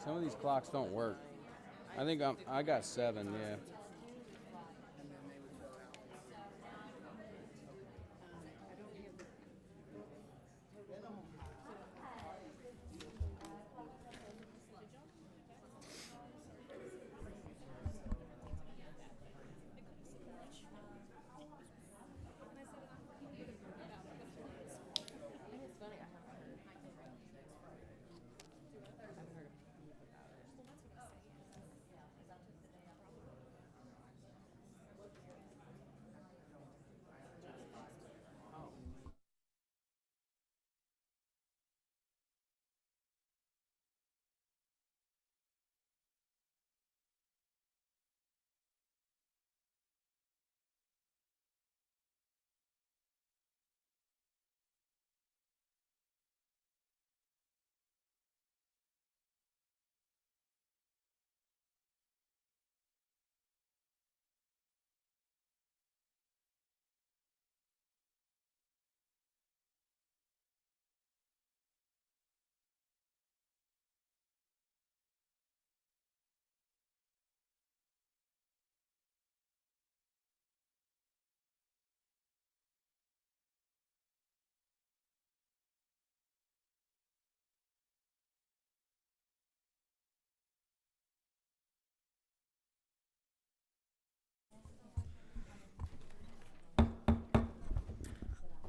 Some of these clocks don't work. I think I got 7, yeah.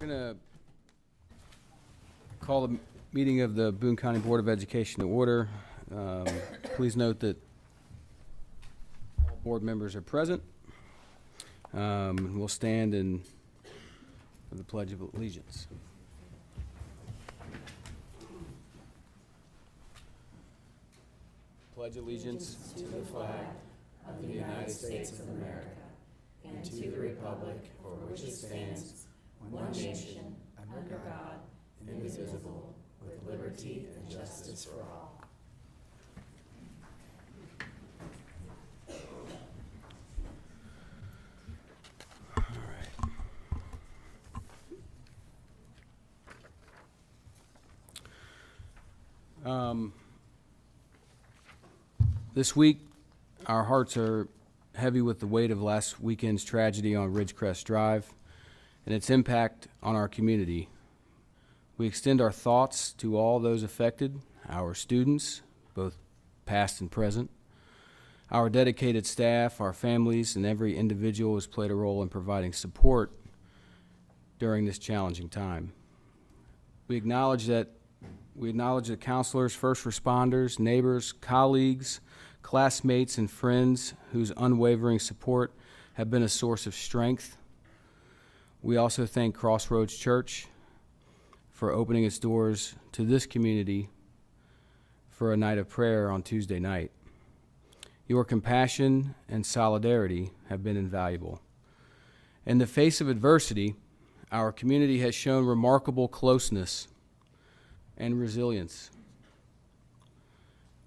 We're going to call the meeting of the Boone County Board of Education to order. Please note that all board members are present. We'll stand for the Pledge of Allegiance. Pledge allegiance to the flag of the United States of America and to the republic for which it stands, one nation, under God, indivisible, with liberty and justice for all. This week, our hearts are heavy with the weight of last weekend's tragedy on Ridgecrest Drive and its impact on our community. We extend our thoughts to all those affected, our students, both past and present, our dedicated staff, our families, and every individual who has played a role in providing support during this challenging time. We acknowledge the counselors, first responders, neighbors, colleagues, classmates, and friends whose unwavering support have been a source of strength. We also thank Crossroads Church for opening its doors to this community for a night of prayer on Tuesday night. Your compassion and solidarity have been invaluable. In the face of adversity, our community has shown remarkable closeness and resilience.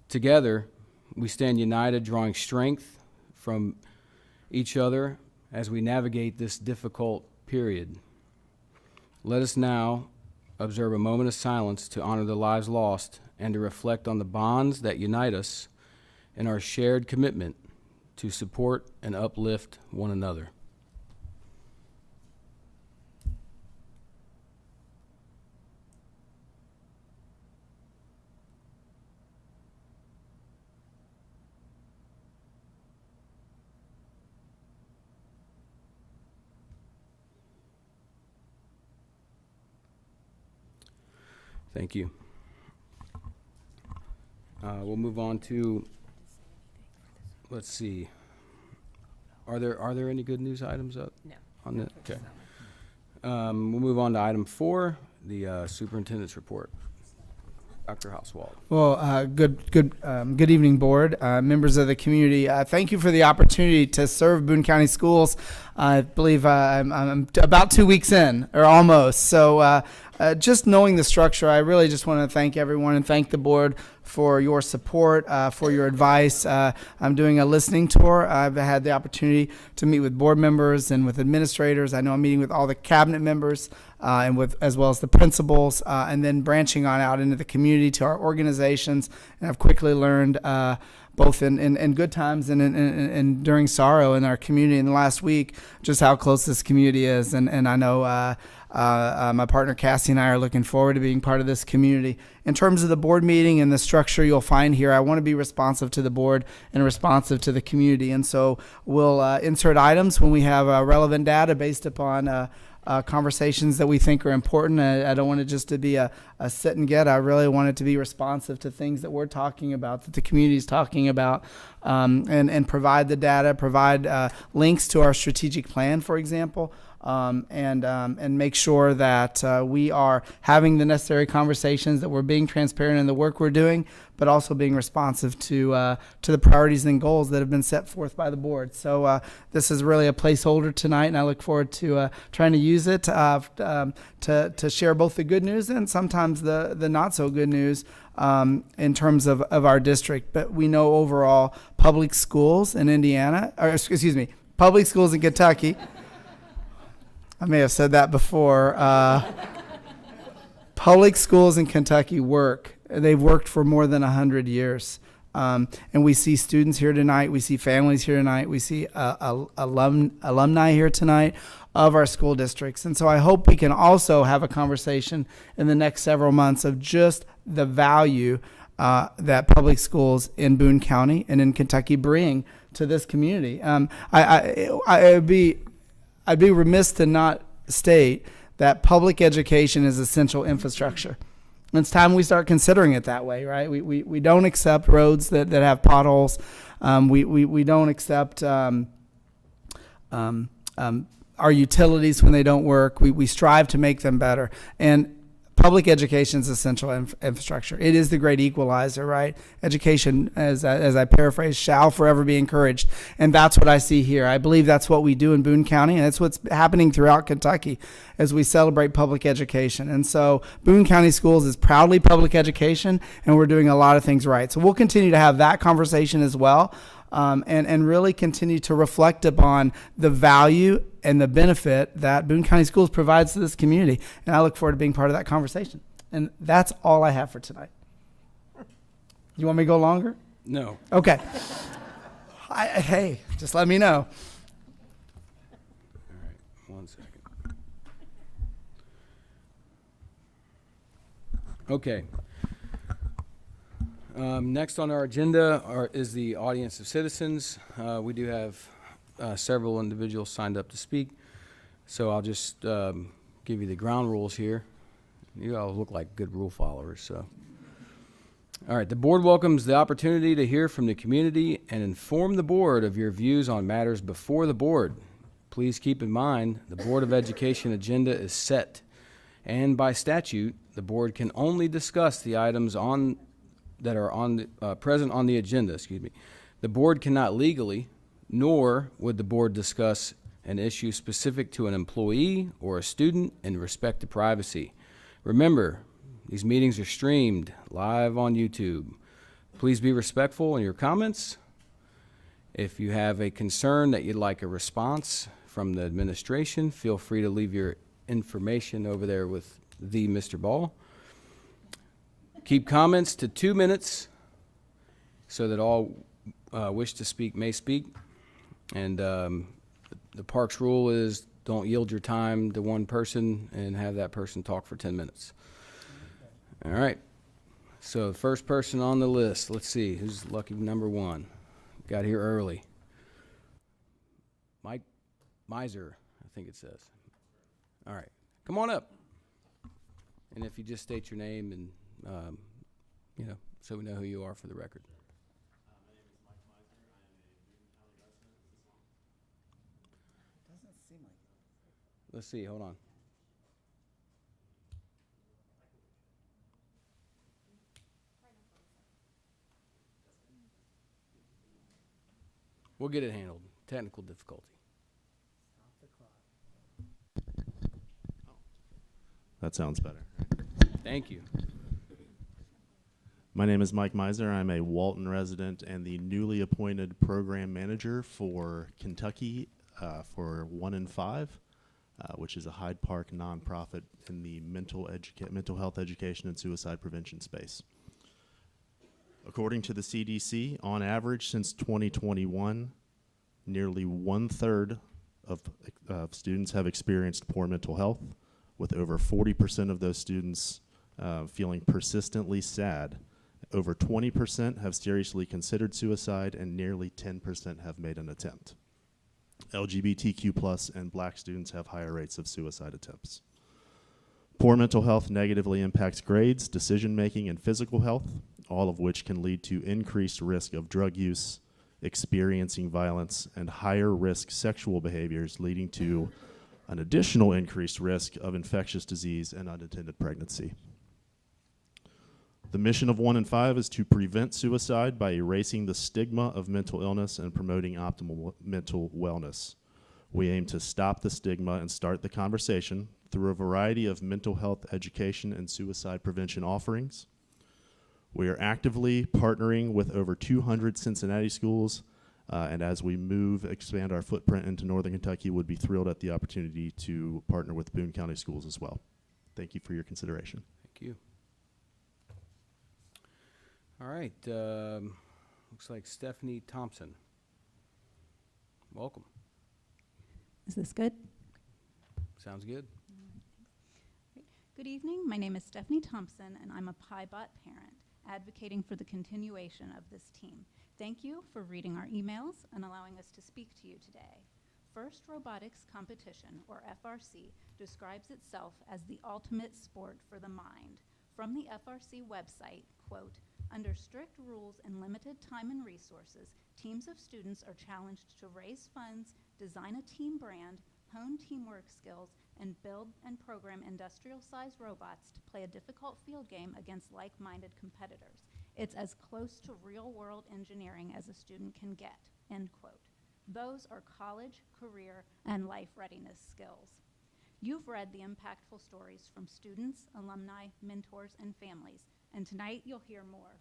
Together, we stand united, drawing strength from each other as we navigate this difficult period. Let us now observe a moment of silence to honor the lives lost and to reflect on the bonds that unite us in our shared commitment to support and uplift one another. Thank you. We'll move on to, let's see. Are there any good news items up? No. On that? Okay. We'll move on to item 4, the superintendent's report. Dr. Hauswald. Well, good evening, board, members of the community. Thank you for the opportunity to serve Boone County Schools. I believe I'm about 2 weeks in, or almost. So just knowing the structure, I really just want to thank everyone and thank the board for your support, for your advice. I'm doing a listening tour. I've had the opportunity to meet with board members and with administrators. I know I'm meeting with all the cabinet members and with as well as the principals, and then branching on out into the community to our organizations. And I've quickly learned both in good times and during sorrow in our community in the last week, just how close this community is. And I know my partner Cassie and I are looking forward to being part of this community. In terms of the board meeting and the structure you'll find here, I want to be responsive to the board and responsive to the community. And so we'll insert items when we have relevant data based upon conversations that we think are important. I don't want it just to be a sit and get. I really want it to be responsive to things that we're talking about, that the community is talking about, and provide the data, provide links to our strategic plan, for example, and make sure that we are having the necessary conversations, that we're being transparent in the work we're doing, but also being responsive to the priorities and goals that have been set forth by the board. So this is really a placeholder tonight, and I look forward to trying to use it to share both the good news and sometimes the not so good news in terms of our district. But we know overall public schools in Indiana, or excuse me, public schools in Kentucky. I may have said that before. Public schools in Kentucky work. They've worked for more than 100 years. And we see students here tonight. We see families here tonight. We see alumni here tonight of our school districts. And so I hope we can also have a conversation in the next several months of just the value that public schools in Boone County and in Kentucky bring to this community. I'd be remiss to not state that public education is essential infrastructure. And it's time we start considering it that way, right? We don't accept roads that have potholes. We don't accept our utilities when they don't work. We strive to make them better. And public education is essential infrastructure. It is the great equalizer, right? Education, as I paraphrase, shall forever be encouraged. And that's what I see here. I believe that's what we do in Boone County, and that's what's happening throughout Kentucky as we celebrate public education. And so Boone County Schools is proudly public education, and we're doing a lot of things right. So we'll continue to have that conversation as well. And really continue to reflect upon the value and the benefit that Boone County Schools provides to this community. And I look forward to being part of that conversation. And that's all I have for tonight. You want me to go longer? No. Okay. Hey, just let me know. All right, 1 second. Okay. Next on our agenda is the audience of citizens. We do have several individuals signed up to speak, so I'll just give you the ground rules here. You all look like good rule followers. So, all right, the board welcomes the opportunity to hear from the community and inform the board of your views on matters before the board. Please keep in mind the Board of Education agenda is set, and by statute, the board can only discuss the items that are present on the agenda. Excuse me. The board cannot legally, nor would the board discuss an issue specific to an employee or a student in respect to privacy. Remember, these meetings are streamed live on YouTube. Please be respectful in your comments. If you have a concern that you'd like a response from the administration, feel free to leave your information over there with the Mr. Ball. Keep comments to 2 minutes so that all wish to speak may speak. And the parks rule is don't yield your time to one person and have that person talk for 10 minutes. All right. So the first person on the list, let's see, who's lucky number one? Got here early. Mike Miser, I think it says. All right. Come on up. And if you just state your name and so we know who you are for the record. My name is Mike Miser. I am a Boone County resident. Is this on? Doesn't seem like it. Let's see, hold on. We'll get it handled. Technical difficulty. That sounds better. Thank you. My name is Mike Miser. I'm a Walton resident and the newly appointed program manager for Kentucky for 1 and 5. which is a Hyde Park nonprofit in the mental health education and suicide prevention space. According to the CDC, on average since 2021, nearly 1/3 of students have experienced poor mental health, with over 40% of those students feeling persistently sad. Over 20% have seriously considered suicide, and nearly 10% have made an attempt. LGBTQ+ and Black students have higher rates of suicide attempts. Poor mental health negatively impacts grades, decision-making, and physical health, all of which can lead to increased risk of drug use, experiencing violence, and higher risk sexual behaviors, leading to an additional increased risk of infectious disease and unintended pregnancy. The mission of 1 in 5 is to prevent suicide by erasing the stigma of mental illness and promoting optimal mental wellness. We aim to stop the stigma and start the conversation through a variety of mental health education and suicide prevention offerings. We are actively partnering with over 200 Cincinnati schools, and as we expand our footprint into Northern Kentucky, would be thrilled at the opportunity to partner with Boone County Schools as well. Thank you for your consideration. Thank you. All right, looks like Stephanie Thompson. Welcome. Is this good? Sounds good. Good evening. My name is Stephanie Thompson, and I'm a PIBOT parent advocating for the continuation of this team. Thank you for reading our emails and allowing us to speak to you today. First Robotics Competition, or FRC, describes itself as the ultimate sport for the mind. From the FRC website, quote, "Under strict rules and limited time and resources, teams of students are challenged to raise funds, design a team brand, hone teamwork skills, and build and program industrial-sized robots to play a difficult field game against like-minded competitors. It's as close to real-world engineering as a student can get," end quote. Those are college, career, and life readiness skills. You've read the impactful stories from students, alumni, mentors, and families, and tonight you'll hear more.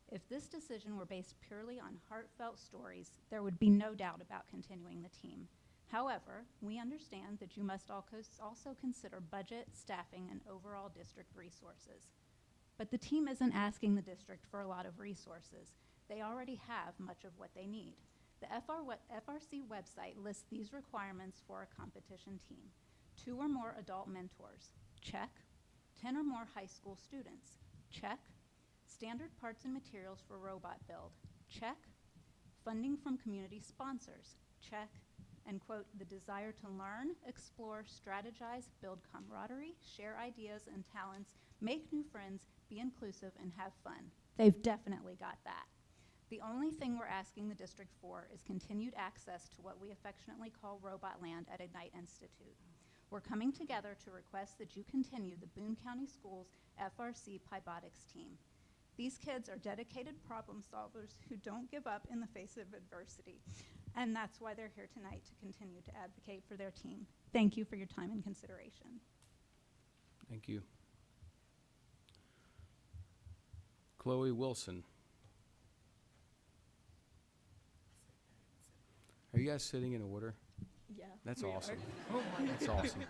If this decision were based purely on heartfelt stories, there would be no doubt about continuing the team. However, we understand that you must also consider budget, staffing, and overall district resources. But the team isn't asking the district for a lot of resources. They already have much of what they need. The FRC website lists these requirements for a competition team. 2 or more adult mentors, check. 10 or more high school students, check. Standard parts and materials for robot build, check. Funding from community sponsors, check. And quote, "the desire to learn, explore, strategize, build camaraderie, share ideas and talents, make new friends, be inclusive, and have fun." They've definitely got that. The only thing we're asking the district for is continued access to what we affectionately call Robot Land at Ignite Institute. We're coming together to request that you continue the Boone County Schools FRC Pibotics team. These kids are dedicated problem solvers who don't give up in the face of adversity, and that's why they're here tonight to continue to advocate for their team. Thank you for your time and consideration. Thank you. Chloe Wilson. Are you guys sitting in order? Yeah. That's we are. awesome. That's awesome.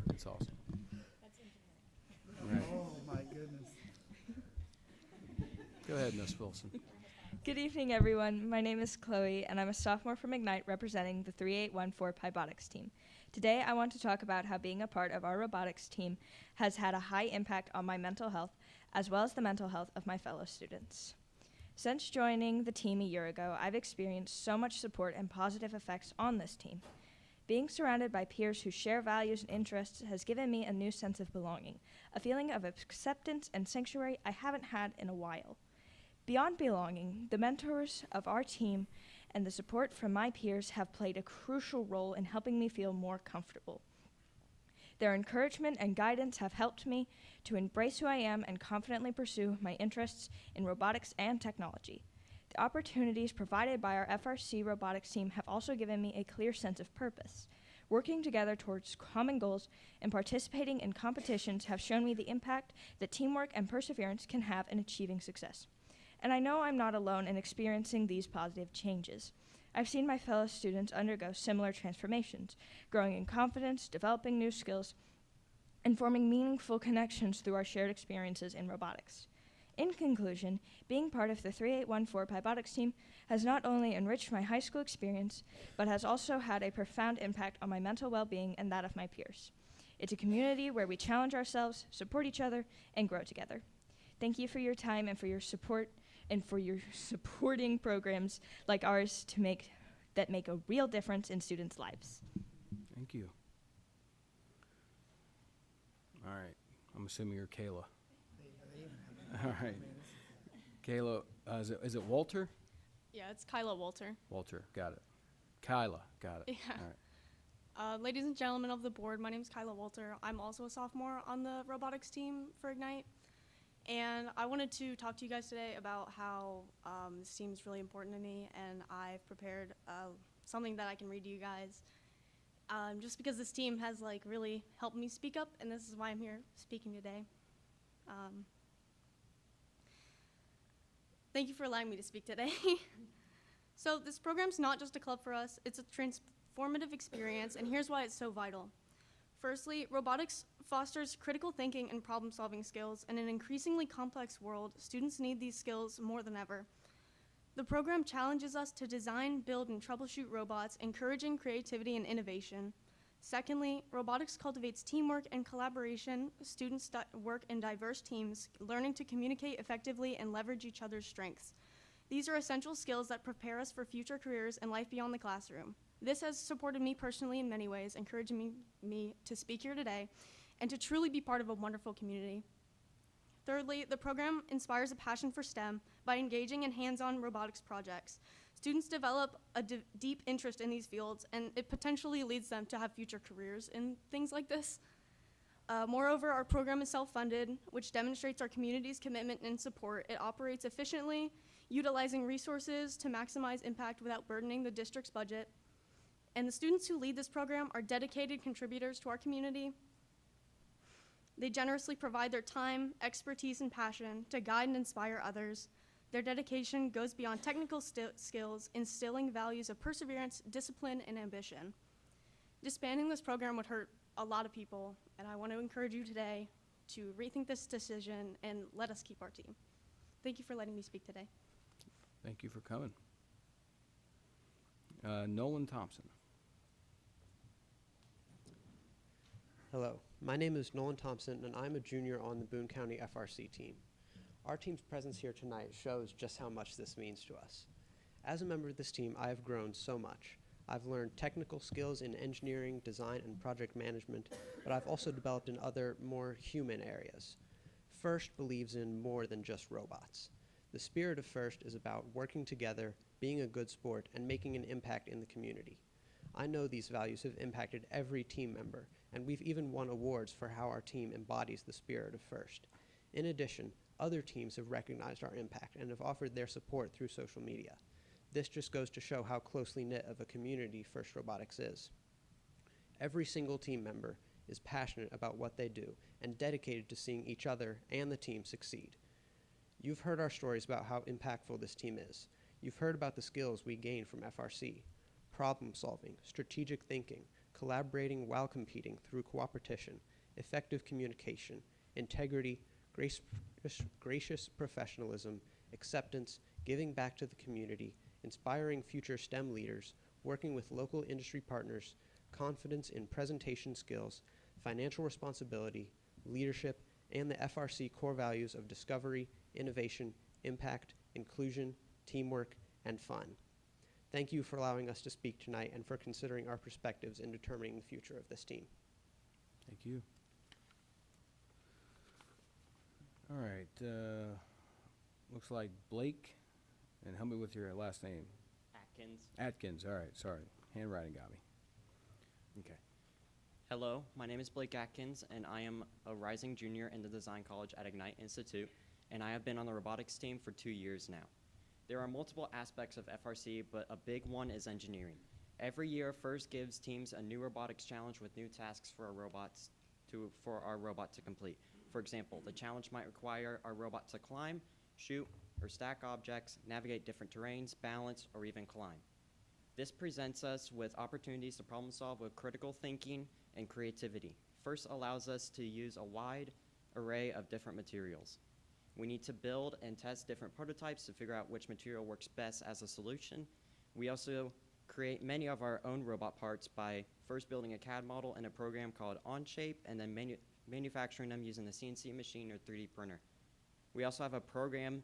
That's awesome. Right. Oh, my goodness. Go ahead, Ms. Wilson. Good evening, everyone. My name is Chloe, and I'm a sophomore from Ignite representing the 3814 Pibotics team. Today, I want to talk about how being a part of our robotics team has had a high impact on my mental health, as well as the mental health of my fellow students. Since joining the team a year ago, I've experienced so much support and positive effects on this team. Being surrounded by peers who share values and interests has given me a new sense of belonging, a feeling of acceptance and sanctuary I haven't had in a while. Beyond belonging, the mentors of our team and the support from my peers have played a crucial role in helping me feel more comfortable. Their encouragement and guidance have helped me to embrace who I am and confidently pursue my interests in robotics and technology. The opportunities provided by our FRC robotics team have also given me a clear sense of purpose. Working together towards common goals and participating in competitions have shown me the impact that teamwork and perseverance can have in achieving success. And I know I'm not alone in experiencing these positive changes. I've seen my fellow students undergo similar transformations, growing in confidence, developing new skills, and forming meaningful connections through our shared experiences in robotics. In conclusion, being part of the 3814 Pybotics team has not only enriched my high school experience, but has also had a profound impact on my mental well-being and that of my peers. It's a community where we challenge ourselves, support each other, and grow together. Thank you for your time and for your support and for your supporting programs like ours that make a real difference in students' lives. Thank you. All right. I'm assuming you're Kayla. All right. Kayla, is it Walter? Yeah, it's Kyla Walter. Walter, got it. Kyla, got it. Yeah. All right. Ladies and gentlemen of the board, my name is Kyla Walter. I'm also a sophomore on the robotics team for Ignite. And I wanted to talk to you guys today about how this team is really important to me, and I've prepared something that I can read to you guys. Just because this team has really helped me speak up, and this is why I'm here speaking today. Thank you for allowing me to speak today. So this program's not just a club for us, it's a transformative experience, and here's why it's so vital. Firstly, robotics fosters critical thinking and problem-solving skills. In an increasingly complex world, students need these skills more than ever. The program challenges us to design, build, and troubleshoot robots, encouraging creativity and innovation. Secondly, robotics cultivates teamwork and collaboration. Students work in diverse teams, learning to communicate effectively and leverage each other's strengths. These are essential skills that prepare us for future careers and life beyond the classroom. This has supported me personally in many ways, encouraging me to speak here today and to truly be part of a wonderful community. Thirdly, the program inspires a passion for STEM by engaging in hands-on robotics projects. Students develop a deep interest in these fields, and it potentially leads them to have future careers in things like this. Moreover, our program is self-funded, which demonstrates our community's commitment and support. It operates efficiently, utilizing resources to maximize impact without burdening the district's budget. And the students who lead this program are dedicated contributors to our community. They generously provide their time, expertise, and passion to guide and inspire others. Their dedication goes beyond technical skills, instilling values of perseverance, discipline, and ambition. Disbanding this program would hurt a lot of people, and I want to encourage you today to rethink this decision and let us keep our team. Thank you for letting me speak today. Thank you for coming. Nolan Thompson. Hello, my name is Nolan Thompson, and I'm a junior on the Boone County FRC team. Our team's presence here tonight shows just how much this means to us. As a member of this team, I have grown so much. I've learned technical skills in engineering, design, and project management, but I've also developed in other, more human areas. FIRST believes in more than just robots. The spirit of FIRST is about working together, being a good sport, and making an impact in the community. I know these values have impacted every team member, and we've even won awards for how our team embodies the spirit of FIRST. In addition, other teams have recognized our impact and have offered their support through social media. This just goes to show how closely knit of a community FIRST Robotics is. Every single team member is passionate about what they do and dedicated to seeing each other and the team succeed. You've heard our stories about how impactful this team is. You've heard about the skills we gain from FRC: problem solving, strategic thinking, collaborating while competing through cooperation, effective communication, integrity, gracious professionalism, acceptance, giving back to the community, inspiring future STEM leaders, working with local industry partners, confidence in presentation skills, financial responsibility, leadership, and the FRC core values of discovery, innovation, impact, inclusion, teamwork, and fun. Thank you for allowing us to speak tonight and for considering our perspectives in determining the future of this team. Thank you. All right. Looks like Blake, and help me with your last name. Atkins. Atkins. All right. Sorry. Handwriting got me. Okay. Hello, my name is Blake Atkins, and I am a rising junior in the Design College at Ignite Institute, and I have been on the robotics team for 2 years now. There are multiple aspects of FRC, but a big one is engineering. Every year, FIRST gives teams a new robotics challenge with new tasks for our robot to complete. For example, the challenge might require our robot to climb, shoot, or stack objects, navigate different terrains, balance, or even climb. This presents us with opportunities to problem solve with critical thinking and creativity. First allows us to use a wide array of different materials. We need to build and test different prototypes to figure out which material works best as a solution. We also create many of our own robot parts by first building a CAD model in a program called Onshape and then manufacturing them using a CNC machine or 3D printer. We also have to program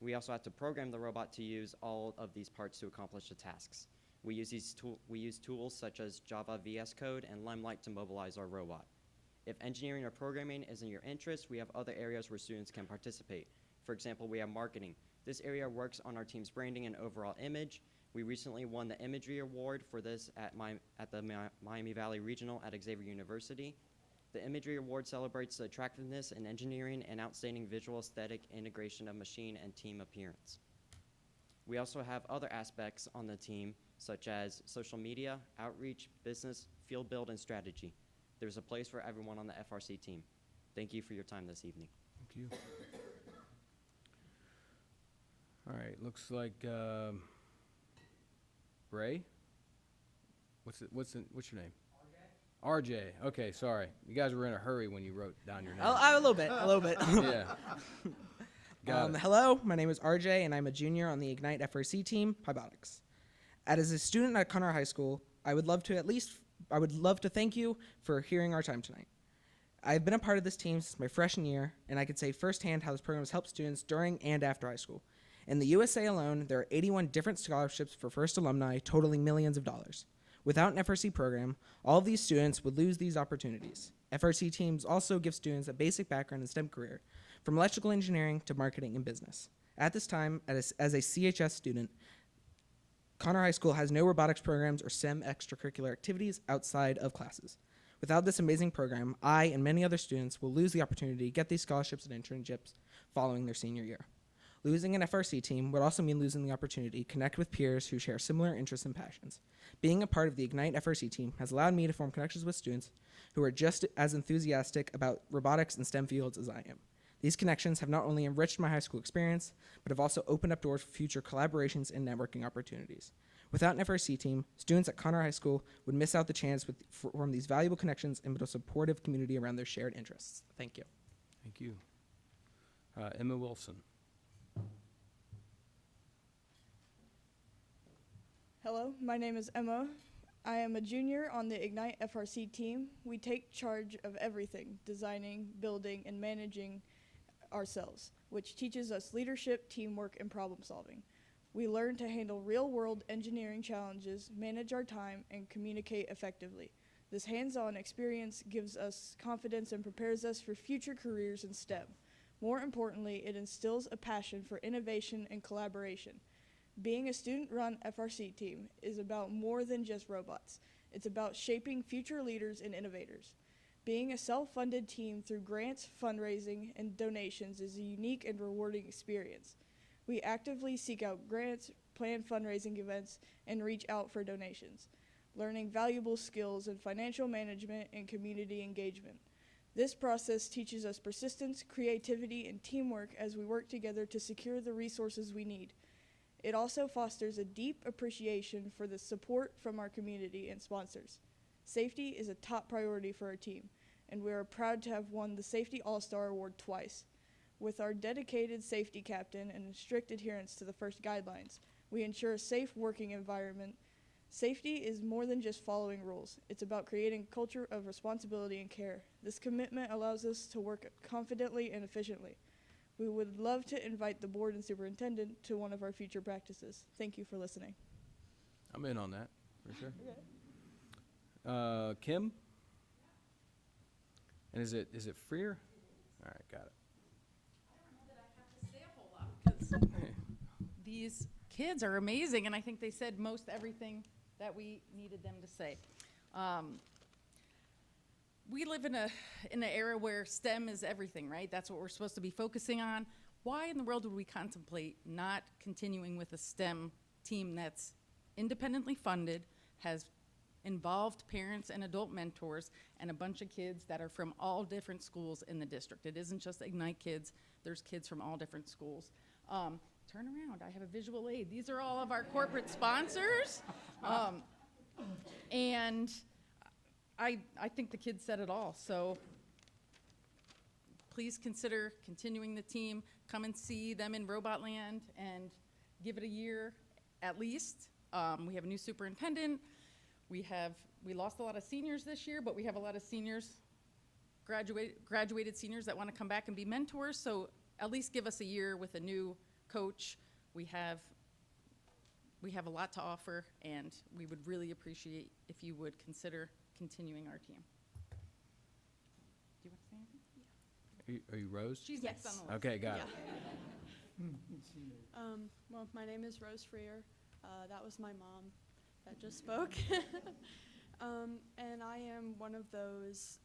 the robot to use all of these parts to accomplish the tasks. We use tools such as Java VS Code and Limelight to mobilize our robot. If engineering or programming is in your interest, we have other areas where students can participate. For example, we have marketing. This area works on our team's branding and overall image. We recently won the Imagery Award for this at the Miami Valley Regional at Xavier University. The Imagery Award celebrates the attractiveness in engineering and outstanding visual aesthetic integration of machine and team appearance. We also have other aspects on the team, such as social media, outreach, business, field build, and strategy. There's a place for everyone on the FRC team. Thank you for your time this evening. Thank you. All right, looks like Ray? What's your name? RJ. Okay, sorry. You guys were in a hurry when you wrote down your name. A little bit. Yeah. Got it. Hello, my name is RJ, and I'm a junior on the Ignite FRC team, Pybotics. As a student at Conroe High School, I would love to thank you for hearing our time tonight. I've been a part of this team since my freshman year, and I can say firsthand how this program has helped students during and after high school. In the USA alone, there are 81 different scholarships for first alumni, totaling millions of dollars. Without an FRC program, all of these students would lose these opportunities. FRC teams also give students a basic background in STEM career, from electrical engineering to marketing and business. At this time, as a CHS student, Conroe High School has no robotics programs or STEM extracurricular activities outside of classes. Without this amazing program, I and many other students will lose the opportunity to get these scholarships and internships following their senior year. Losing an FRC team would also mean losing the opportunity to connect with peers who share similar interests and passions. Being a part of the Ignite FRC team has allowed me to form connections with students who are just as enthusiastic about robotics and STEM fields as I am. These connections have not only enriched my high school experience, but have also opened up doors for future collaborations and networking opportunities. Without an FRC team, students at Conroe High School would miss out the chance to form these valuable connections and build a supportive community around their shared interests. Thank you. Thank you. Emma Wilson. Hello, my name is Emma. I am a junior on the Ignite FRC team. We take charge of everything, designing, building, and managing ourselves, which teaches us leadership, teamwork, and problem solving. We learn to handle real-world engineering challenges, manage our time, and communicate effectively. This hands-on experience gives us confidence and prepares us for future careers in STEM. More importantly, it instills a passion for innovation and collaboration. Being a student-run FRC team is about more than just robots. It's about shaping future leaders and innovators. Being a self-funded team through grants, fundraising, and donations is a unique and rewarding experience. We actively seek out grants, plan fundraising events, and reach out for donations, learning valuable skills in financial management and community engagement. This process teaches us persistence, creativity, and teamwork as we work together to secure the resources we need. It also fosters a deep appreciation for the support from our community and sponsors. Safety is a top priority for our team, and we are proud to have won the Safety All-Star Award twice. With our dedicated safety captain and strict adherence to the FIRST guidelines, we ensure a safe working environment. Safety is more than just following rules. It's about creating a culture of responsibility and care. This commitment allows us to work confidently and efficiently. We would love to invite the board and superintendent to one of our future practices. Thank you for listening. I'm in on that, for sure. Kim? And is it Freer? All right, got it. These kids are amazing, and I think they said most everything that we needed them to say. We live in an era where STEM is everything, right? That's what we're supposed to be focusing on. Why in the world would we contemplate not continuing with a STEM team that's independently funded, has involved parents and adult mentors, and a bunch of kids that are from all different schools in the district? It isn't just Ignite kids. There's kids from all different schools. turn around, I have a visual aid. These are all of our corporate sponsors. And I think the kids said it all. So please consider continuing the team. Come and see them in Robotland and give it a year at least. We have a new superintendent. We lost a lot of seniors this year, but we have a lot of seniors, graduated seniors that want to come back and be mentors. So at least give us a year with a new coach. We have a lot to offer, and we would really appreciate if you would consider continuing our team. Do you want to say anything? Are you Rose? She's next on the list. Okay, got it. Well, my name is Rose Freer. That was my mom that just spoke. And I am one of those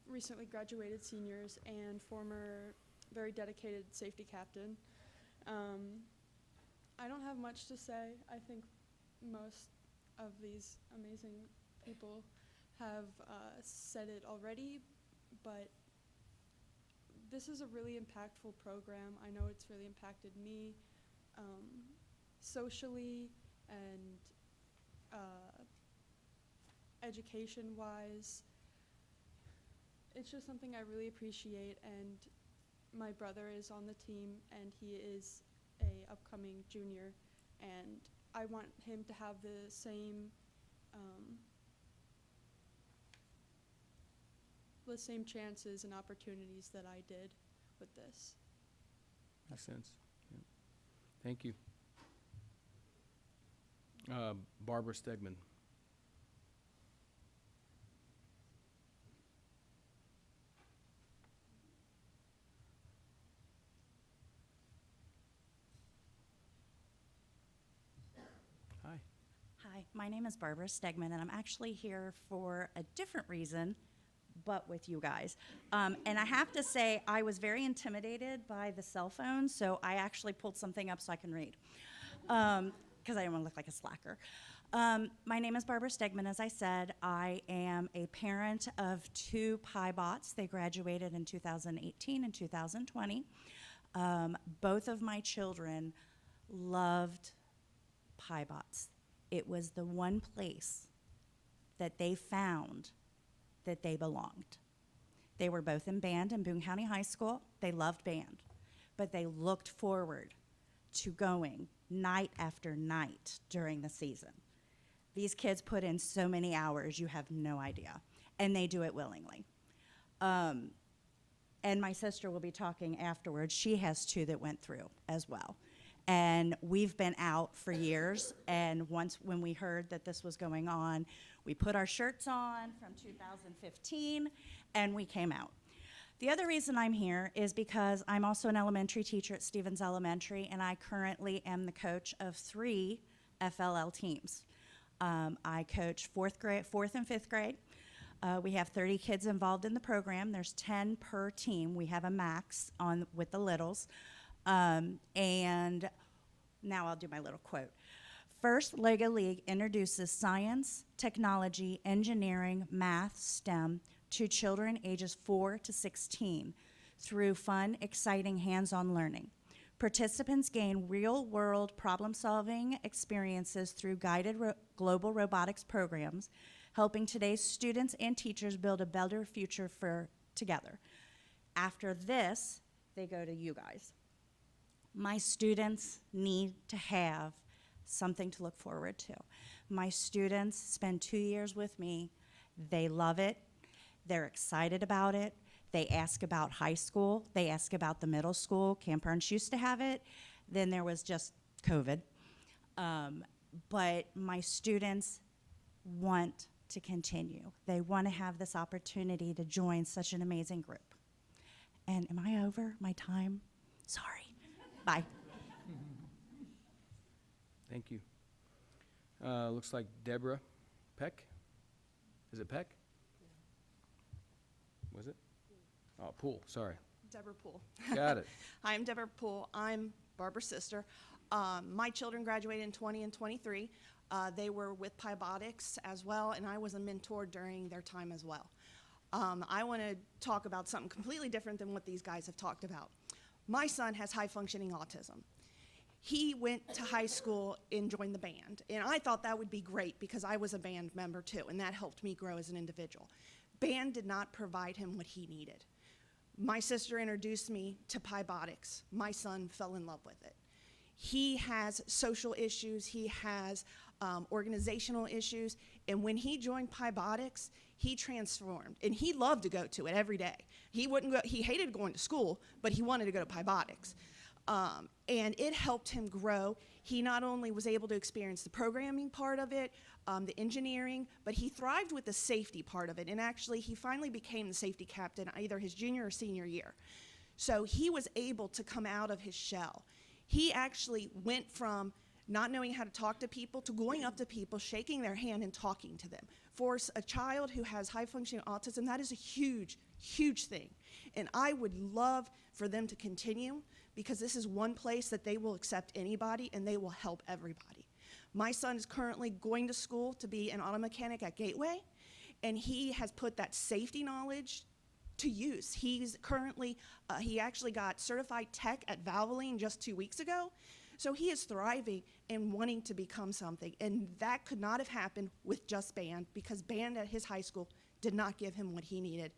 recently graduated seniors and former very dedicated safety captain. I don't have much to say. I think most of these amazing people have said it already, but this is a really impactful program. I know it's really impacted me socially and education-wise. It's just something I really appreciate, and my brother is on the team, and he is a upcoming junior, and I want him to have the same chances and opportunities that I did with this. Makes sense. Yeah. Thank you. Barbara Stegman. Hi. Hi, my name is Barbara Stegman, and I'm actually here for a different reason, but with you guys. And I have to say, I was very intimidated by the cell phone, so I actually pulled something up so I can read, because I didn't want to look like a slacker. My name is Barbara Stegman, as I said. I am a parent of 2 Pi Bots. They graduated in 2018 and 2020. Both of my children loved Pi Bots. It was the one place that they found that they belonged. They were both in band in Boone County High School. They loved band, but they looked forward to going night after night during the season. These kids put in so many hours, you have no idea, and they do it willingly. And my sister will be talking afterwards. She has 2 that went through as well. And we've been out for years, and once when we heard that this was going on, we put our shirts on from 2015, and we came out. The other reason I'm here is because I'm also an elementary teacher at Stevens Elementary, and I currently am the coach of 3 FLL teams. I coach 4th and 5th grade. We have 30 kids involved in the program. There's 10 per team. We have a max on with the littles. And now I'll do my little quote. First, Lego League introduces science, technology, engineering, math, STEM to children ages 4 to 16 through fun, exciting, hands-on learning. Participants gain real-world problem-solving experiences through guided global robotics programs, helping today's students and teachers build a better future together. After this, they go to you guys. My students need to have something to look forward to. My students spend 2 years with me. They love it. They're excited about it. They ask about high school. They ask about the middle school. Camp Ernst used to have it. Then there was just COVID. But my students want to continue. They want to have this opportunity to join such an amazing group. And am I over my time? Sorry. Bye. Thank you. Looks like Deborah Peck. Is it Peck? Was it? Oh, Poole, sorry. Deborah Poole. Got it. Hi, I'm Deborah Poole. I'm Barbara's sister. My children graduated in 20 and 23. They were with Pibotics as well, and I was a mentor during their time as well. I want to talk about something completely different than what these guys have talked about. My son has high-functioning autism. he went to high school and joined the band. And I thought that would be great because I was a band member too, and that helped me grow as an individual. Band did not provide him what he needed. My sister introduced me to Pybotics. My son fell in love with it. He has social issues, he has organizational issues, and when he joined Pybotics, he transformed, and he loved to go to it every day. He hated going to school, but he wanted to go to Pybotics. And it helped him grow. He not only was able to experience the programming part of it, the engineering, but he thrived with the safety part of it. And actually, he finally became the safety captain either his junior or senior year. So he was able to come out of his shell. He actually went from not knowing how to talk to people to going up to people, shaking their hand and talking to them. For a child who has high-functioning autism, that is a huge, huge thing. And I would love for them to continue because this is one place that they will accept anybody and they will help everybody. My son is currently going to school to be an auto mechanic at Gateway, and he has put that safety knowledge to use. He's currently, he actually got certified tech at Valvoline just 2 weeks ago. So he is thriving and wanting to become something. And that could not have happened with just band because band at his high school did not give him what he needed.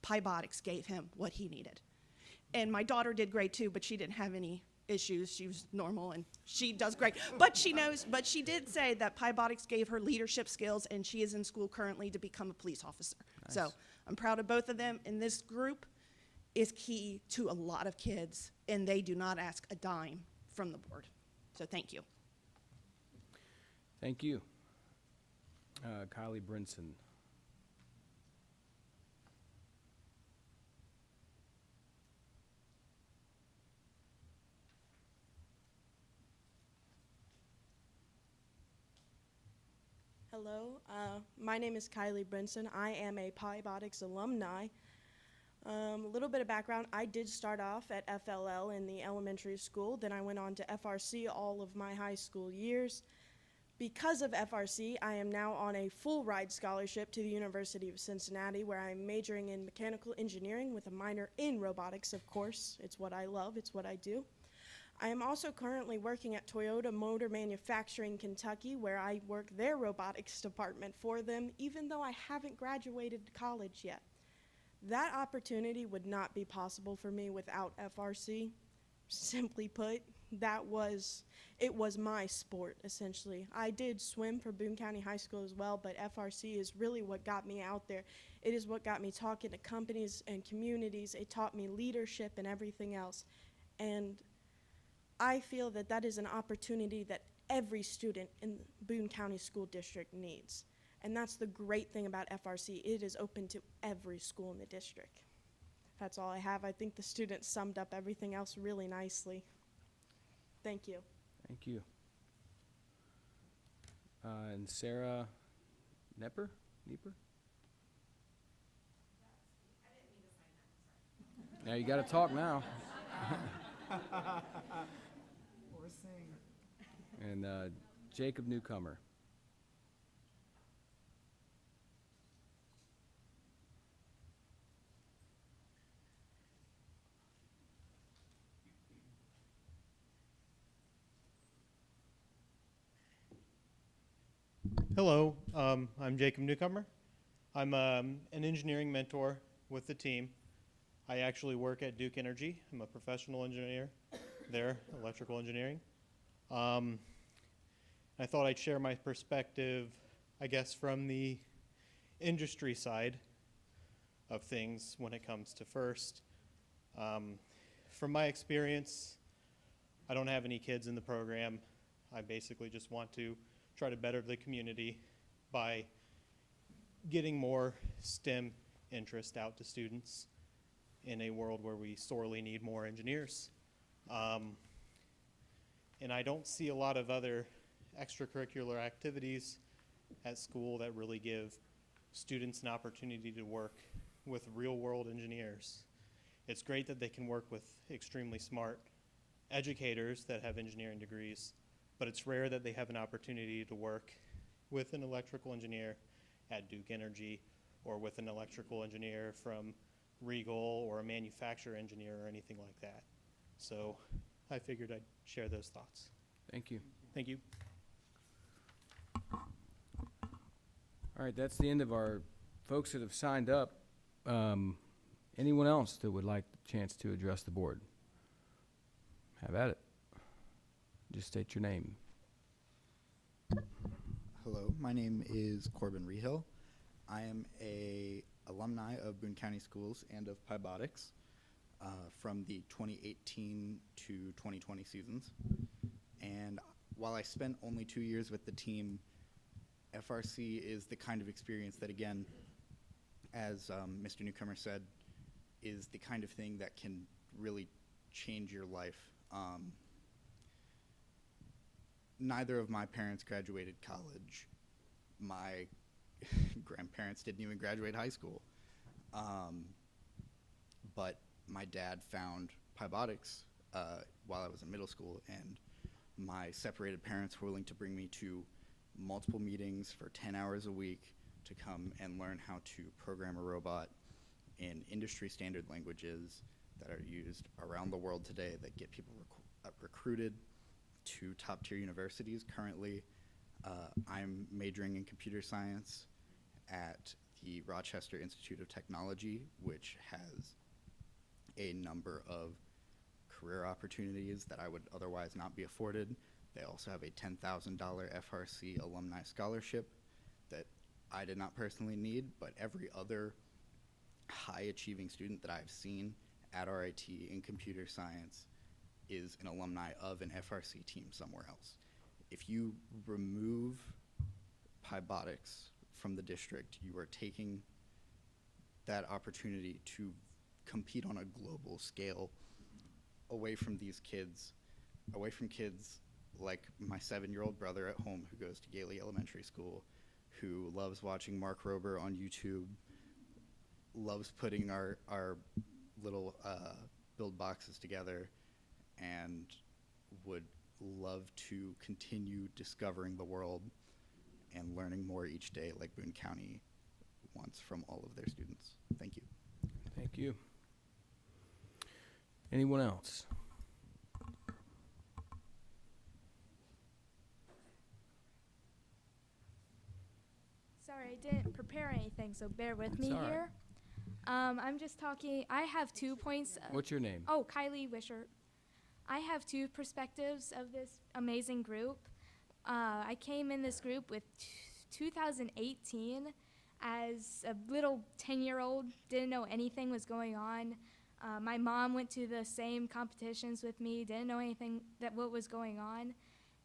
Pybotics gave him what he needed. And my daughter did great too, but she didn't have any issues. She was normal and she does great. But she did say that Pybotics gave her leadership skills and she is in school currently to become a police officer. Nice. So I'm proud of both of them. And this group is key to a lot of kids and they do not ask a dime from the board. So thank you. Thank you. Kylie Brinson. Hello, my name is Kylie Brinson. I am a Pybotics alumni. A little bit of background, I did start off at FLL in the elementary school, then I went on to FRC all of my high school years. Because of FRC, I am now on a full ride scholarship to the University of Cincinnati where I'm majoring in mechanical engineering with a minor in robotics, of course. It's what I love, it's what I do. I am also currently working at Toyota Motor Manufacturing, Kentucky, where I work their robotics department for them, even though I haven't graduated college yet. That opportunity would not be possible for me without FRC. Simply put, it was my sport, essentially. I did swim for Boone County High School as well, but FRC is really what got me out there. It is what got me talking to companies and communities. It taught me leadership and everything else. And I feel that that is an opportunity that every student in Boone County School District needs. And that's the great thing about FRC. It is open to every school in the district. That's all I have. I think the students summed up everything else really nicely. Thank you. Thank you. And Sarah Nepper? Now you got to talk now. Or sing. And Jacob Newcomer. Hello, I'm Jacob Newcomer. I'm an engineering mentor with the team. I actually work at Duke Energy. I'm a professional engineer there, electrical engineering. I thought I'd share my perspective, I guess, from the industry side of things when it comes to FIRST. From my experience, I don't have any kids in the program. I basically just want to try to better the community by getting more STEM interest out to students in a world where we sorely need more engineers. And I don't see a lot of other extracurricular activities at school that really give students an opportunity to work with real-world engineers. It's great that they can work with extremely smart educators that have engineering degrees, but it's rare that they have an opportunity to work with an electrical engineer at Duke Energy or with an electrical engineer from Regal or a manufacturer engineer or anything like that. So I figured I'd share those thoughts. Thank you. Thank you. All right, that's the end of our folks that have signed up. Anyone else that would like the chance to address the board? Have at it. Just state your name. Hello, my name is Corbin Rehill. I am a alumni of Boone County Schools and of Pybotics from the 2018 to 2020 seasons. And while I spent only 2 years with the team, FRC is the kind of experience that, again, as Mr. Newcomer said, is the kind of thing that can really change your life. Neither of my parents graduated college. My grandparents didn't even graduate high school. But my dad found Pybotics while I was in middle school, and my separated parents were willing to bring me to multiple meetings for 10 hours a week to come and learn how to program a robot in industry standard languages that are used around the world today that get people recruited to top tier universities. Currently, I'm majoring in computer science at the Rochester Institute of Technology, which has a number of career opportunities that I would otherwise not be afforded. They also have a $10,000 FRC alumni scholarship that I did not personally need, but every other high achieving student that I've seen at RIT in computer science is an alumni of an FRC team somewhere else. If you remove Pybotics from the district, you are taking that opportunity to compete on a global scale away from these kids, away from kids like my 7-year-old brother at home who goes to Gailey Elementary School, who loves watching Mark Rober on YouTube, loves putting our little build boxes together, and would love to continue discovering the world and learning more each day like Boone County wants from all of their students. Thank you. Thank you. Anyone else? Sorry, I didn't prepare anything, so bear with It's me all right. here. I'm just talking. I have 2 points. What's your name? Oh, Kylie Wisher. I have 2 perspectives of this amazing group. I came in this group with 2018 as a little 10-year-old, didn't know anything was going on. My mom went to the same competitions with me, didn't know anything what was going on.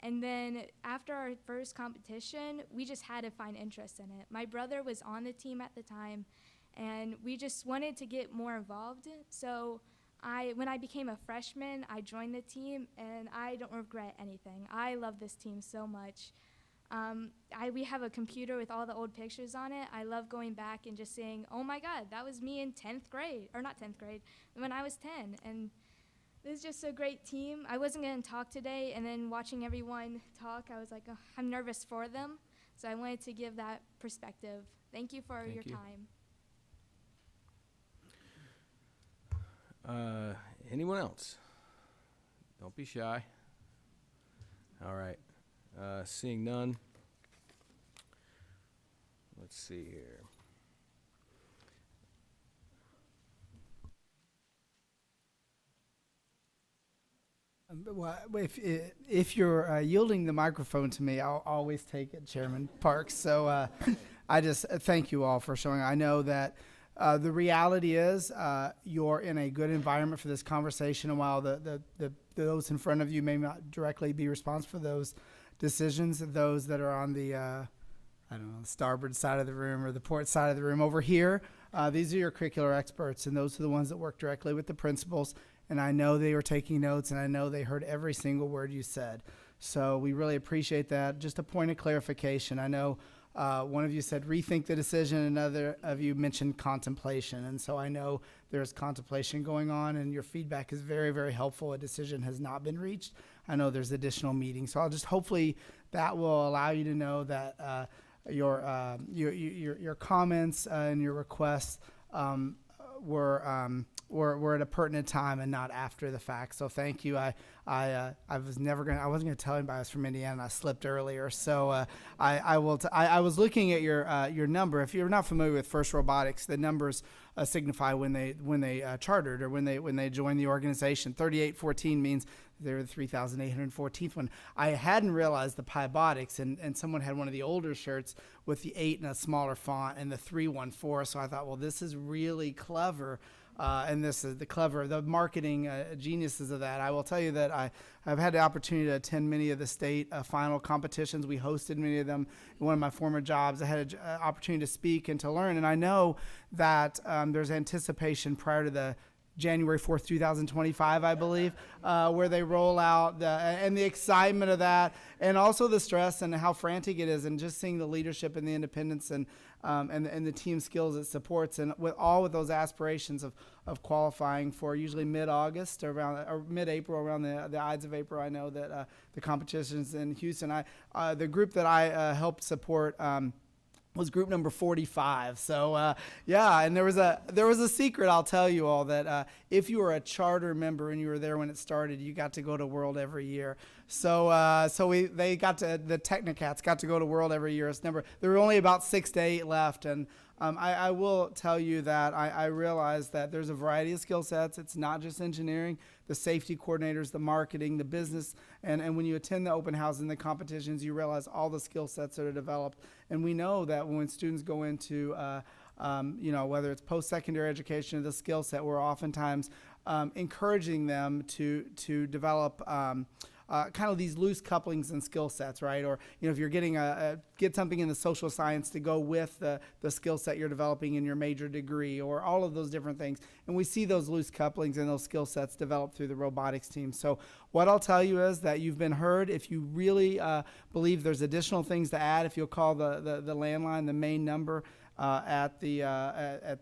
And then after our first competition, we just had to find interest in it. My brother was on the team at the time, and we just wanted to get more involved. So when I became a freshman, I joined the team, and I don't regret anything. I love this team so much. We have a computer with all the old pictures on it. I love going back and just saying, oh my God, that was me in 10th grade, or not 10th grade, when I was 10. And this is just a great team. I wasn't going to talk today, and then watching everyone talk, I was like, oh, I'm nervous for them. So I wanted to give that perspective. Thank you for your time. Anyone else? Don't be shy. All right. Seeing none. Let's see here. If you're yielding the microphone to me, I'll always take it, Chairman Parks. So I just thank you all for showing. I know that the reality is you're in a good environment for this conversation, and while those in front of you may not directly be responsible for those decisions, those that are on the the starboard side of the room or the port side of the room over here, these are your curricular experts, and those are the ones that work directly with the principals. And I know they were taking notes, and I know they heard every single word you said. So we really appreciate that. Just a point of clarification. I know one of you said rethink the decision, another of you mentioned contemplation. And so I know there's contemplation going on, and your feedback is very, very helpful. A decision has not been reached. I know there's additional meetings. So I'll just hopefully that will allow you to know that your comments and your requests were were at a pertinent time and not after the fact. So thank you. I wasn't gonna tell anybody I was from Indiana, and I slipped earlier. So I was looking at your number. If you're not familiar with FIRST Robotics, the numbers signify when they chartered or when they joined the organization. 3814 means they're the 3,814th one. I hadn't realized the Pybotics, and someone had one of the older shirts with the 8 in a smaller font and the 314. So I thought, well, this is really clever. And this is the marketing geniuses of that. I will tell you that I've had the opportunity to attend many of the state final competitions. We hosted many of them in one of my former jobs. I had an opportunity to speak and to learn, and I know that there's anticipation prior to the January 4th, 2025, I believe, where they roll out and the excitement of that, and also the stress and how frantic it is, and just seeing the leadership and the independence and the team skills it supports, and with those aspirations of qualifying for usually mid-August or mid-April, around the Ides of April. I know that the competitions in Houston. The group that I helped support was group number 45. So yeah, and there was a secret I'll tell you all, that if you were a charter member and you were there when it started, you got to go to World every year. So the Technicats got to go to World every year. There were only about 6 to 8 left, and I will tell you that I realized that there's a variety of skill sets. It's not just engineering, the safety coordinators, the marketing, the business, and when you attend the open house and the competitions, you realize all the skill sets that are developed. And we know that when students go into, whether it's post-secondary education or the skill set, we're oftentimes encouraging them to develop kind of these loose couplings and skill sets, right? Or if you're getting get something in the social science to go with the skill set you're developing in your major degree, or all of those different things. And we see those loose couplings and those skill sets developed through the robotics team. So what I'll tell you is that you've been heard. If you really believe there's additional things to add, if you'll call the landline, the main number at the I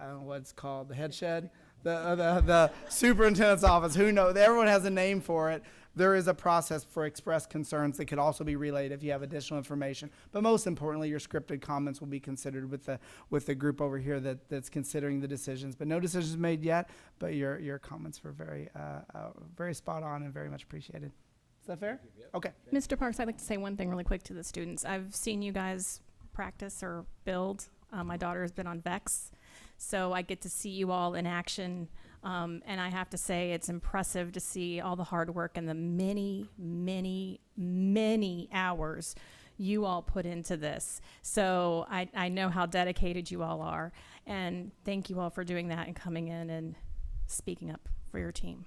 don't know what it's called, the head shed, the superintendent's office. Who knows? Everyone has a name for it. There is a process for expressed concerns that could also be relayed if you have additional information. But most importantly, your scripted comments will be considered with the group over here that's considering the decisions. But no decisions made yet. But your comments were very very spot on and very much appreciated. Is that fair? Okay. Mr. Parks, I'd like to say one thing really quick to the students. I've seen you guys practice or build. My daughter has been on VEX, so I get to see you all in action. And I have to say, it's impressive to see all the hard work and the many, many, many hours you all put into this. So I know how dedicated you all are. And thank you all for doing that and coming in and speaking up for your team.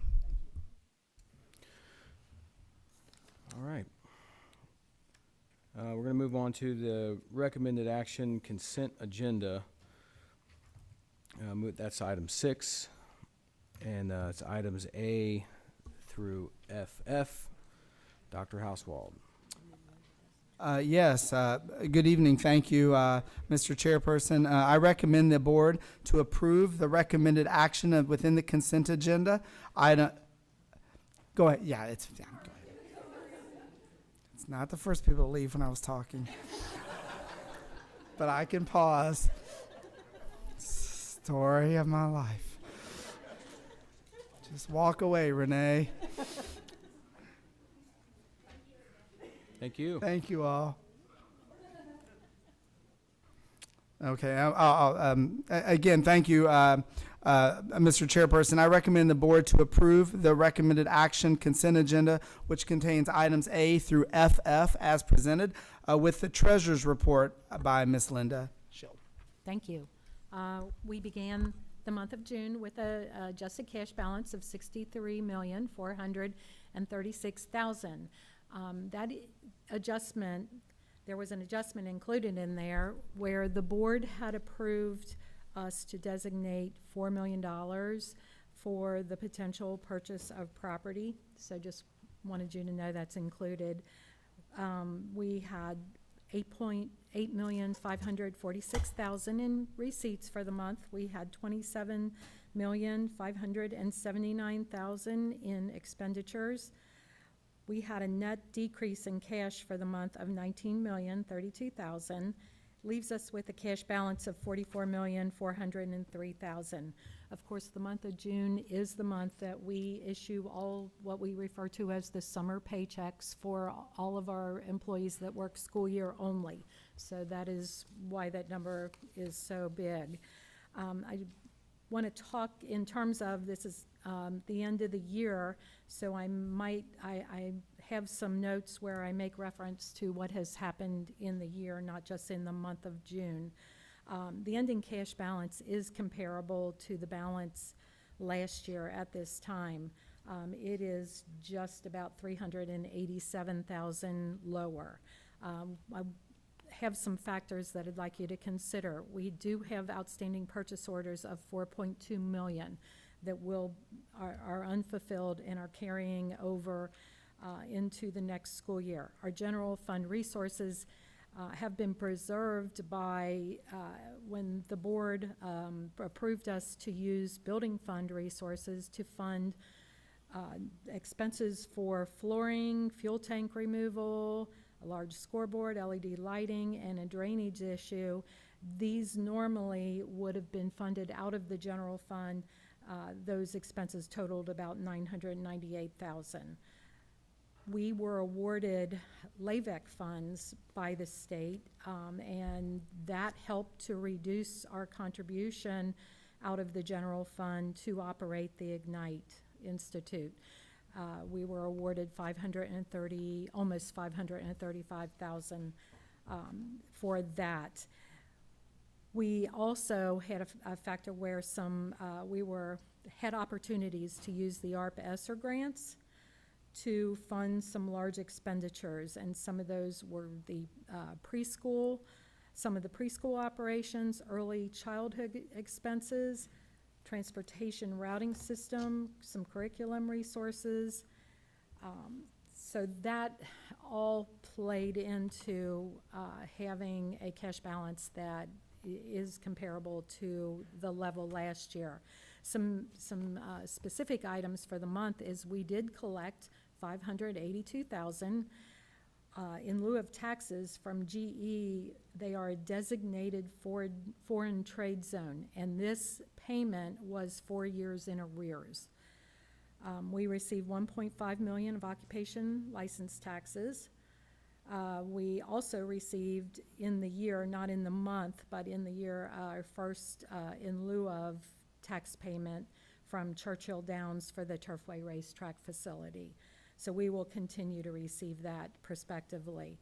All right. We're going to move on to the recommended action consent agenda. That's item 6. And it's items A through FF. Dr. Hauswald. Yes. Good evening. Thank you, Mr. Chairperson. I recommend the board to approve the recommended action within the consent agenda. Go ahead. Yeah, go ahead. It's not the first people to leave when I was talking. But I can pause. Story of my life. Just walk away, Renee. Thank you. Thank you all. Okay. Again, thank you, Mr. Chairperson. I recommend the board to approve the recommended action consent agenda, which contains items A through FF as presented, with the treasurer's report by Ms. Linda Schild. Thank you. We began the month of June with a adjusted cash balance of $63,436,000. That adjustment, there was an adjustment included in there where the board had approved us to designate $4 million for the potential purchase of property. So just wanted you to know that's included. We had $8,546,000 in receipts for the month. We had $27,579,000 in expenditures. We had a net decrease in cash for the month of $19,032,000. Leaves us with a cash balance of $44,403,000. Of course, the month of June is the month that we issue all what we refer to as the summer paychecks for all of our employees that work school year only. So that is why that number is so big. I want to talk in terms of, this is the end of the year, so I have some notes where I make reference to what has happened in the year, not just in the month of June. The ending cash balance is comparable to the balance last year at this time. It is just about $387,000 lower. I have some factors that I'd like you to consider. We do have outstanding purchase orders of $4.2 million that are unfulfilled and are carrying over into the next school year. Our general fund resources have been preserved by when the board approved us to use building fund resources to fund expenses for flooring, fuel tank removal, a large scoreboard, LED lighting, and a drainage issue. These normally would have been funded out of the general fund. Those expenses totaled about $998,000. We were awarded LAVEC funds by the state, and that helped to reduce our contribution out of the general fund to operate the Ignite Institute. We were awarded almost $535,000 for that. We also had a factor where we had opportunities to use the ARP ESSER grants to fund some large expenditures, and some of those were the preschool, some of the preschool operations, early childhood expenses, transportation routing system, some curriculum resources. So that all played into having a cash balance that is comparable to the level last year. Some specific items for the month is we did collect $582,000 in lieu of taxes from GE. They are a designated foreign trade zone, and this payment was 4 years in arrears. We received $1.5 million of occupation license taxes. We also received in the year, not in the month, but in the year, our first in lieu of tax payment from Churchill Downs for the Turfway Racetrack facility. So we will continue to receive that prospectively.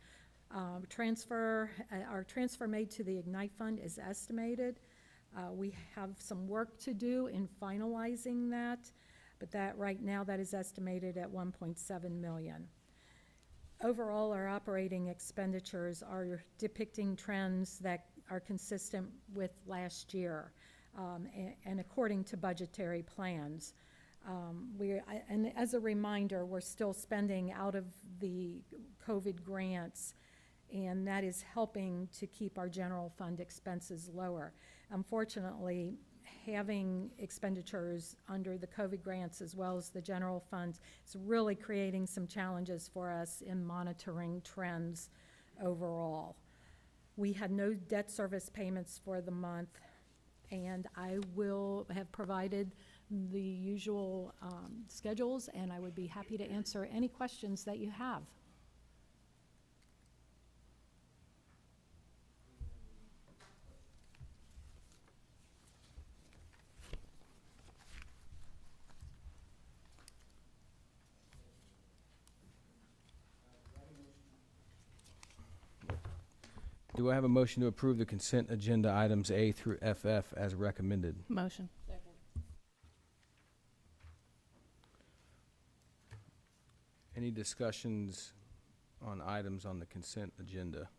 Our transfer made to the Ignite Fund is estimated. We have some work to do in finalizing that, but right now that is estimated at $1.7 million. Overall, our operating expenditures are depicting trends that are consistent with last year and according to budgetary plans. And as a reminder, we're still spending out of the COVID grants, and that is helping to keep our general fund expenses lower. Unfortunately, having expenditures under the COVID grants as well as the general funds is really creating some challenges for us in monitoring trends overall. We had no debt service payments for the month, and I will have provided the usual schedules, and I would be happy to answer any questions that you have. Do I have a motion to approve the consent agenda items A through FF as recommended? Motion. Any discussions on items on the consent agenda?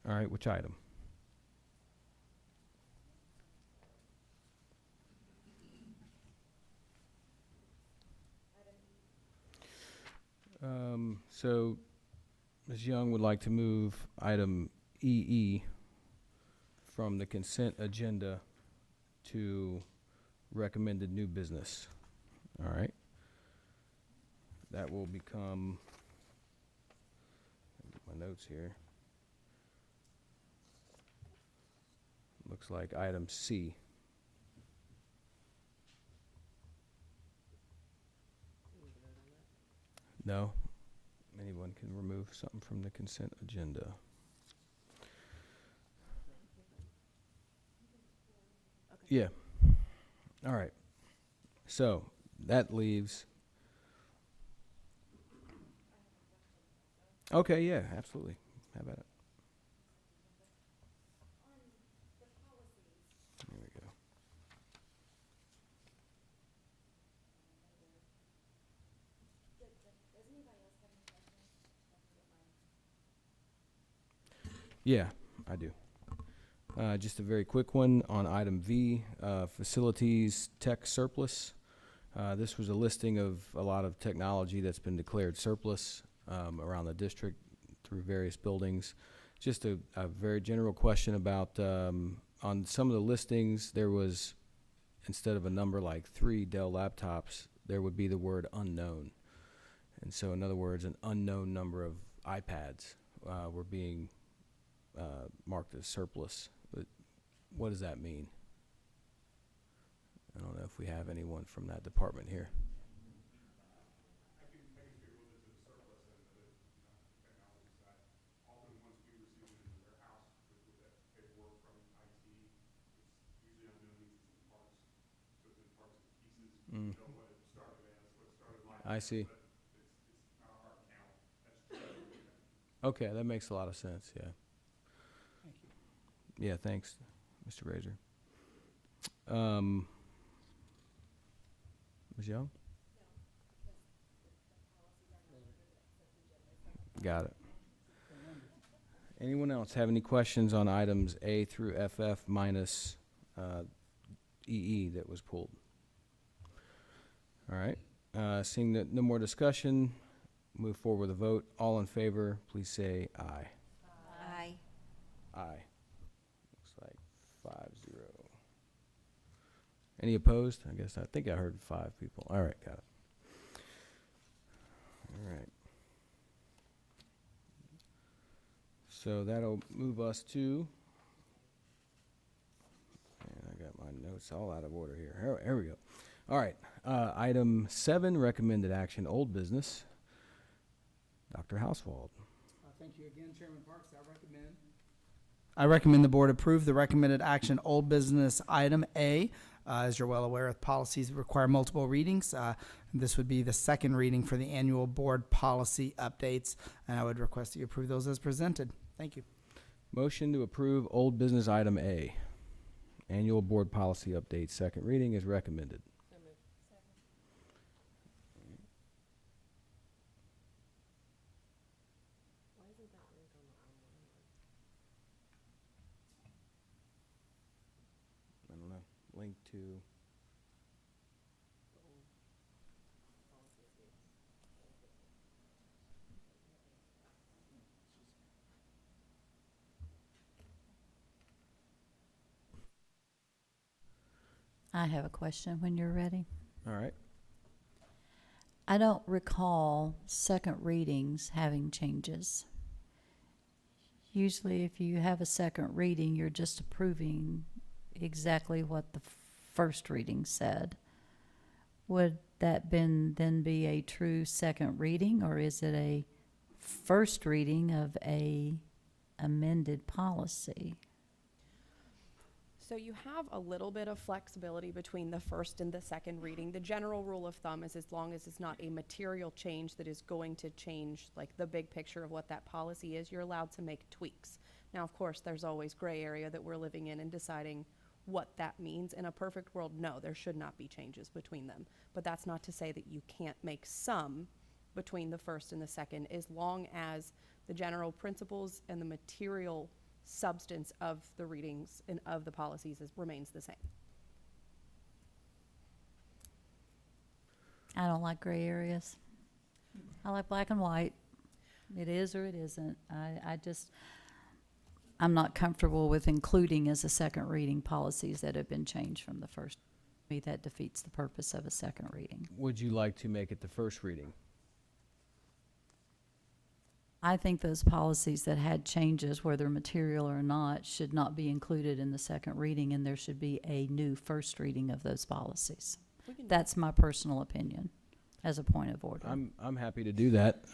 All right, which item? So, Ms. Young would like to move item EE from the consent agenda to recommended new business. All right. That will become, my notes here. Looks like item C. No? Anyone can remove something from the consent agenda. Yeah. All right. So that leaves. Okay, yeah, absolutely. How about it? There we go. Yeah, I do. Just a very quick one on item V, facilities tech surplus. This was a listing of a lot of technology that's been declared surplus around the district through various buildings. Just a very general question about, on some of the listings, there was, instead of a number like 3 Dell laptops, there would be the word unknown. And so, in other words, an unknown number of iPads were being marked as surplus. But what does that mean? I don't know if we have anyone from that department here. I can speak a little bit to the surplus end of it, the technology side. Often once we receive it in the warehouse with that paperwork from IT, it's usually unknown, means it's in parts. So it's in parts and pieces. We know what it started as, what it started like. I see. But it's not a hard count. That's true. Okay, that makes a lot of sense, yeah. Thank you. Yeah, thanks, Mr. Razor. Ms. Young? Got it. Anyone else have any questions on items A through FF minus EE that was pulled? All right. Seeing that no more discussion, move forward with a vote. All in favor, please say aye. Aye. Aye. Looks like 5-0. Any opposed? I think I heard 5 people. All right, got it. All right. So that'll move us to, and I got my notes all out of order here. Here we go. All right. Item 7, recommended action, old business. Dr. Hauswald. Thank you again, Chairman Parks. I recommend the board approve the recommended action old business item A. As you're well aware, policies require multiple readings. This would be the second reading for the annual board policy updates, and I would request that you approve those as presented. Thank you. Motion to approve old business item A. Annual board policy update, second reading is recommended. I don't know. Link to. I have a question when you're ready. All right. I don't recall second readings having changes. Usually if you have a second reading, you're just approving exactly what the first reading said. Would that then be a true second reading, or is it a first reading of a amended policy? So you have a little bit of flexibility between the first and the second reading. The general rule of thumb is as long as it's not a material change that is going to change like the big picture of what that policy is, you're allowed to make tweaks. Now, of course, there's always gray area that we're living in and deciding what that means. In a perfect world, no, there should not be changes between them. But that's not to say that you can't make some between the first and the second, as long as the general principles and the material substance of the readings and of the policies remains the same. I don't like gray areas. I like black and white. It is or it isn't. I'm not comfortable with including as a second reading policies that have been changed from the first. To me, that defeats the purpose of a second reading. Would you like to make it the first reading? I think those policies that had changes, whether material or not, should not be included in the second reading, and there should be a new first reading of those policies. That's my personal opinion, as a point of order. I'm happy to do that.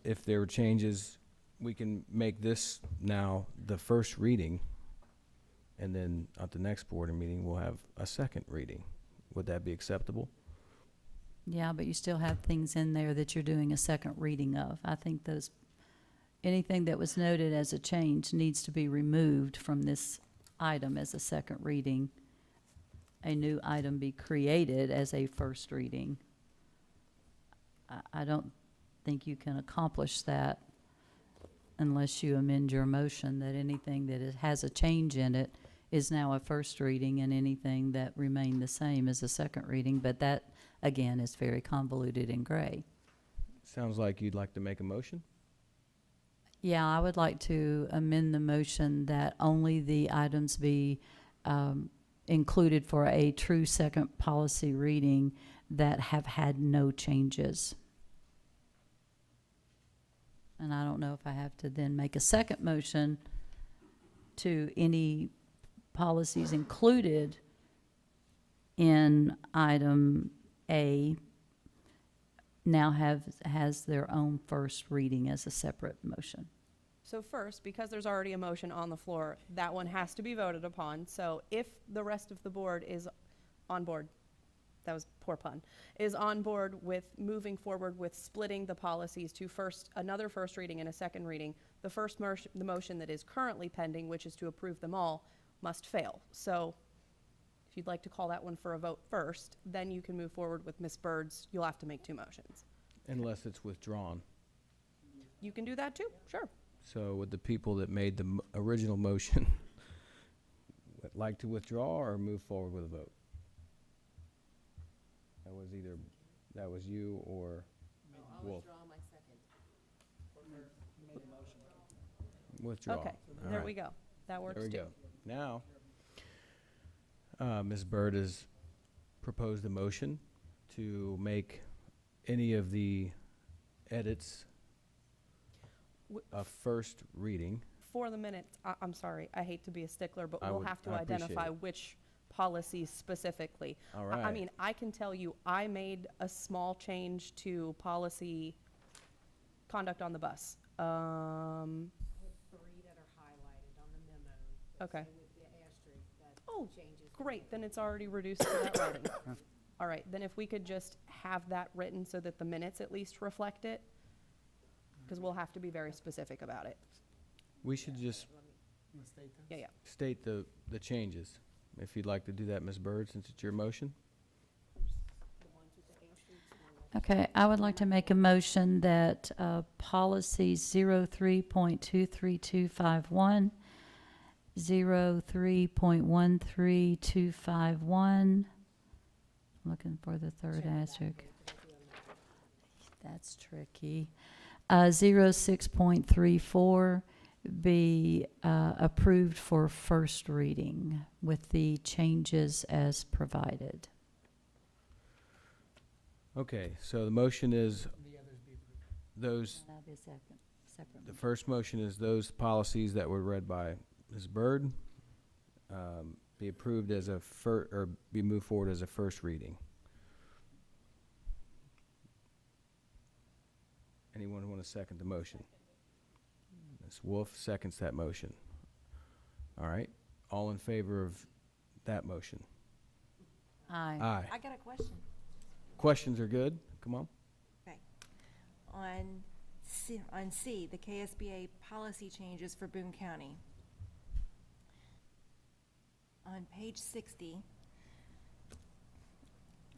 If there were changes, we can make this now the first reading, and then at the next board meeting, we'll have a second reading. Would that be acceptable? Yeah, but you still have things in there that you're doing a second reading of. I think those, anything that was noted as a change needs to be removed from this item as a second reading. A new item be created as a first reading. I don't think you can accomplish that unless you amend your motion that anything that has a change in it is now a first reading, and anything that remained the same is a second reading. But that, again, is very convoluted and gray. Sounds like you'd like to make a motion? Yeah, I would like to amend the motion that only the items be included for a true second policy reading that have had no changes. And I don't know if I have to then make a second motion to any policies included in item A now has their own first reading as a separate motion. So first, because there's already a motion on the floor, that one has to be voted upon. So if the rest of the board is on board, that was poor pun, is on board with moving forward with splitting the policies to another first reading and a second reading, the motion that is currently pending, which is to approve them all, must fail. So if you'd like to call that one for a vote first, then you can move forward with Ms. Bird's. You'll have to make two motions. Unless it's withdrawn. You can do that too, sure. So would the people that made the original motion like to withdraw or move forward with a vote? That was you or Wolf. my second. Withdraw. Okay, All there right. we go. That works too. There we go. Now, Ms. Bird has proposed a motion to make any of the edits a first reading. For the minutes, I'm sorry, I hate to be a stickler, but I we'll would- have to I appreciate identify it. which policies specifically. All I right. mean, I can tell you, I made a small change to policy conduct on the bus. Three that are highlighted on the memo. Okay. With the asterisk that Oh, changes. great, then it's already reduced to that writing. All right, then if we could just have that written so that the minutes at least reflect it, because we'll have to be very specific about it. We should just Yeah. state the changes. If you'd like to do that, Ms. Bird, since it's your motion. Okay, I would like to make a motion that policies 03.23251, 03.13251, looking for the third asterisk. That's tricky. 06.34 be approved for first reading with the changes as provided. Okay, so the motion is those, That'll be a separate the first motion is those policies that were read by Ms. Bird be approved as a or be moved forward as a first reading. Anyone who want to second the motion? Ms. Wolf seconds that motion. All right, all in favor of that motion? Aye. Aye. I got a question. Questions are good? Come on. Okay. On C, the KSBA policy changes for Boone County. On page 60,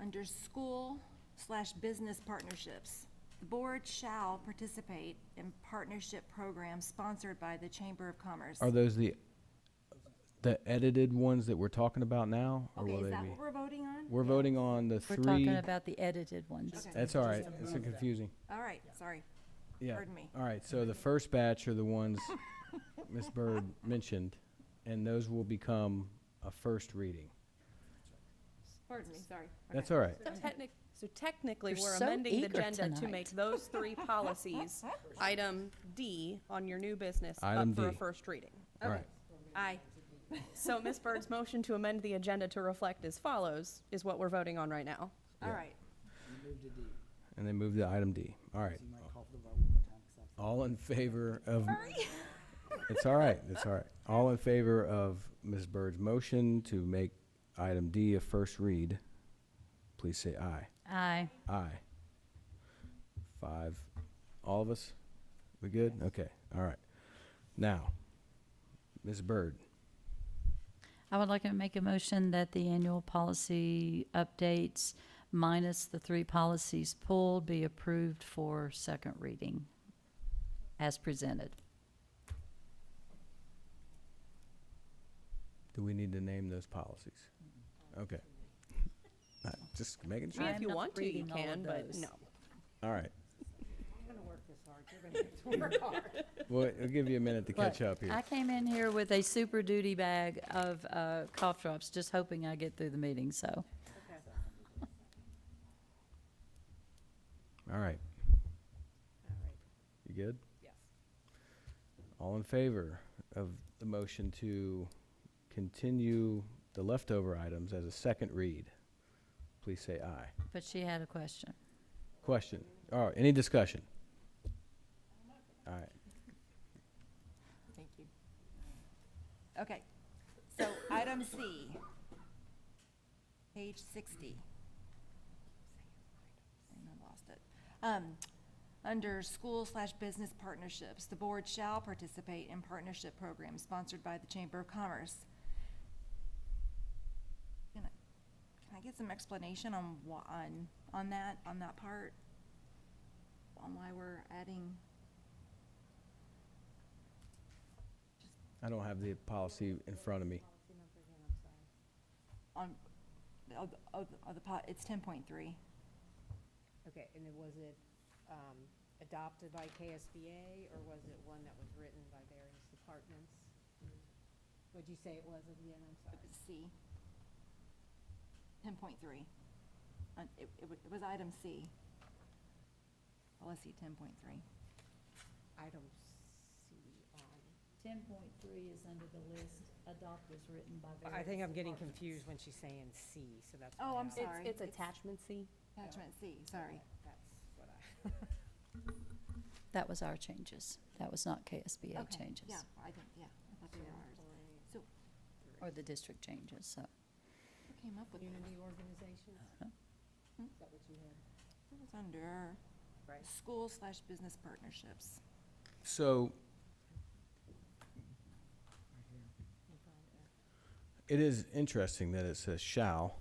under school/business partnerships, the board shall participate in partnership programs sponsored by the Chamber of Commerce. Are those the edited ones that we're talking about now? Or Okay, will is they that be? what we're voting on? We're voting on the We're three. talking about the edited ones. Okay. That's all right. It's confusing. All right, sorry. Yeah. Pardon me. All right, so the first batch are the ones Ms. Byrd mentioned, and those will become a first reading. Pardon me, sorry. That's all right. So technically, You're we're so amending the eager agenda to tonight. make those three policies item D on your new business Item up for a D. first reading. All right. Aye. So Ms. Bird's motion to amend the agenda to reflect as follows is what we're voting on right now. All Yeah. right. And then move to item D. All right. All in favor of? It's all right. It's all right. All in favor of Ms. Bird's motion to make item D a first read, please say aye. Aye. Aye. 5. All of us? We good? Okay. All right. Now, Ms. Byrd. I would like to make a motion that the annual policy updates minus the 3 policies pulled be approved for second reading as presented. Do we need to name those policies? Okay. Just making sure. If I'm you not want to, you reading all of can, but those. no. All right. I'm gonna work this hard, you're gonna have to work hard. We'll give you a minute to catch Look, up here. I came in here with a super duty bag of cough drops, just hoping I get through the meeting, so. All right. You good? Yes. All in favor of the motion to continue the leftover items as a second read, please say aye. But she had a question. Question. All right, any discussion? All right. Thank you. Okay, so item C, page 60. And I lost it. Under school/business partnerships, the board shall participate in partnership programs sponsored by the Chamber of Commerce. Can I get some explanation on on that part? On why we're adding? I don't have the policy in front of me. On, it's 10.3. Okay, and then was it adopted by KSBA, or was it one that was written by various departments? What'd you say it was again? I'm sorry. C. 10.3. It was item C. Policy 10.3. Item C on. 10.3 is under the list, adopt was written by I think I'm getting confused when she's saying C, so that's. Oh, why I'm I- sorry. It's attachment C. Attachment C, sorry. That's what I. That was our changes. That was not KSBA Okay, changes. Yeah, I thought they were ours. So, Or the district changes, so. who came up with Community this? organizations? Hmm? Is that what you had? It was under Right. school/business partnerships. So it is interesting that it says shall,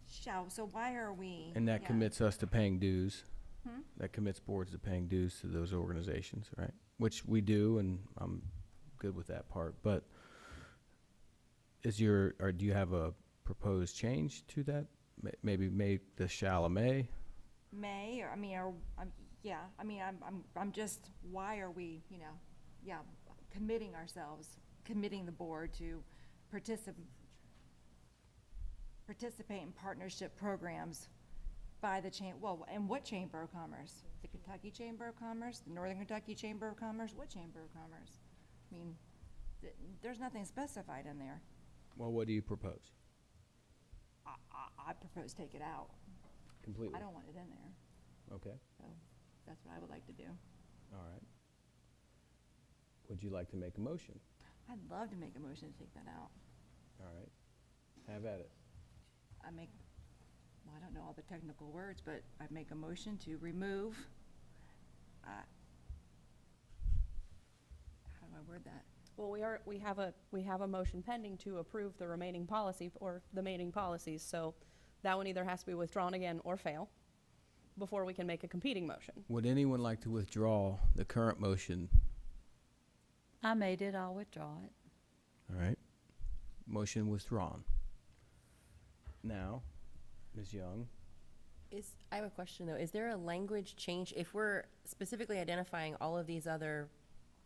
Shall, so why are we? and that yeah. commits us to paying dues. Hmm? That commits boards to paying dues to those organizations, right? Which we do, and I'm good with that part. But or do you have a proposed change to that? Maybe make the shall a may? May, or, I mean, yeah, I mean, I'm just, why are we, committing the board to participate in partnership programs by the and what Chamber of Commerce? The Kentucky Chamber of Commerce, the Northern Kentucky Chamber of Commerce, what Chamber of Commerce? I mean, there's nothing specified in there. Well, what do you propose? I propose take it out. Completely. I don't want it in there, Okay, so that's what I would like to do. all right. Would you like to make a motion? I'd love to make a motion to take that out. All right. Have at it. I don't know all the technical words, but I'd make a motion to remove, how do I word that? Well, we have a motion pending to approve the remaining policy or the remaining policies, so that one either has to be withdrawn again or fail before we can make a competing motion. Would anyone like to withdraw the current motion? I made it, I'll withdraw it. All right. Motion withdrawn. Now, Ms. Young, I have a question though. Is there a language change if we're specifically identifying all of these other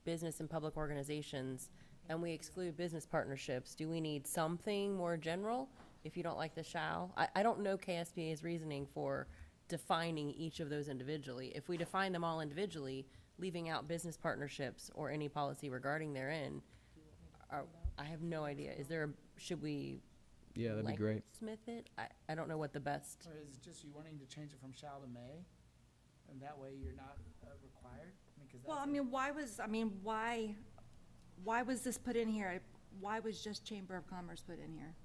business and public organizations and we exclude business partnerships? Do we need something more general if you don't like the shall? I don't know KSBA's reasoning for defining each of those individually. If we define them all individually, leaving out business partnerships or any policy regarding therein, I have no idea. Should we Yeah, that'd be great. Smith it? I don't know what the best. Or is it just you wanting to change it from shall to may? And that way you're not required? I mean, 'cause Well, that's I mean, why was this put in here? Why was just Chamber of Commerce put in here?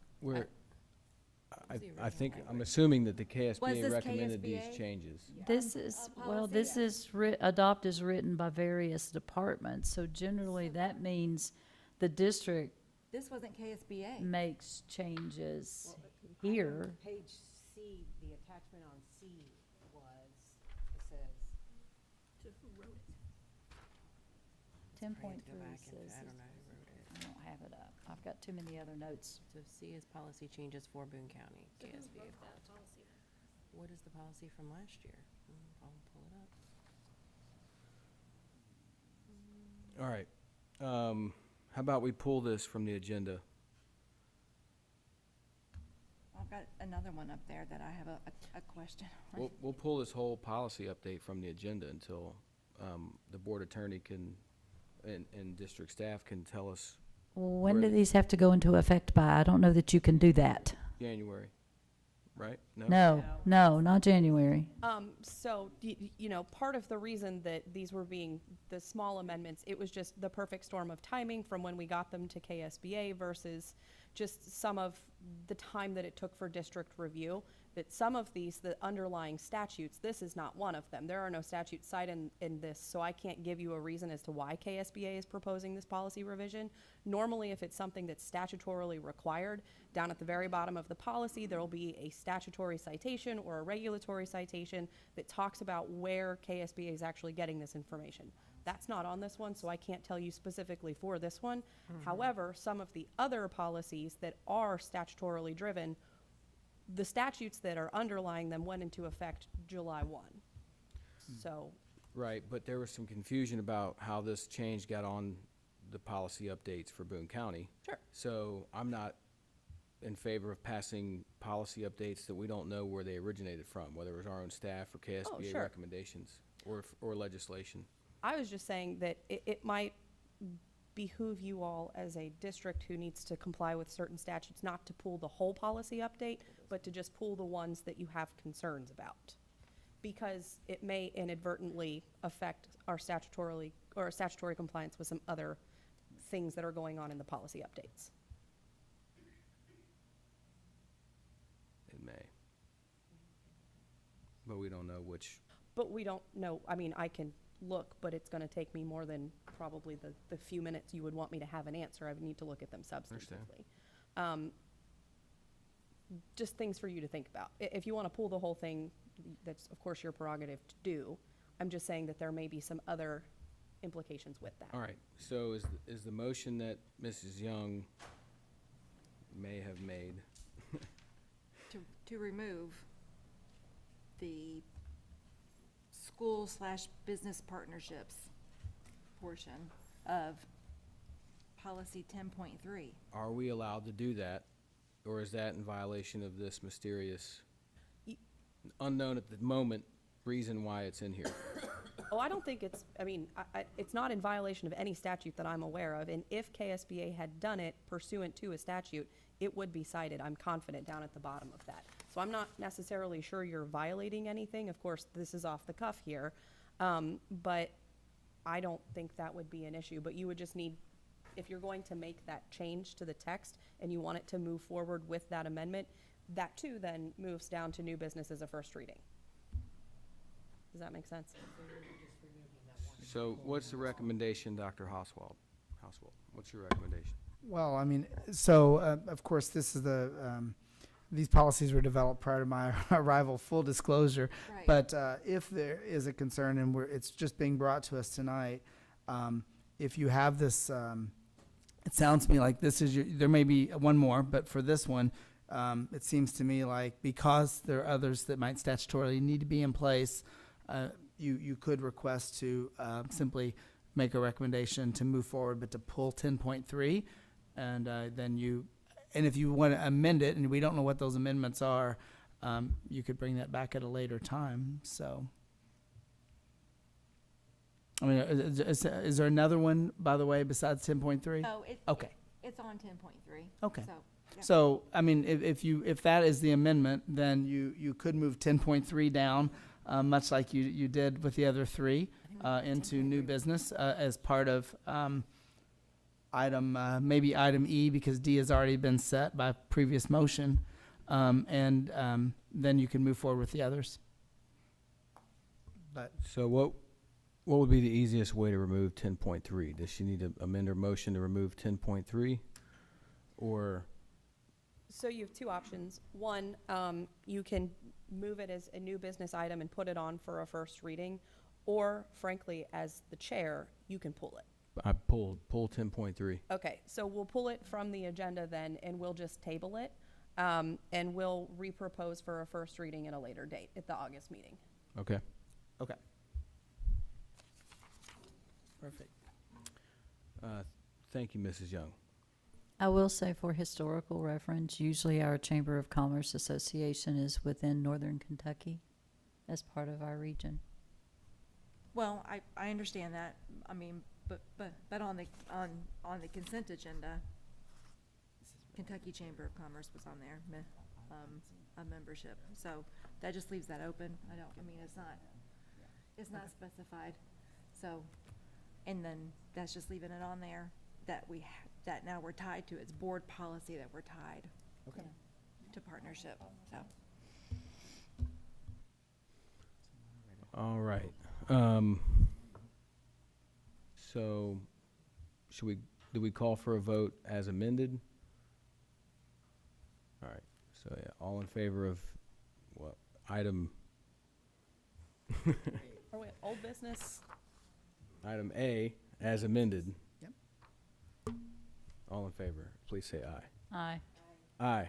I think, I'm assuming that the Was KSBA this recommended these KSBA? changes. This is, well, this is adopt is written by various departments, so generally that means the district This wasn't KSBA. makes changes here. Page C, the attachment on C it says. To who wrote it? 10.3 I says, don't know who wrote it. I don't have it up. I've got too many other notes. So C is policy changes for Boone County, KSBA. What is the policy from last year? I'll pull it up. All right. How about we pull this from the agenda? I've got another one up there that I have a question on. We'll pull this whole policy update from the agenda until the board attorney can, and district staff can tell us When Where- do these have to go into effect by? I don't know that you can do that. January, right? No, not January. So, you know, part of the reason that these were being the small amendments, it was just the perfect storm of timing from when we got them to KSBA versus just some of the time that it took for district review. That some of these, the underlying statutes, this is not one of them. There are no statutes cited in this, so I can't give you a reason as to why KSBA is proposing this policy revision. Normally, if it's something that's statutorily required, down at the very bottom of the policy, there will be a statutory citation or a regulatory citation that talks about where KSBA is actually getting this information. That's not on this one, so I can't tell you specifically for this one. However, some of the other policies that are statutorily driven, the statutes that are underlying them went into effect July 1. So, Right, but there was some confusion about how this change got on the policy updates for Boone County. Sure. So I'm not in favor of passing policy updates that we don't know where they originated from, whether it was our own staff or KSBA sure. recommendations or legislation. I was just saying that it might behoove you all as a district who needs to comply with certain statutes not to pull the whole policy update, but to just pull the ones that you have concerns about. Because it may inadvertently affect our statutory compliance with some other things that are going on in the policy updates. It may. But we don't know which. But we don't know, I mean, I can look, but it's gonna take me more than probably the few minutes you would want me to have an answer. I would need to look at them substantively. Just things for you to think about. If you wanna pull the whole thing, that's of course your prerogative to do. I'm just saying that there may be some other implications with that. All right, so is the motion that Mrs. Young may have made, To remove the school/business partnerships portion of policy 10.3. are we allowed to do that? Or is that in violation of this mysterious, unknown at the moment, reason why it's in here? Oh, I don't think it's, I mean, it's not in violation of any statute that I'm aware of, and if KSBA had done it pursuant to a statute, it would be cited, I'm confident, down at the bottom of that. So I'm not necessarily sure you're violating anything, of course, this is off the cuff here, but I don't think that would be an issue, but you would just need, if you're going to make that change to the text, and you want it to move forward with that amendment, that too then moves down to new business as a first reading. Does that make sense? So what's the recommendation, Dr. Oswald? What's your recommendation? Well, I mean, so, of course, this is these policies were developed prior to my arrival, full disclosure. Right. But if there is a concern, and it's just being brought to us tonight, if you have this, it sounds to me like this is there may be one more, but for this one, it seems to me like because there are others that might statutorily need to be in place, you could request to simply make a recommendation to move forward, but to pull 10.3, and and if you want to amend it, and we don't know what those amendments are, you could bring that back at a later time. So, I mean, is there another one, by the way, besides 10.3? Oh, Okay. It's on 10.3. Okay. So, yeah. So, I mean, if that is the amendment, then you could move 10.3 down, much like you did with the other three, into new business as part of maybe item E, because D has already been set by previous motion, and then you can move forward with the others. But So what would be the easiest way to remove 10.3? Does she need to amend her motion to remove 10.3? Or, So you have two options. One, you can move it as a new business item and put it on for a first reading, or frankly, as the chair, you can pull it. I pull 10.3. Okay, so we'll pull it from the agenda then, and we'll just table it, and we'll repropose for a first reading at a later date at the August meeting. Okay. Okay. Perfect. Thank you, Mrs. Young. I will say for historical reference, usually our Chamber of Commerce Association is within Northern Kentucky as part of our region. Well, I understand that. I mean, but on the consent agenda, Kentucky Chamber of Commerce was on there, a membership. So that just leaves that open. It's not specified. So, and then that's just leaving it on there that now we're tied to. It's board policy that we're tied. Okay. To partnership, so. All right. So, do we call for a vote as amended? All right. So, yeah, all in favor of what item? Are we old business? Item A as amended. Yep. All in favor, please say aye. Aye. Aye.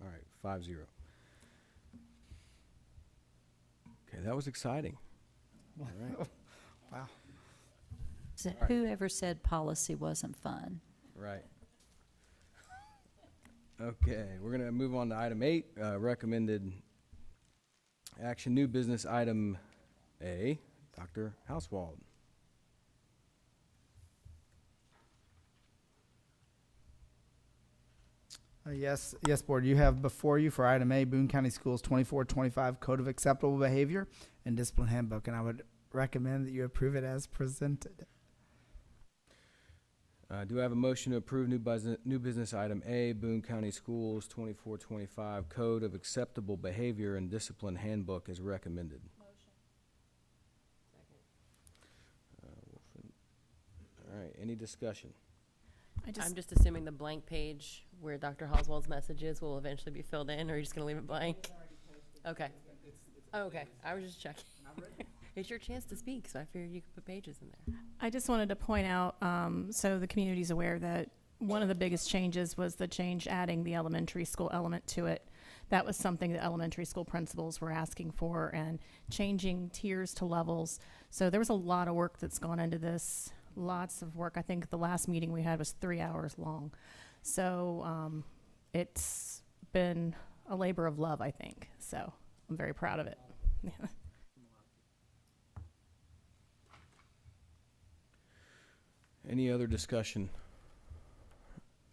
All right, 5-0. Okay, that was exciting. All right. Wow. So whoever said policy wasn't fun? Right. Okay, we're going to move on to item 8, recommended action, new business item A, Dr. Hauswald. Yes, Board. You have before you for item A, Boone County Schools 24-25 Code of Acceptable Behavior and Discipline Handbook, and I would recommend that you approve it as presented. Do I have a motion to approve new business item A, Boone County Schools 24-25 Code of Acceptable Behavior and Discipline Handbook as recommended? Motion. All right, any discussion? I'm just assuming the blank page where Dr. Oswald's message is will eventually be filled in, or are you just going to leave it blank? Okay. Oh, okay. I was just checking. It's your chance to speak, so I figured you could put pages in there. I just wanted to point out, so the community's aware that one of the biggest changes was the change adding the elementary school element to it. That was something that elementary school principals were asking for, and changing tiers to levels. So there was a lot of work that's gone into this, lots of work. I think the last meeting we had was 3 hours long. So it's been a labor of love, I think. So I'm very proud of it. Any other discussion?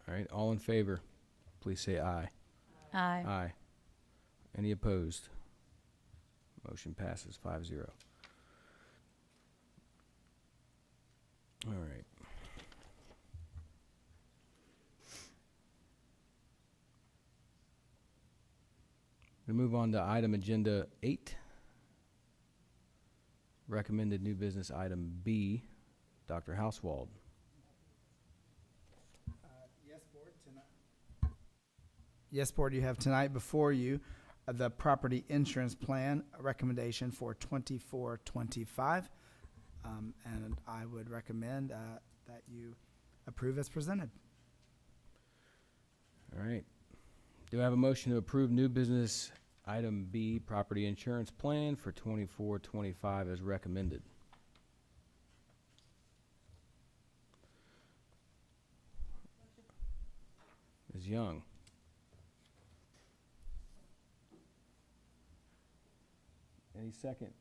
All right, all in favor, please say aye. Aye. Aye. Any opposed? Motion passes 5-0. All right. We'll move on to item agenda 8. Recommended new business item B, Dr. Hauswald. Yes, Board, you have tonight before you the property insurance plan recommendation for 24-25. And I would recommend that you approve as presented. All right. Do I have a motion to approve new business item B, property insurance plan for 24-25 as recommended? Ms. Young. Any second?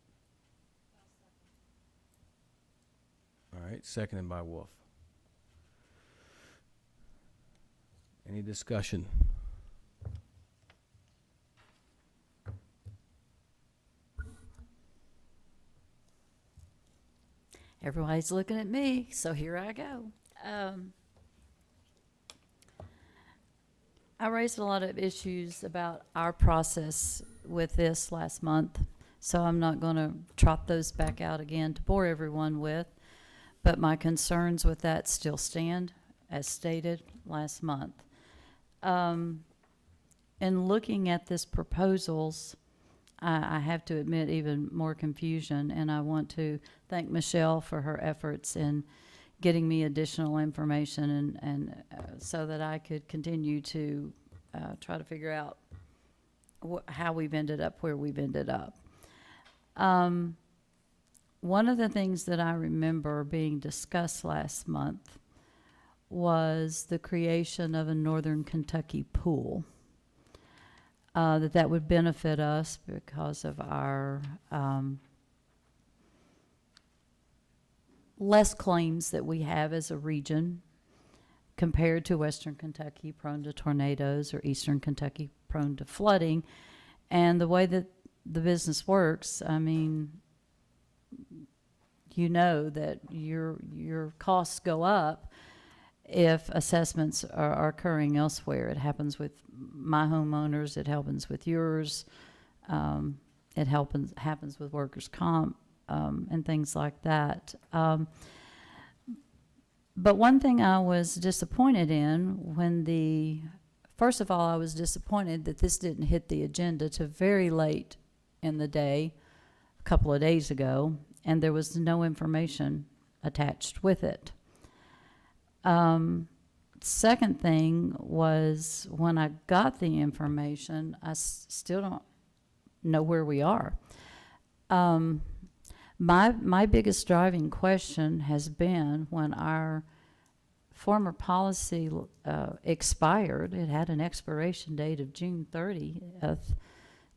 All right, seconded by Wolf. Any discussion? Everybody's looking at me, so here I go. I raised a lot of issues about our process with this last month, so I'm not going to trot those back out again to bore everyone with. But my concerns with that still stand, as stated last month. In looking at this proposals, I have to admit even more confusion, and I want to thank Michelle for her efforts in getting me additional information and so that I could continue to try to figure out how we've ended up where we've ended up. One of the things that I remember being discussed last month was the creation of a Northern Kentucky pool. That would benefit us because of our less claims that we have as a region compared to Western Kentucky, prone to tornadoes, or Eastern Kentucky, prone to flooding. And the way that the business works, I mean, you know that your costs go up if assessments are occurring elsewhere. It happens with my homeowners, it happens with yours, it happens with workers' comp, and things like that. But one thing I was disappointed in first of all, I was disappointed that this didn't hit the agenda till very late in the day, a couple of days ago, and there was no information attached with it. Second thing was, when I got the information, I still don't know where we are. My biggest driving question has been, when our former policy expired, it had an expiration date of June 30th,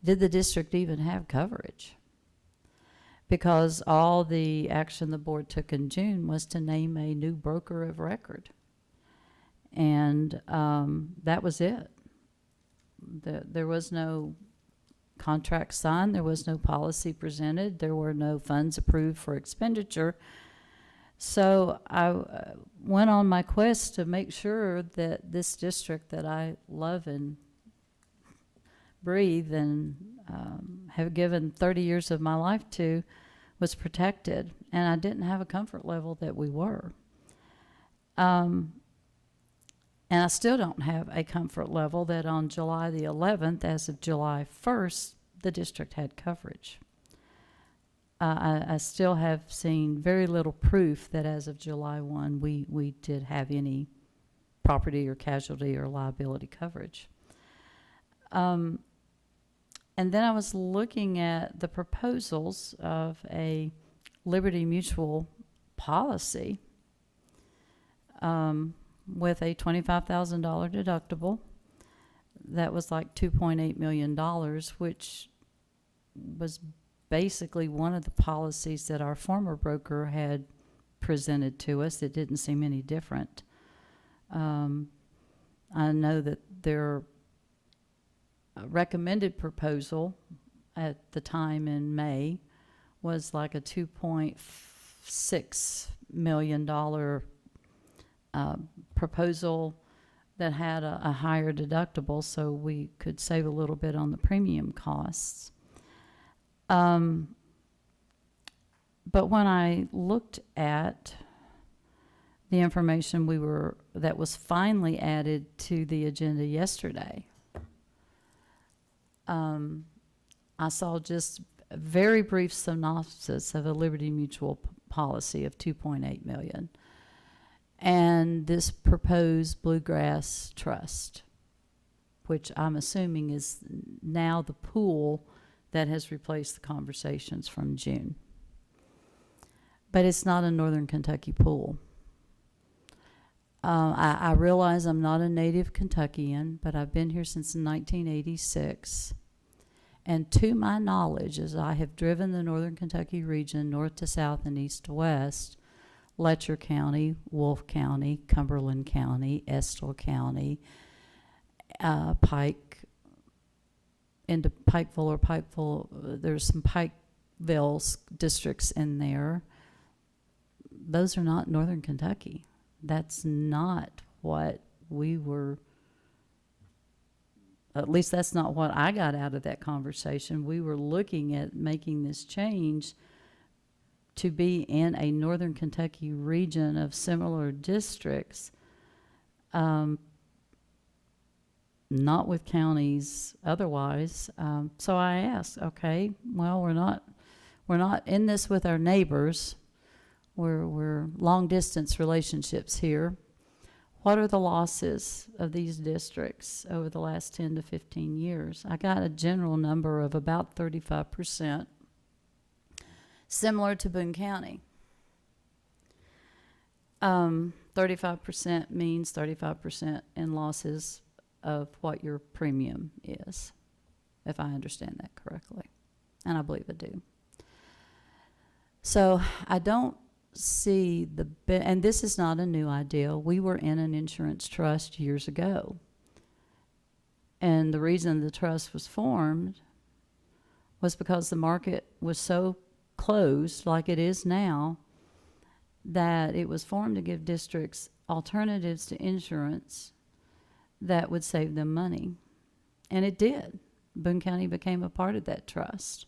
did the district even have coverage? Because all the action the board took in June was to name a new broker of record. And that was it. There was no contract signed, there was no policy presented, there were no funds approved for expenditure. So I went on my quest to make sure that this district that I love and breathe and have given 30 years of my life to was protected, and I didn't have a comfort level that we were. And I still don't have a comfort level that on July the 11th, as of July 1st, the district had coverage. I still have seen very little proof that as of July 1, we did have any property or casualty or liability coverage. And then I was looking at the proposals of a Liberty Mutual policy with a $25,000 deductible. That was like $2.8 million, which was basically one of the policies that our former broker had presented to us. It didn't seem any different. I know that their recommended proposal at the time in May was like a $2.6 million proposal that had a higher deductible, so we could save a little bit on the premium costs. But when I looked at the information that was finally added to the agenda yesterday, I saw just a very brief synopsis of a Liberty Mutual policy of $2.8 million. And this proposed Bluegrass Trust, which I'm assuming is now the pool that has replaced the conversations from June. But it's not a Northern Kentucky pool. I realize I'm not a native Kentuckian, but I've been here since 1986. And to my knowledge, as I have driven the Northern Kentucky region north to south and east to west, Letcher County, Wolfe County, Cumberland County, Estill County, Pike, into Pikeville, there's some Pikeville districts in there. Those are not Northern Kentucky. That's not what we were, at least that's not what I got out of that conversation. We were looking at making this change to be in a Northern Kentucky region of similar districts, not with counties otherwise. So I asked, okay, well, we're not in this with our neighbors. We're long distance relationships here. What are the losses of these districts over the last 10 to 15 years? I got a general number of about 35%, similar to Boone County. 35% means 35% in losses of what your premium is, if I understand that correctly. And I believe I do. So I don't see and this is not a new idea. We were in an insurance trust years ago. And the reason the trust was formed was because the market was so closed, like it is now, that it was formed to give districts alternatives to insurance that would save them money. And it did. Boone County became a part of that trust.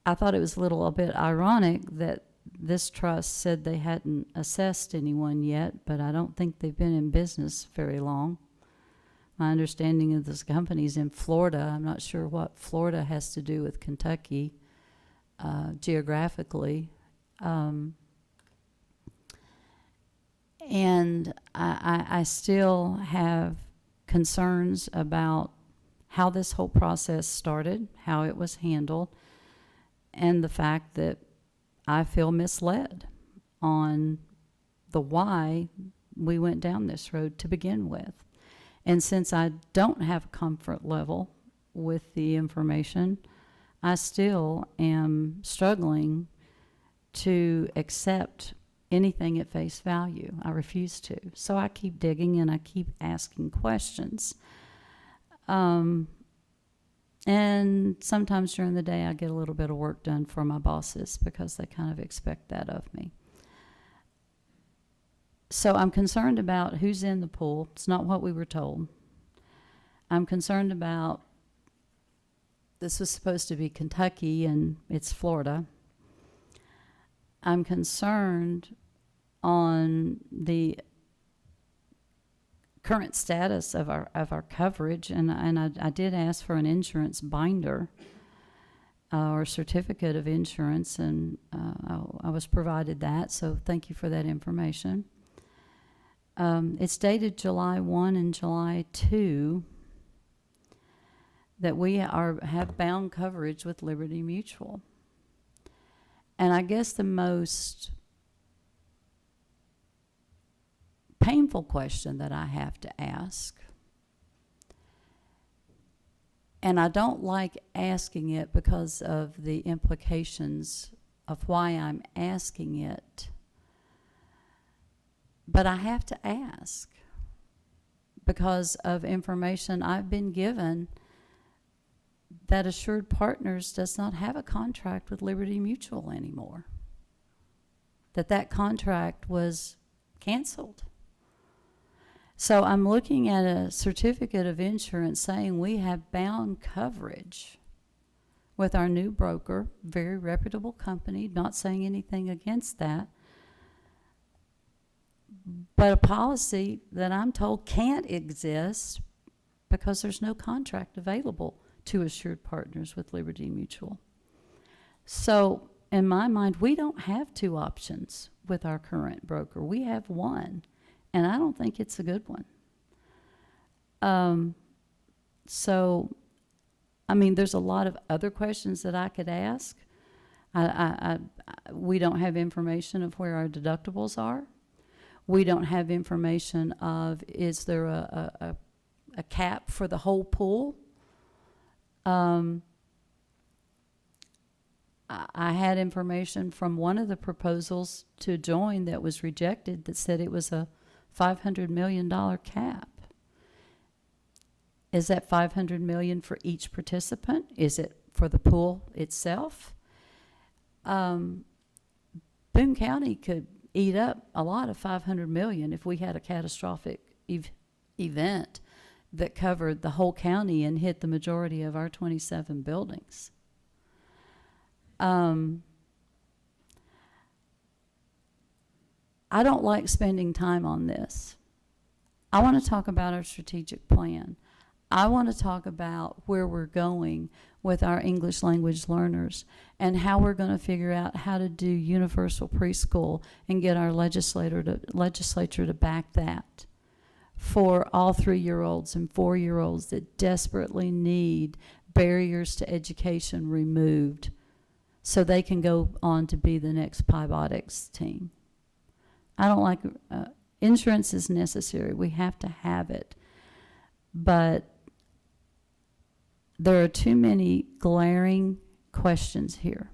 I thought it was a bit ironic that this trust said they hadn't assessed anyone yet, but I don't think they've been in business very long. My understanding of this company's in Florida. I'm not sure what Florida has to do with Kentucky geographically. And I still have concerns about how this whole process started, how it was handled, and the fact that I feel misled on the why we went down this road to begin with. And since I don't have a comfort level with the information, I still am struggling to accept anything at face value. I refuse to. So I keep digging and I keep asking questions. And sometimes during the day I get a little bit of work done for my bosses because they kind of expect that of me. So I'm concerned about who's in the pool. It's not what we were told. I'm concerned about, this was supposed to be Kentucky and it's Florida. I'm concerned on the current status of our coverage, and I did ask for an insurance binder or certificate of insurance, and I was provided that, so thank you for that information. It's dated July 1 and July 2 that we have bound coverage with Liberty Mutual. And I guess the most painful question that I have to ask, and I don't like asking it because of the implications of why I'm asking it, but I have to ask because of information I've been given that Assured Partners does not have a contract with Liberty Mutual anymore, that contract was canceled. So I'm looking at a certificate of insurance saying we have bound coverage with our new broker, very reputable company, not saying anything against that, but a policy that I'm told can't exist because there's no contract available to Assured Partners with Liberty Mutual. So in my mind, we don't have two options with our current broker. We have one. and I don't think it's a good one. So, I mean, there's a lot of other questions that I could ask. We don't have information of where our deductibles are. We don't have information of, is there a cap for the whole pool? I had information from one of the proposals to join that was rejected that said it was a $500 million cap. Is that $500 million for each participant? Is it for the pool itself? Boone County could eat up a lot of $500 million if we had a catastrophic event that covered the whole county and hit the majority of our 27 buildings. I don't like spending time on this. I want to talk about our strategic plan. I want to talk about where we're going with our English language learners and how we're going to figure out how to do universal preschool and get our legislature to back that for all 3-year-olds and 4-year-olds that desperately need barriers to education removed so they can go on to be the next Pybotics team. I don't like, insurance is necessary. We have to have it. But there are too many glaring questions here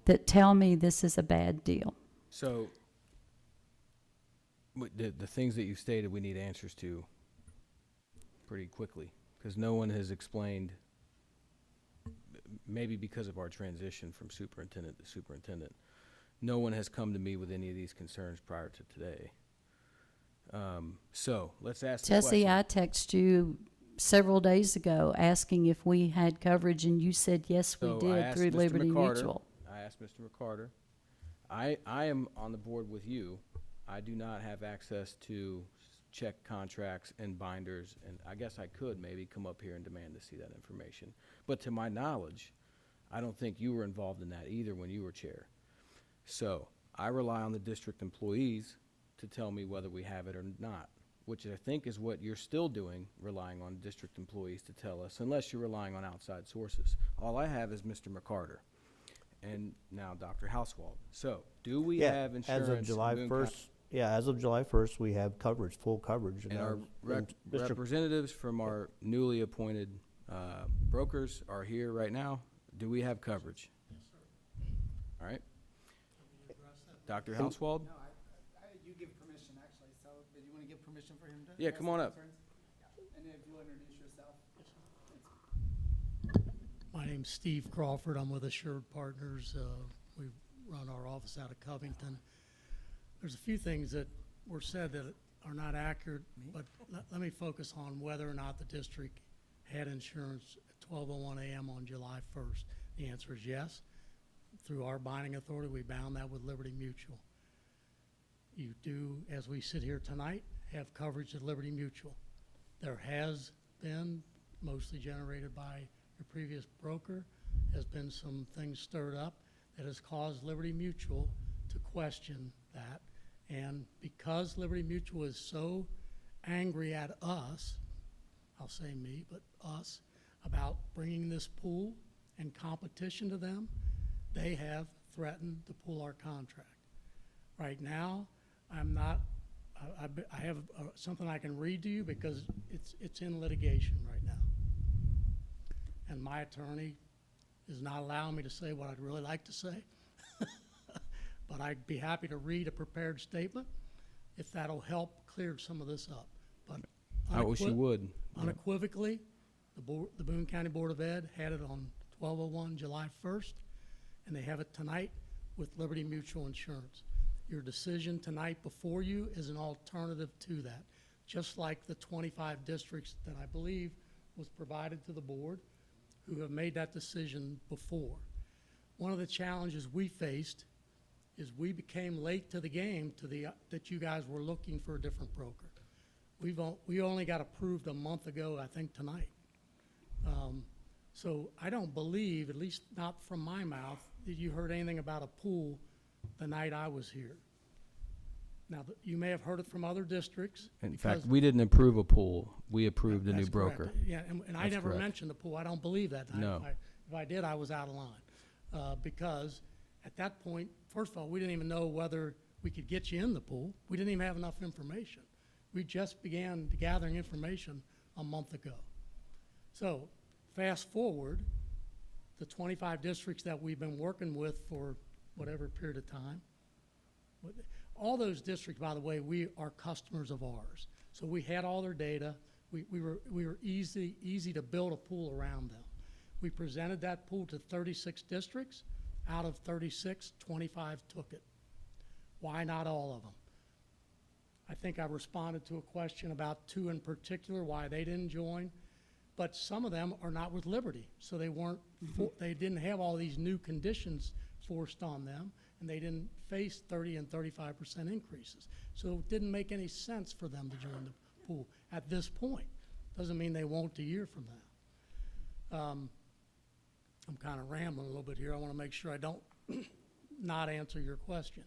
that tell me this is a bad deal. So the things that you stated we need answers to pretty quickly, because no one has explained, maybe because of our transition from superintendent to superintendent, no one has come to me with any of these concerns prior to today. So let's ask the Jesse, question. I texted you several days ago asking if we had coverage, and you said yes, we So I did asked through Mr. Liberty McCarter- Mutual. I asked Mr. McCarter. I am on the board with you. I do not have access to check contracts and binders, and I guess I could maybe come up here and demand to see that information. But to my knowledge, I don't think you were involved in that either when you were chair. So I rely on the district employees to tell me whether we have it or not, which I think is what you're still doing, relying on district employees to tell us, unless you're relying on outside sources. All I have is Mr. McCarter and now Dr. Hauswald. So do we have insurance? As of July in Boone 1st, as of July 1st, we have coverage, full coverage. And our district- representatives from our newly appointed brokers are here right now. Do we have coverage? Yes, sir. All right. Dr. Hauswald? No, you give permission, actually, so, do you want to give permission for him to? Yeah, address come on the up. concerns? Yeah. And if you'll introduce yourself. My name's Steve Crawford. I'm with Assured Partners. We run our office out of Covington. There's a few things that were said that are not accurate, but let me focus on whether or not the district had insurance at 12:01 a.m. on July 1st. The answer is yes. Through our binding authority, we bound that with Liberty Mutual. You do, as we sit here tonight, have coverage at Liberty Mutual. There has been, mostly generated by your previous broker, has been some things stirred up that has caused Liberty Mutual to question that. And because Liberty Mutual is so angry at us, I'll say me, but us, about bringing this pool and competition to them, they have threatened to pull our contract. Right now, I'm not, I have something I can read to you because it's in litigation right now. And my attorney is not allowing me to say what I'd really like to say. But I'd be happy to read a prepared statement if that'll help clear some of this up. But I wish you would. unequivocally, the Boone County Board of Ed had it on 12/01 July 1st, and they have it tonight with Liberty Mutual Insurance. Your decision tonight before you is an alternative to that, just like the 25 districts that I believe was provided to the board who have made that decision before. One of the challenges we faced is we became late to the game that you guys were looking for a different broker. We only got approved a month ago, I think tonight. So I don't believe, at least not from my mouth, that you heard anything about a pool the night I was here. Now, you may have heard it from other districts. In fact, because- we didn't approve a pool. We approved a new That's correct. broker. Yeah, and I That's never correct. mentioned the pool. I don't believe that. No. If I did, I was out of line. Because at that point, first of all, we didn't even know whether we could get you in the pool. We didn't even have enough information. We just began gathering information a month ago. So, fast forward, the 25 districts that we've been working with for whatever period of time. All those districts, by the way, we are customers of ours. So we had all their data. We were easy to build a pool around them. We presented that pool to 36 districts. Out of 36, 25 took it. Why not all of them? I think I responded to a question about 2 in particular, why they didn't join. But some of them are not with Liberty, so they weren't, they didn't have all these new conditions forced on them, and they didn't face 30 and 35% increases. So it didn't make any sense for them to join the pool at this point. Doesn't mean they won't a year from now. I'm kind of rambling a little bit here. I want to make sure I don't not answer your question.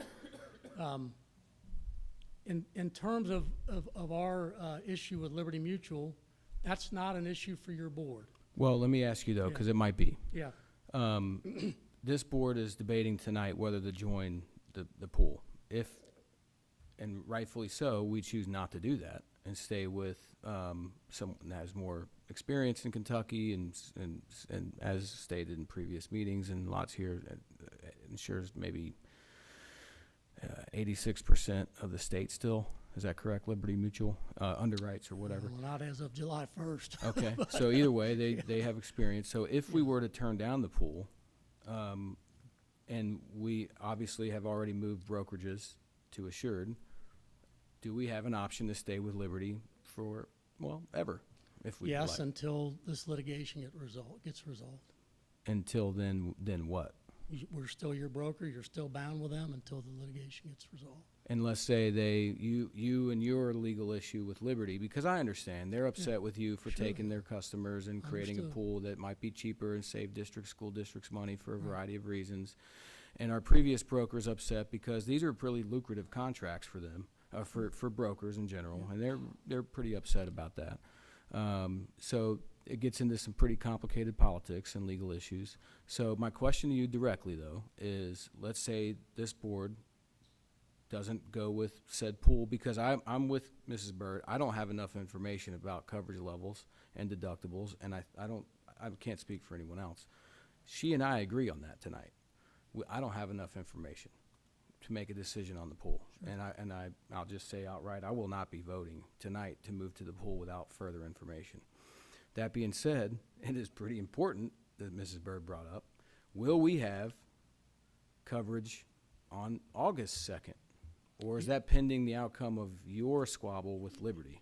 In terms of our issue with Liberty Mutual, that's not an issue for your board. Well, let me ask you though, Yeah. because it might be. Yeah. This board is debating tonight whether to join the pool. If, and rightfully so, we choose not to do that and stay with someone that has more experience in Kentucky and as stated in previous meetings and lots here, ensures maybe 86% of the state still. Is that correct, Liberty Mutual, underwrites or whatever? Well, not as of July 1st. Okay, so either way, they have experience. So if we were to turn down the pool, and we obviously have already moved brokerages to Assured, do we have an option to stay with Liberty for, well, ever, if we Yes, like? until this litigation gets resolved. Until then what? We're still your broker, you're still bound with them until the litigation gets resolved. And let's say you and your legal issue with Liberty, because I understand, they're upset with you for Sure. taking their customers and creating a Understood. pool that might be cheaper and save school districts money for a variety of reasons. And our previous broker's upset because these are pretty lucrative contracts for them, for brokers in general, and they're pretty upset about that. So it gets into some pretty complicated politics and legal issues. So my question to you directly, though, is let's say this board doesn't go with said pool, because I'm with Mrs. Bird. I don't have enough information about coverage levels and deductibles, and I can't speak for anyone else. She and I agree on that tonight. I don't have enough information to make a decision on the pool. Sure. And I'll just say outright, I will not be voting tonight to move to the pool without further information. That being said, it is pretty important that Mrs. Bird brought up, will we have coverage on August 2nd? Or is that pending the outcome of your squabble with Liberty?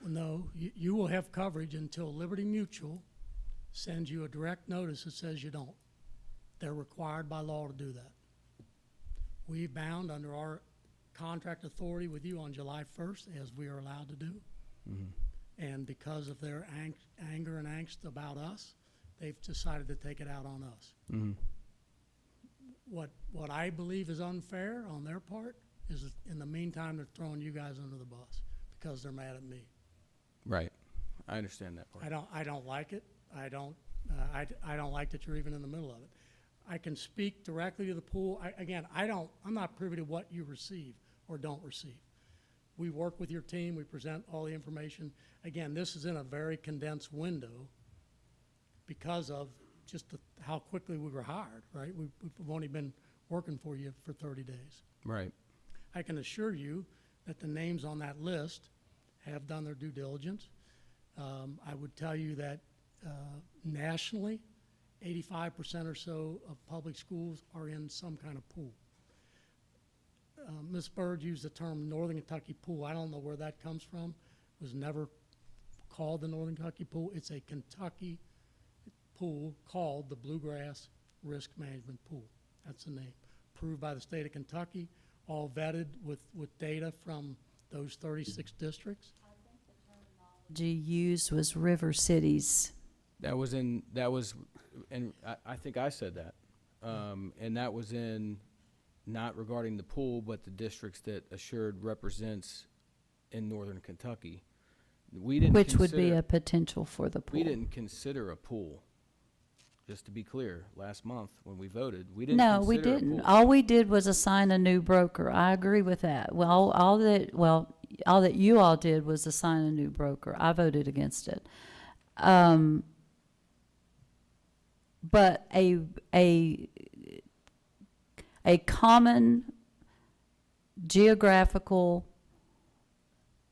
No, you will have coverage until Liberty Mutual sends you a direct notice that says you don't. They're required by law to do that. We bound under our contract authority with you on July 1st, as we are allowed to do. Mm-hmm. And because of their anger and angst about us, they've decided to take it out on us. Mm-hmm. What I believe is unfair on their part is that in the meantime, they're throwing you guys under the bus because they're mad at me. Right. I understand that part. I don't like it. I don't like that you're even in the middle of it. I can speak directly to the pool. I'm not privy to what you receive or don't receive. We work with your team. We present all the information. Again, this is in a very condensed window because of just how quickly we were hired, right? We've only been working for you for 30 days. Right. I can assure you that the names on that list have done their due diligence. I would tell you that nationally, 85% or so of public schools are in some kind of pool. Ms. Bird used the term Northern Kentucky pool. I don't know where that comes from. It was never called the Northern Kentucky pool. It's a Kentucky pool called the Bluegrass Risk Management Pool. That's the name. Approved by the state of Kentucky, all vetted with data from those 36 districts. G used was River Cities. And I think I said that. And that was in not regarding the pool, but the districts that Assured represents in northern Kentucky. We didn't Which would be consider- a potential for the pool. We didn't consider a pool. Just to be clear, last month when we voted, we didn't No, consider we a didn't. pool. All we did was assign a new broker. I agree with that. Well, all that you all did was assign a new broker. I voted against it. But a common geographical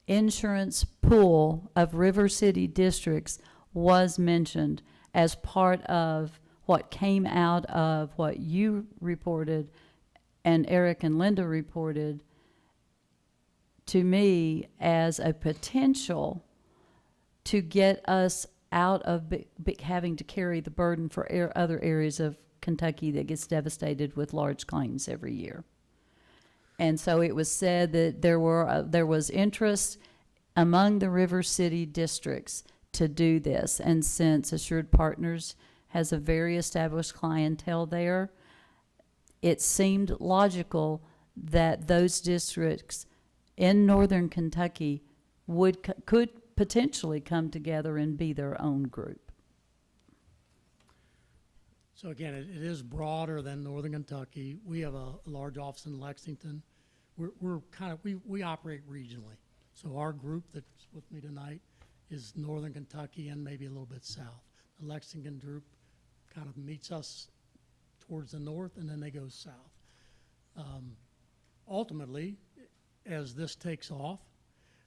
insurance pool of River City districts was mentioned as part of what came out of what you reported and Eric and Linda reported to me as a potential to get us out of having to carry the burden for other areas of Kentucky that gets devastated with large claims every year. And so it was said that there was interest among the River City districts to do this. And since Assured Partners has a very established clientele there, it seemed logical that those districts in northern Kentucky could potentially come together and be their own group. So again, it is broader than northern Kentucky. We have a large office in Lexington. We're kind of, we operate regionally. So our group that's with me tonight is northern Kentucky and maybe a little bit south. The Lexington group kind of meets us towards the north, and then they go south. Ultimately, as this takes off,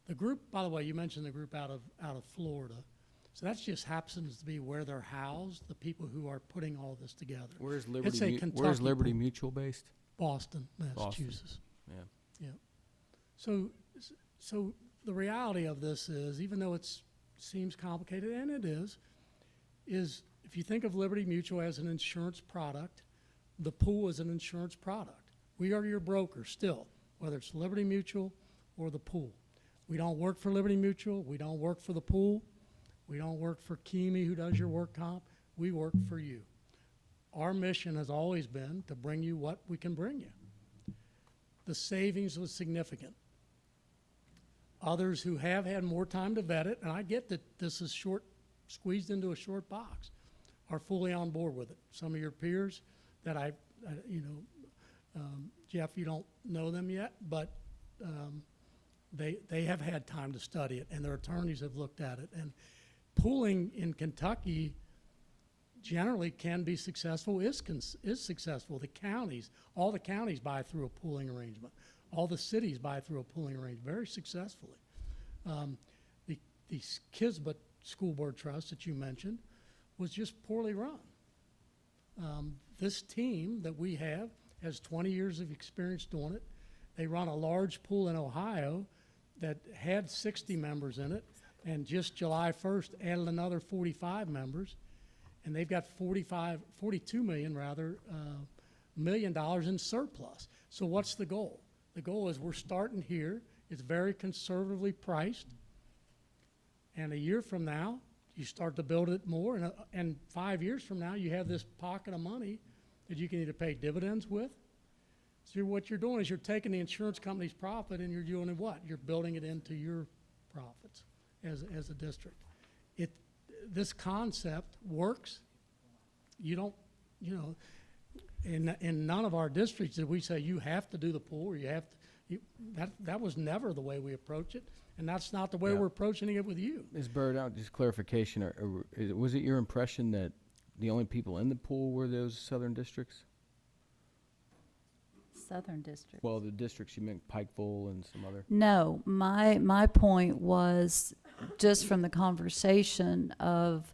the group, by the way, you mentioned the group out of Florida. So that just happens to be where they're housed, the people who are putting all this together. Where's It's a Liberty Kentucky pool. Mutual based? Boston, Massachusetts. Yeah. Yeah. So the reality of this is, even though it seems complicated, and it is if you think of Liberty Mutual as an insurance product, the pool is an insurance product. We are your broker still, whether it's Liberty Mutual or the pool. We don't work for Liberty Mutual. We don't work for the pool. We don't work for Kimi, who does your work comp. We work for you. Our mission has always been to bring you what we can bring you. The savings was significant. Others who have had more time to vet it, and I get that this is squeezed into a short box, are fully on board with it. Some of your peers that Jeff, you don't know them yet, but they have had time to study it, and their attorneys have looked at it. And pooling in Kentucky generally can be successful, is successful. The counties, all the counties buy through a pooling arrangement. All the cities buy through a pooling arrangement very successfully. The Kisbet School Board Trust that you mentioned was just poorly run. This team that we have has 20 years of experience doing it. They run a large pool in Ohio that had 60 members in it, and just July 1st added another 45 members, and they've got $42 million in surplus. So what's the goal? The goal is we're starting here. It's very conservatively priced, and a year from now, you start to build it more, and 5 years from now, you have this pocket of money that you can either pay dividends with. So what you're doing is you're taking the insurance company's profit and you're doing what? You're building it into your profits as a district. This concept works. You don't, in none of our districts did we say you have to do the pool or you have to. That was never the way we approach it, and that's not the way we're approaching it with you. Ms. Bird, just clarification, was it your impression that the only people in the pool were those southern districts? Southern district. Well, the districts you meant Pikeville and some other. No, my point was just from the conversation of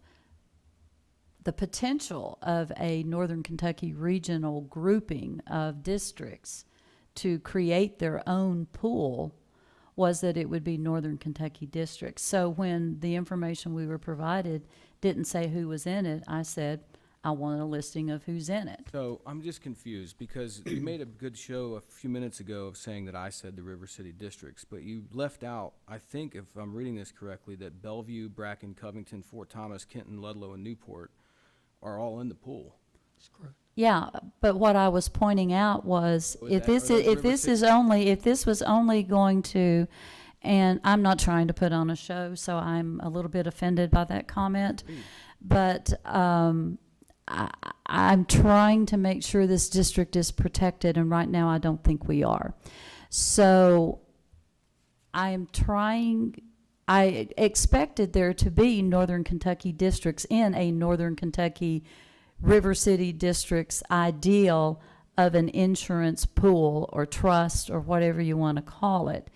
the potential of a Northern Kentucky regional grouping of districts to create their own pool was that it would be Northern Kentucky districts. So when the information we were provided didn't say who was in it, I said, I want a listing of who's in it. So I'm just confused because you made a good show a few minutes ago of saying that I said the River City districts, but you left out, I think if I'm reading this correctly, that Bellevue, Bracken, Covington, Fort Thomas, Kenton, Ludlow, and Newport are all in the pool. That's correct. Yeah, but what I was pointing out was, Was if that- this are is, those if River this City- is only, if this was only going to, and I'm not trying to put on a show, so I'm a little bit offended by that comment, but I'm trying to make sure this district is protected, and right now I don't think we are. So I expected there to be Northern Kentucky districts in a Northern Kentucky River City district's ideal of an insurance pool or trust or whatever you want to call it.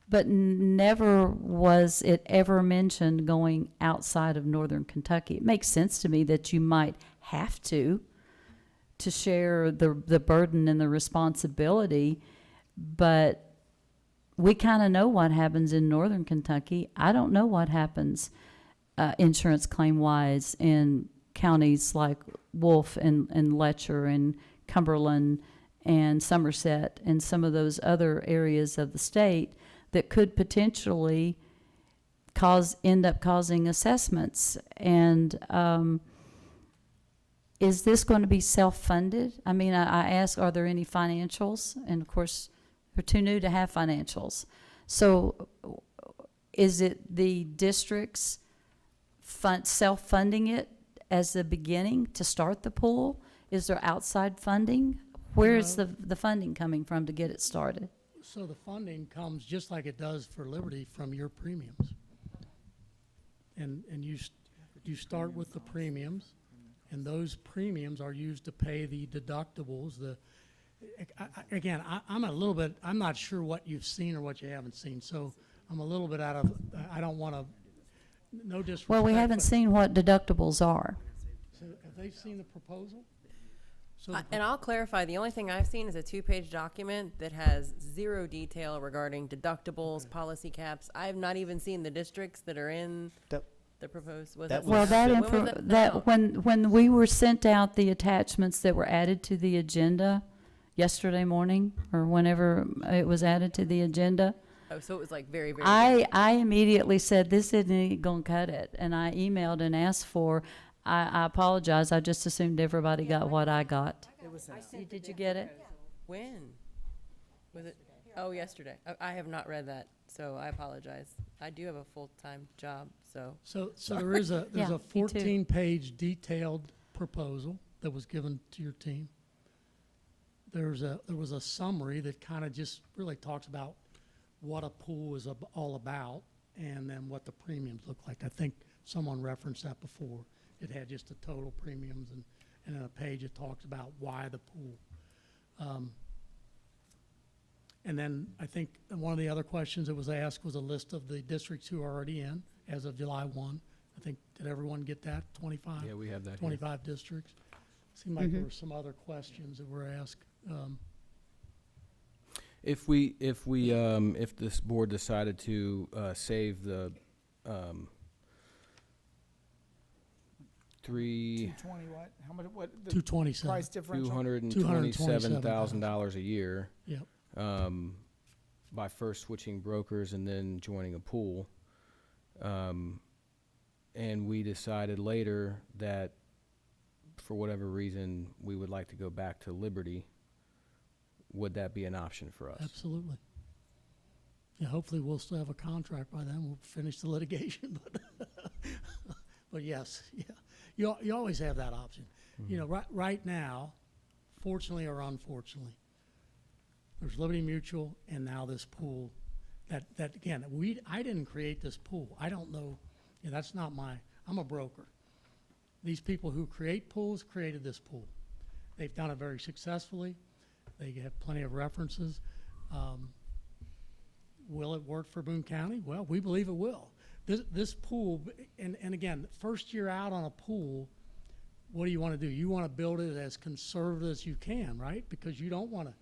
But never was it ever mentioned going outside of Northern Kentucky. It makes sense to me that you might have to share the burden and the responsibility, but we kind of know what happens in Northern Kentucky. I don't know what happens insurance claim-wise in counties like Wolfe and Letcher and Cumberland and Somerset and some of those other areas of the state that could potentially end up causing assessments. And is this going to be self-funded? I mean, I ask, are there any financials? And of course, we're too new to have financials. So is it the districts self-funding it as the beginning to start the pool? Is there outside funding? Where is the funding coming from to get it started? So the funding comes just like it does for Liberty from your premiums. And you start with the premiums, and those premiums are used to pay the deductibles. I'm not sure what you've seen or what you haven't seen, so I'm a little bit out of, I don't want to, no disrespect. Well, we haven't but- seen what deductibles are. So have they seen the proposal? So And I'll clarify, the only thing I've seen is a 2-page document that has zero detail regarding deductibles, policy caps. I have not even seen the districts that are in That- the proposed. Was that it was- Well, when that was info, that out? when we were sent out the attachments that were added to the agenda yesterday morning, or whenever it was added to the agenda, Oh, so it was like very, very. I immediately said, this isn't gonna cut it, and I emailed and asked for, I apologize, I just assumed everybody got what I got. Did you get it? When? Was it? Oh, yesterday. I have not read that, so I apologize. I do have a full-time job, so. So there's Yeah, a me too. 14-page detailed proposal that was given to your team. There was a summary that kind of just really talks about what a pool is all about, and then what the premiums look like. I think someone referenced that before. It had just the total premiums, and then a page that talks about why the pool. And then I think one of the other questions that was asked was a list of the districts who are already in as of July 1. I think, did everyone get that? 25? Yeah, we have that here. 25 districts. Seemed like there were some other questions that were asked. If this board decided to save the 220 what? How much, what? the 227. Price differential? $227,000 a year. Yep. By first switching brokers and then joining a pool. And we decided later that for whatever reason, we would like to go back to Liberty. Would that be an option for us? Absolutely. Yeah, hopefully we'll still have a contract by then. We'll finish the litigation, but yes, yeah. You always have that option. You know, right now, fortunately or unfortunately, there's Liberty Mutual and now this pool that again, I didn't create this pool. I don't know, that's not I'm a broker. These people who create pools created this pool. They've done it very successfully. They have plenty of references. Will it work for Boone County? Well, we believe it will. This pool, and again, first year out on a pool, what do you want to do? You want to build it as conservative as you can, right? Because you don't want to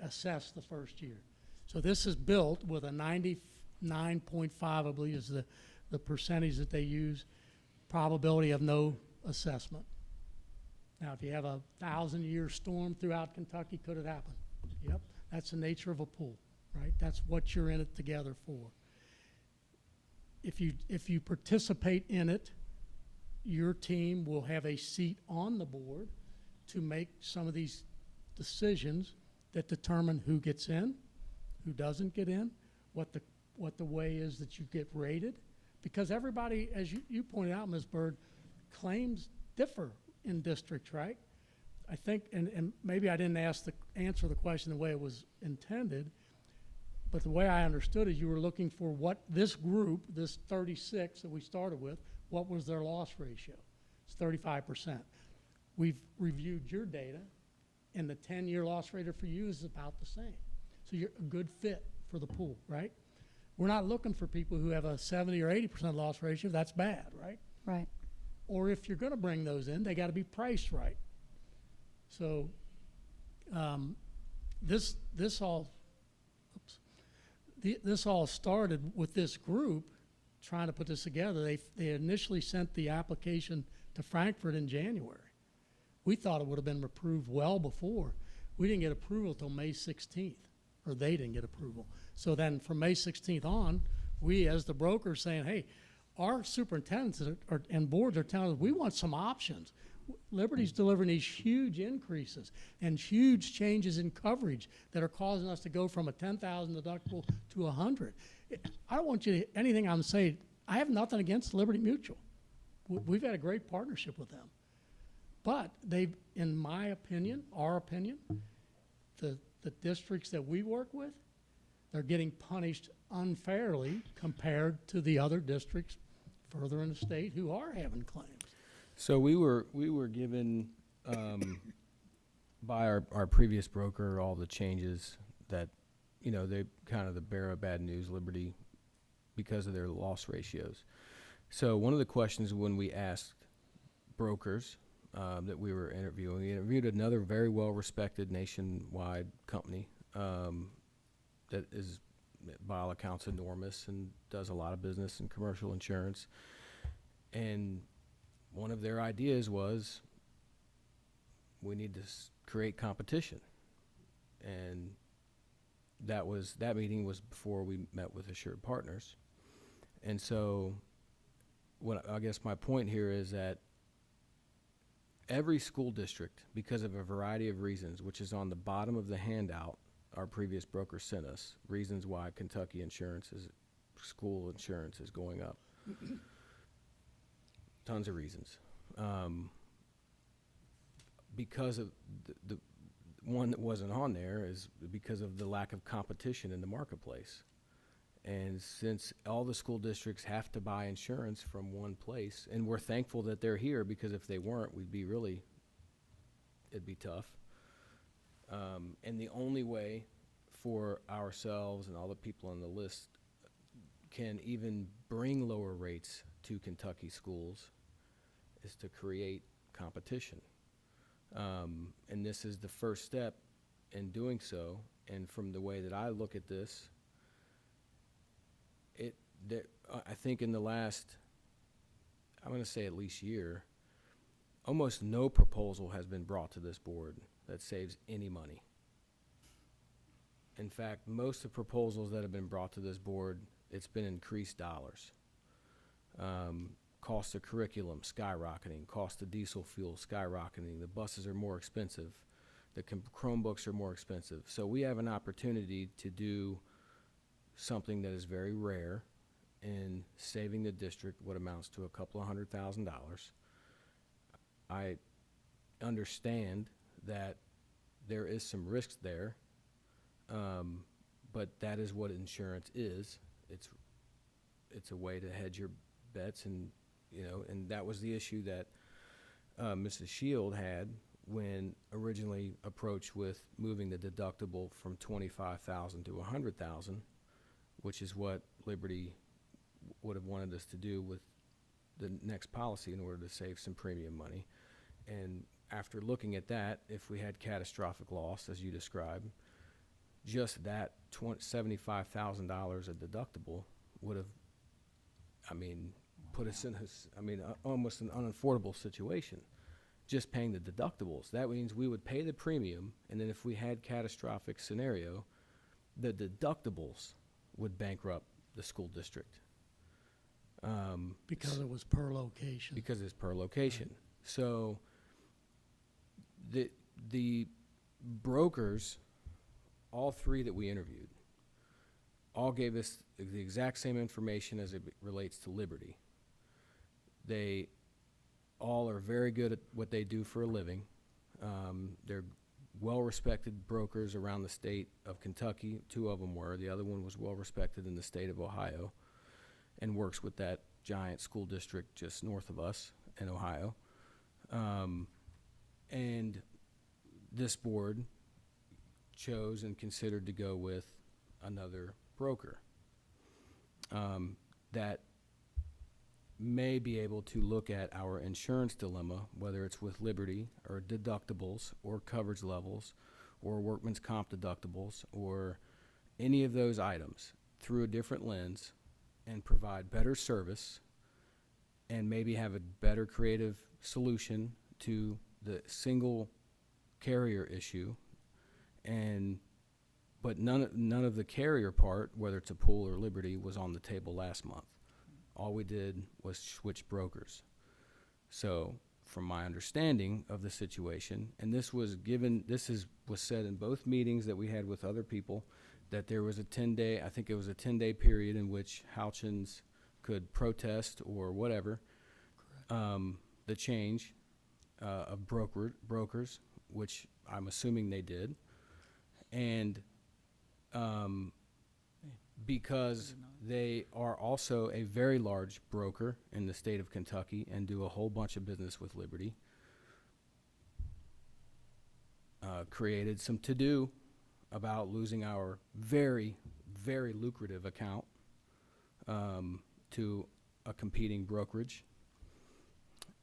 assess the first year. So this is built with a 99.5, I believe is the percentage that they use, probability of no assessment. Now, if you have a 1,000-year storm throughout Kentucky, could it happen? Yep, that's the nature of a pool, right? That's what you're in it together for. If you participate in it, your team will have a seat on the board, to make some of these decisions that determine who gets in, who doesn't get in, what the way is that you get rated. Because everybody, as you pointed out, Ms. Bird, claims differ in districts, right? I think, and maybe I didn't answer the question the way it was intended, but the way I understood it, you were looking for what this group, this 36 that we started with, what was their loss ratio? It's 35%. We've reviewed your data, and the 10-year loss rate for you is about the same. So you're a good fit for the pool, right? We're not looking for people who have a 70 or 80% loss ratio. That's bad, right? Right. Or if you're going to bring those in, they got to be priced right. So this all started with this group trying to put this together. They initially sent the application to Frankfurt in January. We thought it would have been approved well before. We didn't get approval till May 16th, or they didn't get approval. So then from May 16th on, we as the brokers saying, hey, our superintendents and boards are telling us we want some options. Liberty's delivering these huge increases and huge changes in coverage that are causing us to go from a $10,000 deductible to $100. I don't want you to, anything I'm saying, I have nothing against Liberty Mutual. We've had a great partnership with them. But they've, in my opinion, our opinion, the districts that we work with, they're getting punished unfairly compared to the other districts further in the state who are having claims. So we were given by our previous broker all the changes that, they kind of the bearer of bad news, Liberty, because of their loss ratios. So one of the questions when we asked brokers that we were interviewing, we interviewed another very well-respected nationwide company that is, by all accounts, enormous and does a lot of business in commercial insurance. And one of their ideas was we need to create competition. And that meeting was before we met with Assured Partners. And so I guess my point here is that every school district, because of a variety of reasons, which is on the bottom of the handout our previous broker sent us, reasons why Kentucky school insurance is going up. Tons of reasons. Because of the one that wasn't on there is because of the lack of competition in the marketplace. And since all the school districts have to buy insurance from one place, and we're thankful that they're here, because if they weren't, it'd be tough. And the only way for ourselves and all the people on the list can even bring lower rates to Kentucky schools is to create competition. And this is the first step in doing so. And from the way that I look at this, I think in the last, I'm going to say at least year, almost no proposal has been brought to this board that saves any money. In fact, most of the proposals that have been brought to this board, it's been increased dollars. Cost of curriculum skyrocketing, cost of diesel fuel skyrocketing, the buses are more expensive, the Chromebooks are more expensive. So we have an opportunity to do something that is very rare in saving the district what amounts to a couple of $100,000. I understand that there is some risk there, but that is what insurance is. It's a way to hedge your bets, and and that was the issue that Mrs. Shield had when originally approached with moving the deductible from $25,000 to $100,000, which is what Liberty would have wanted us to do with the next policy in order to save some premium money. And after looking at that, if we had catastrophic loss, as you described, just that $75,000 of deductible would have, put us in almost an unaffordable situation, just paying the deductibles. That means we would pay the premium, and then if we had catastrophic scenario, the deductibles would bankrupt the school district. Because it was per location. Because it's per location. Right. So the brokers, all three that we interviewed, all gave us the exact same information as it relates to Liberty. They all are very good at what they do for a living. They're well-respected brokers around the state of Kentucky. Two of them were. The other one was well-respected in the state of Ohio and works with that giant school district just north of us in Ohio. And this board chose and considered to go with another broker that may be able to look at our insurance dilemma, whether it's with Liberty or deductibles or coverage levels or workman's comp deductibles or any of those items through a different lens and provide better service and maybe have a better creative solution to the single carrier issue. But none of the carrier part, whether it's a pool or Liberty, was on the table last month. All we did was switch brokers. So from my understanding of the situation, and this was said in both meetings that we had with other people, that there was a 10-day, I think it was a 10-day period in which Houchins could protest or whatever, the change of brokers, which I'm assuming they did. And because they are also a very large broker in the state of Kentucky and do a whole bunch of business with Liberty, created some to-do about losing our very, very lucrative account to a competing brokerage.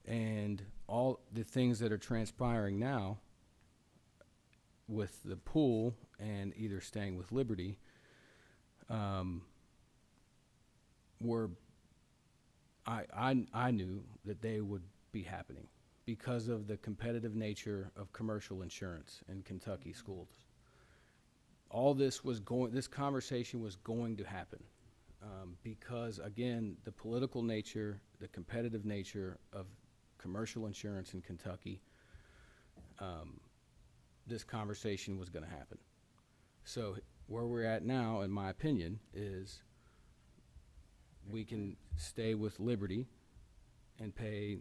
And all the things that are transpiring now with the pool and either staying with Liberty I knew that they would be happening because of the competitive nature of commercial insurance in Kentucky schools. All this conversation was going to happen because, again, the political nature, the competitive nature of commercial insurance in Kentucky, this conversation was going to happen. So where we're at now, in my opinion, is we can stay with Liberty and pay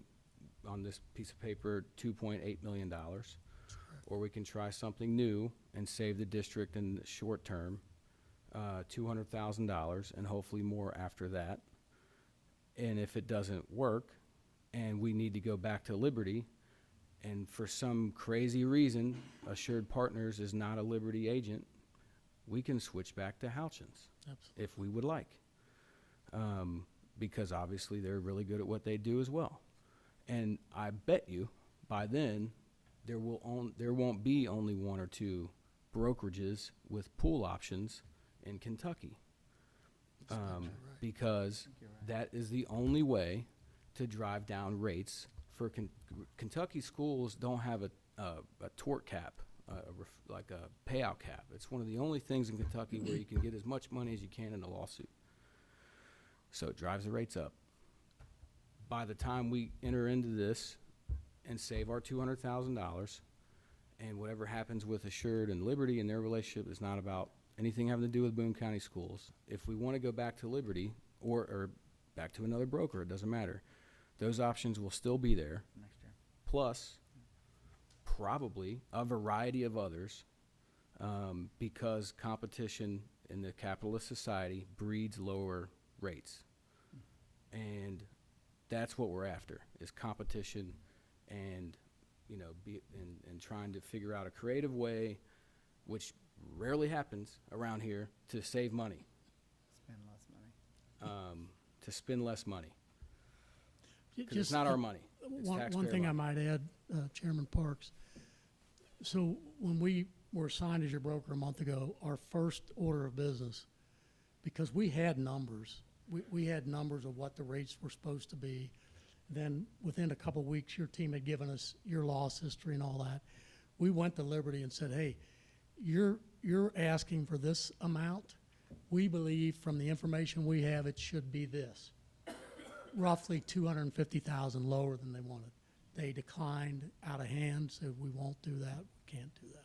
on this piece of paper $2.8 million, or we can try something new and save the district in the short term $200,000 and hopefully more after that. And if it doesn't work and we need to go back to Liberty, and for some crazy reason Assured Partners is not a Liberty agent, we can switch back to Houchins if we would like, because obviously they're really good at what they do as well. And I bet you by then there won't be only one or two brokerages with pool options in Kentucky, because that is the only way to drive down rates. For Kentucky schools don't have a tort cap, like a payout cap. It's one of the only things in Kentucky where you can get as much money as you can in a lawsuit. So it drives the rates up. By the time we enter into this and save our $200,000, and whatever happens with Assured and Liberty and their relationship is not about anything having to do with Boone County schools. If we want to go back to Liberty or back to another broker, it doesn't matter. Those options will still be there, plus probably a variety of others, because competition in the capitalist society breeds lower rates. And that's what we're after, is competition and, and trying to figure out a creative way, which rarely happens around here, to save money. Spend less money. To spend less money. Because Just it's not our money. It's One taxpayer thing I money. might add, Chairman Parks. So when we were assigned as your broker a month ago, our first order of business, because we had numbers, we had numbers of what the rates were supposed to be. Then within a couple of weeks, your team had given us your loss history and all that. We went to Liberty and said, hey, you're asking for this amount. We believe from the information we have, it should be this. Roughly 250,000 lower than they wanted. they declined out of hand, said we won't do that, we can't do that.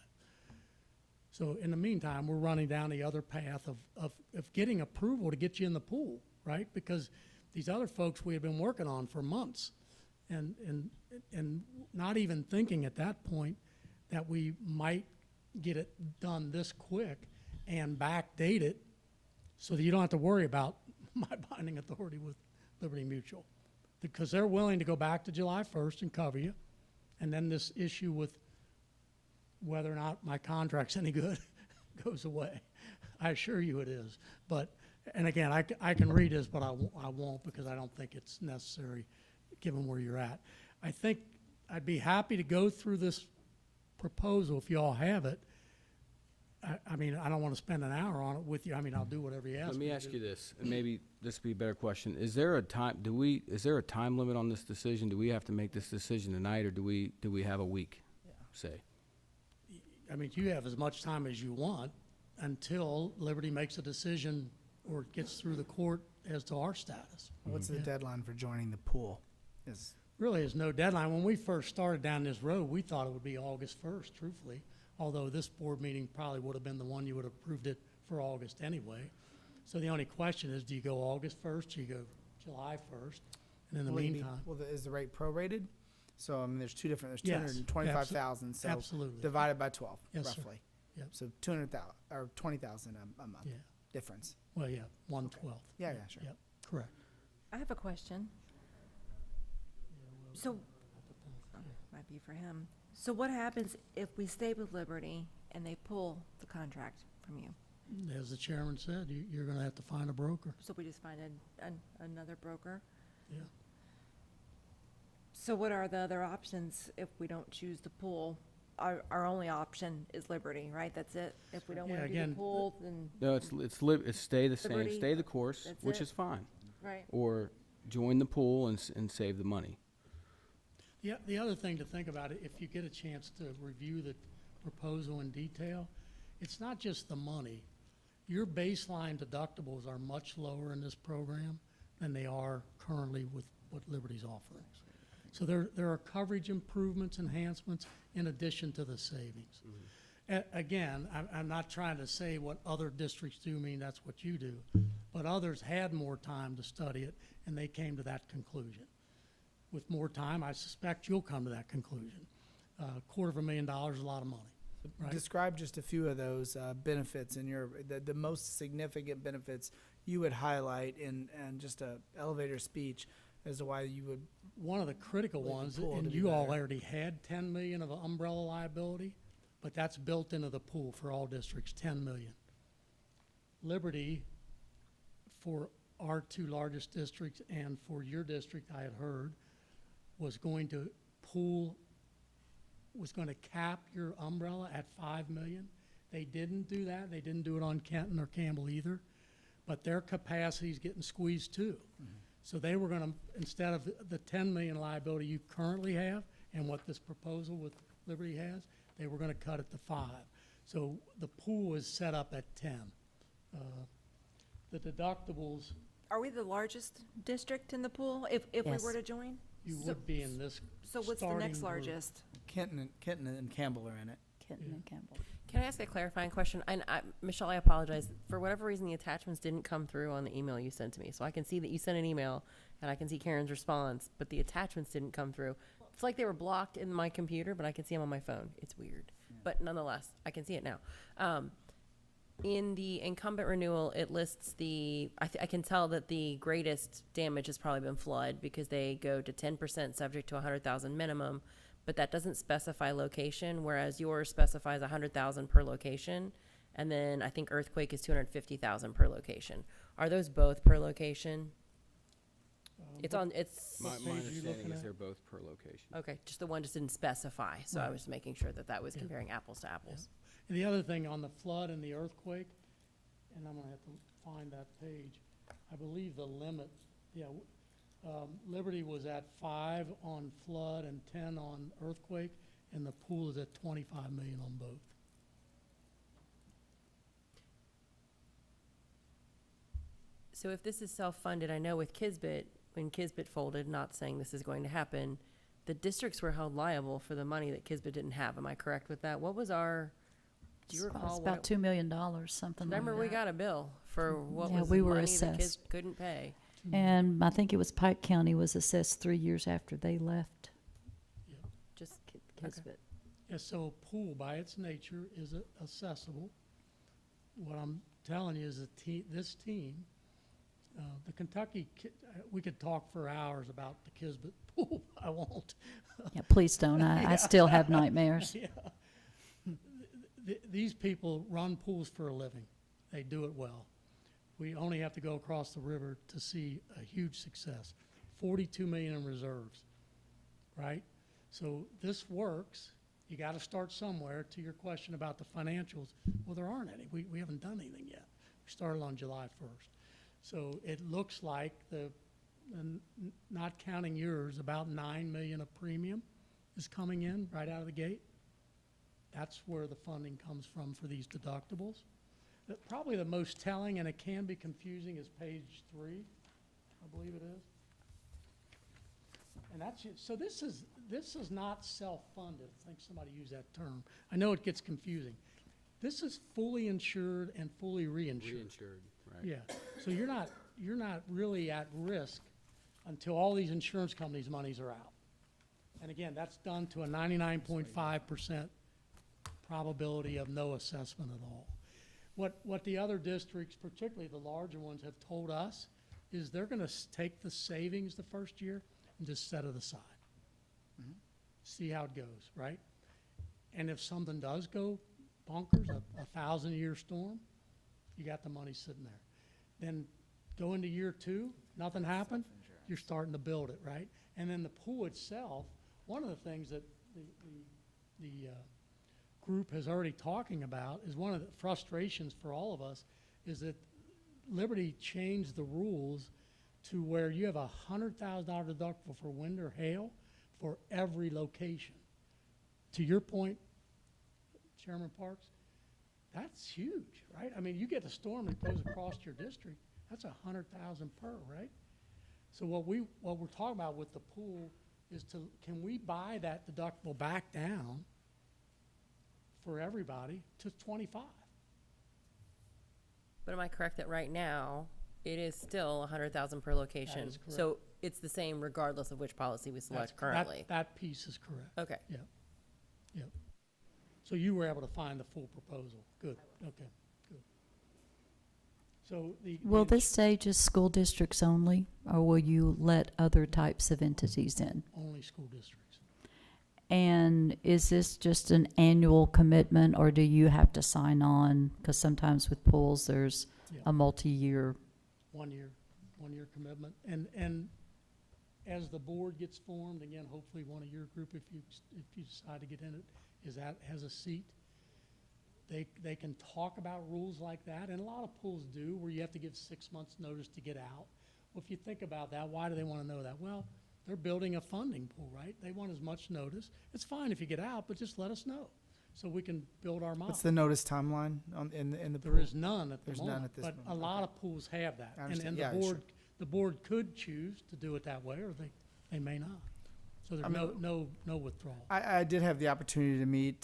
So in the meantime, we're running down the other path of getting approval to get you in the pool, right? Because these other folks we had been working on for months and not even thinking at that point that we might get it done this quick and backdate it so that you don't have to worry about my binding authority with Liberty Mutual. Because they're willing to go back to July 1st and cover you. And then this issue with whether or not my contract's any good goes away. I assure you it is. But, and again, I can read this, but I won't because I don't think it's necessary given where you're at. I think I'd be happy to go through this proposal if you all have it. I mean, I don't want to spend an hour on it with you. I mean, I'll do whatever you ask Let me me to ask do. you this, and maybe this would be a better question. Is there a time, is there a time limit on this decision? Do we have to make this decision tonight, or do we have a week, say? I mean, you have as much time as you want until Liberty makes a decision or gets through the court as to our status. What's the Yeah. deadline for joining the pool? Really is no deadline. When we first started down this road, we thought it would be August 1st, truthfully, although this board meeting probably would have been the one you would have approved it for August anyway. So the only question is, do you go August 1st, do you go July 1st? And in the Will it be- meantime, is the rate prorated? So, I mean, there's two different, there's Yes, 225,000, so absolutely. divided by 12, Yes, sir. roughly. Yep. So 200,000, or 20,000 a month Yeah. difference. Well, yeah, 1/12. Yeah, sure. Yep, correct. I have a question. So, might be for him. So what happens if we stay with Liberty and they pull the contract from you? As the chairman said, you're going to have to find a broker. So we just find another broker? Yeah. So what are the other options if we don't choose the pool? Our only option is Liberty, right? That's it? If we don't Yeah, want to do the again, pool, then, No, it's stay the same, Liberty, stay the course, that's which it. is fine. right? Or join the pool and save the money. Yeah, the other thing to think about, if you get a chance to review the proposal in detail, it's not just the money. Your baseline deductibles are much lower in this program than they are currently with what Liberty's offering. So there are coverage improvements, enhancements, in addition to the savings. Again, I'm not trying to say what other districts do mean that's what you do, but others had more time to study it, and they came to that conclusion. With more time, I suspect you'll come to that conclusion. $250,000 is a lot of money, right? Describe just a few of those benefits in the most significant benefits you would highlight in just a elevator speech as to why you would. One of the critical like the ones, pool and to be you all better. already had 10 million of umbrella liability, but that's built into the pool for all districts, 10 million. Liberty, for our two largest districts and for your district, I had heard, was going to cap your umbrella at 5 million. They didn't do that. They didn't do it on Kenton or Campbell either, but their capacity is getting squeezed too. So they were gonna, instead of the 10 million liability you currently have and what this proposal with Liberty has, they were gonna cut it to 5. So the pool is set up at 10. The deductibles, Are we the largest district in the pool if we Yes. were to join? you So- would be in this So what's the starting next group. largest? Kenton and Campbell are in it. Kenton and Campbell. Can I ask a clarifying question? And Michelle, I apologize. For whatever reason, the attachments didn't come through on the email you sent to me. So I can see that you sent an email, and I can see Karen's response, but the attachments didn't come through. It's like they were blocked in my computer, but I can see them on my phone. It's weird. But nonetheless, I can see it now. In the incumbent renewal, it lists I can tell that the greatest damage has probably been flood because they go to 10% subject to 100,000 minimum, but that doesn't specify location, whereas yours specifies 100,000 per location. And then I think earthquake is 250,000 per location. Are those both per location? It's what- on, it's, My page are you understanding looking is at? they're both per location. okay, just the one just didn't specify. So I Right. was making sure that was Yeah. comparing apples to apples. And the other thing on the flood and the earthquake, and I'm gonna have to find that page, I believe the limit, Liberty was at 5 on flood and 10 on earthquake, and the pool is at 25 million on both. So if this is self-funded, I know with Kisbit, when Kisbit folded, not saying this is going to happen, the districts were held liable for the money that Kisbit didn't have. Am I correct with that? What was our, do you It's recall? about $2 million, something like Remember, that. we got a bill for what Yeah, was we the were money that kids assessed. couldn't pay. And I think it was Pike County was assessed 3 years after they left. Just Kisbit. Yeah, so a pool by its nature is accessible. What I'm telling you is that this team, the Kentucky, we could talk for hours about the Kisbit pool. I won't. Yeah, please don't. I still have nightmares. Yeah. These people run pools for a living. They do it well. We only have to go across the river to see a huge success. 42 million in reserves, right? So this works. You got to start somewhere. To your question about the financials, well, there aren't any. We haven't done anything yet. We started on July 1st. So it looks like not counting yours, about 9 million of premium is coming in right out of the gate. That's where the funding comes from for these deductibles. Probably the most telling, and it can be confusing, is page 3, I believe it is. And that's it. So this is not self-funded. I think somebody used that term. I know it gets confusing. This is fully insured and fully reinsured. Reinsured, right. Yeah. So you're not really at risk until all these insurance companies' monies are out. And again, that's done to a 99.5% probability of no assessment at all. What the other districts, particularly the larger ones, have told us is they're going to take the savings the first year and just set it aside. See how it goes, right? And if something does go bonkers, a 1,000-year storm, you got the money sitting there. Then go into year 2, nothing happened, you're starting to build it, right? And then the pool itself, one of the things that the group has already talking about is one of the frustrations for all of us is that Liberty changed the rules to where you have a $100,000 deductible for wind or hail for every location. To your point, Chairman Parks, that's huge, right? I mean, you get a storm that goes across your district, that's $100,000 per, right? So what we're talking about with the pool is can we buy that deductible back down for everybody to 25? But am I correct that right now, it is still 100,000 per location? That is correct. So it's the same regardless of which policy we select currently? That piece is correct. Okay. Yep. Yep. So you were able to find the full proposal. Good. Okay. Good. So Will this say just school districts only, or will you let other types of entities in? Only school districts. And is this just an annual commitment, or do you have to sign on? Because sometimes with pools, there's a multi-year. 1 year commitment. And as the board gets formed, again, hopefully one of your group, if you decide to get in it, has a seat. They can talk about rules like that, and a lot of pools do, where you have to give 6 months notice to get out. Well, if you think about that, why do they want to know that? Well, they're building a funding pool, right? They want as much notice. It's fine if you get out, but just let us know so we can build our model. What's the notice timeline in the pool? There is none at the There's moment. none at this but moment. a lot of pools have that. I And understand. the Yeah, board sure. the board could choose to do it that way, or they may not. So there's I mean, no withdrawal. I did have the opportunity to meet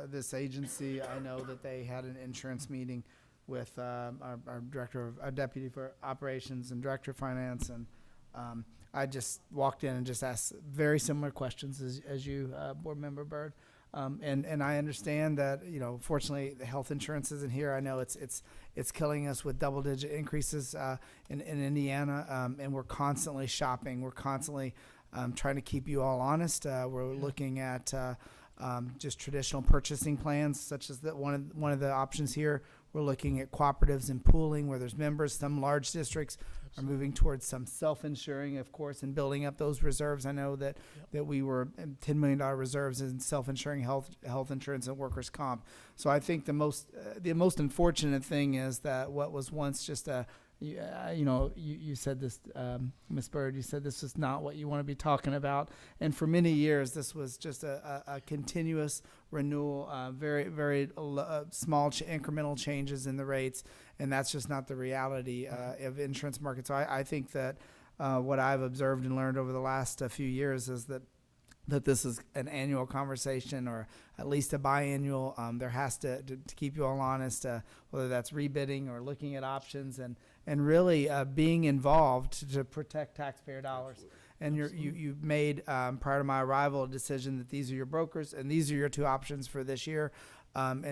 this agency. I know that they had an insurance meeting with our deputy for operations and director of finance, and I just walked in and just asked very similar questions as you, board member Byrd. And I understand that, fortunately the health insurance isn't here. I know it's killing us with double-digit increases in Indiana, and we're constantly shopping. We're constantly trying to keep you all honest. We're looking at just traditional purchasing plans, such as one of the options here. We're looking at cooperatives and pooling where there's members. Some large districts are moving towards some self-insuring, of course, and building up those reserves. I know that we were $10 million reserves in self-insuring health insurance and workers' comp. So I think the most unfortunate thing is that what was once just you said this, Ms. Byrd, you said this is not what you want to be talking about. And for many years, this was just a continuous renewal, very, very small incremental changes in the rates. And that's just not the reality of insurance markets. So I think that what I've observed and learned over the last few years is that that this is an annual conversation or at least a biannual. There has to keep you all honest, whether that's rebidding or looking at options and really being involved to protect taxpayer dollars. And you made, prior to my arrival, a decision that these are your brokers and these are your two options for this year. And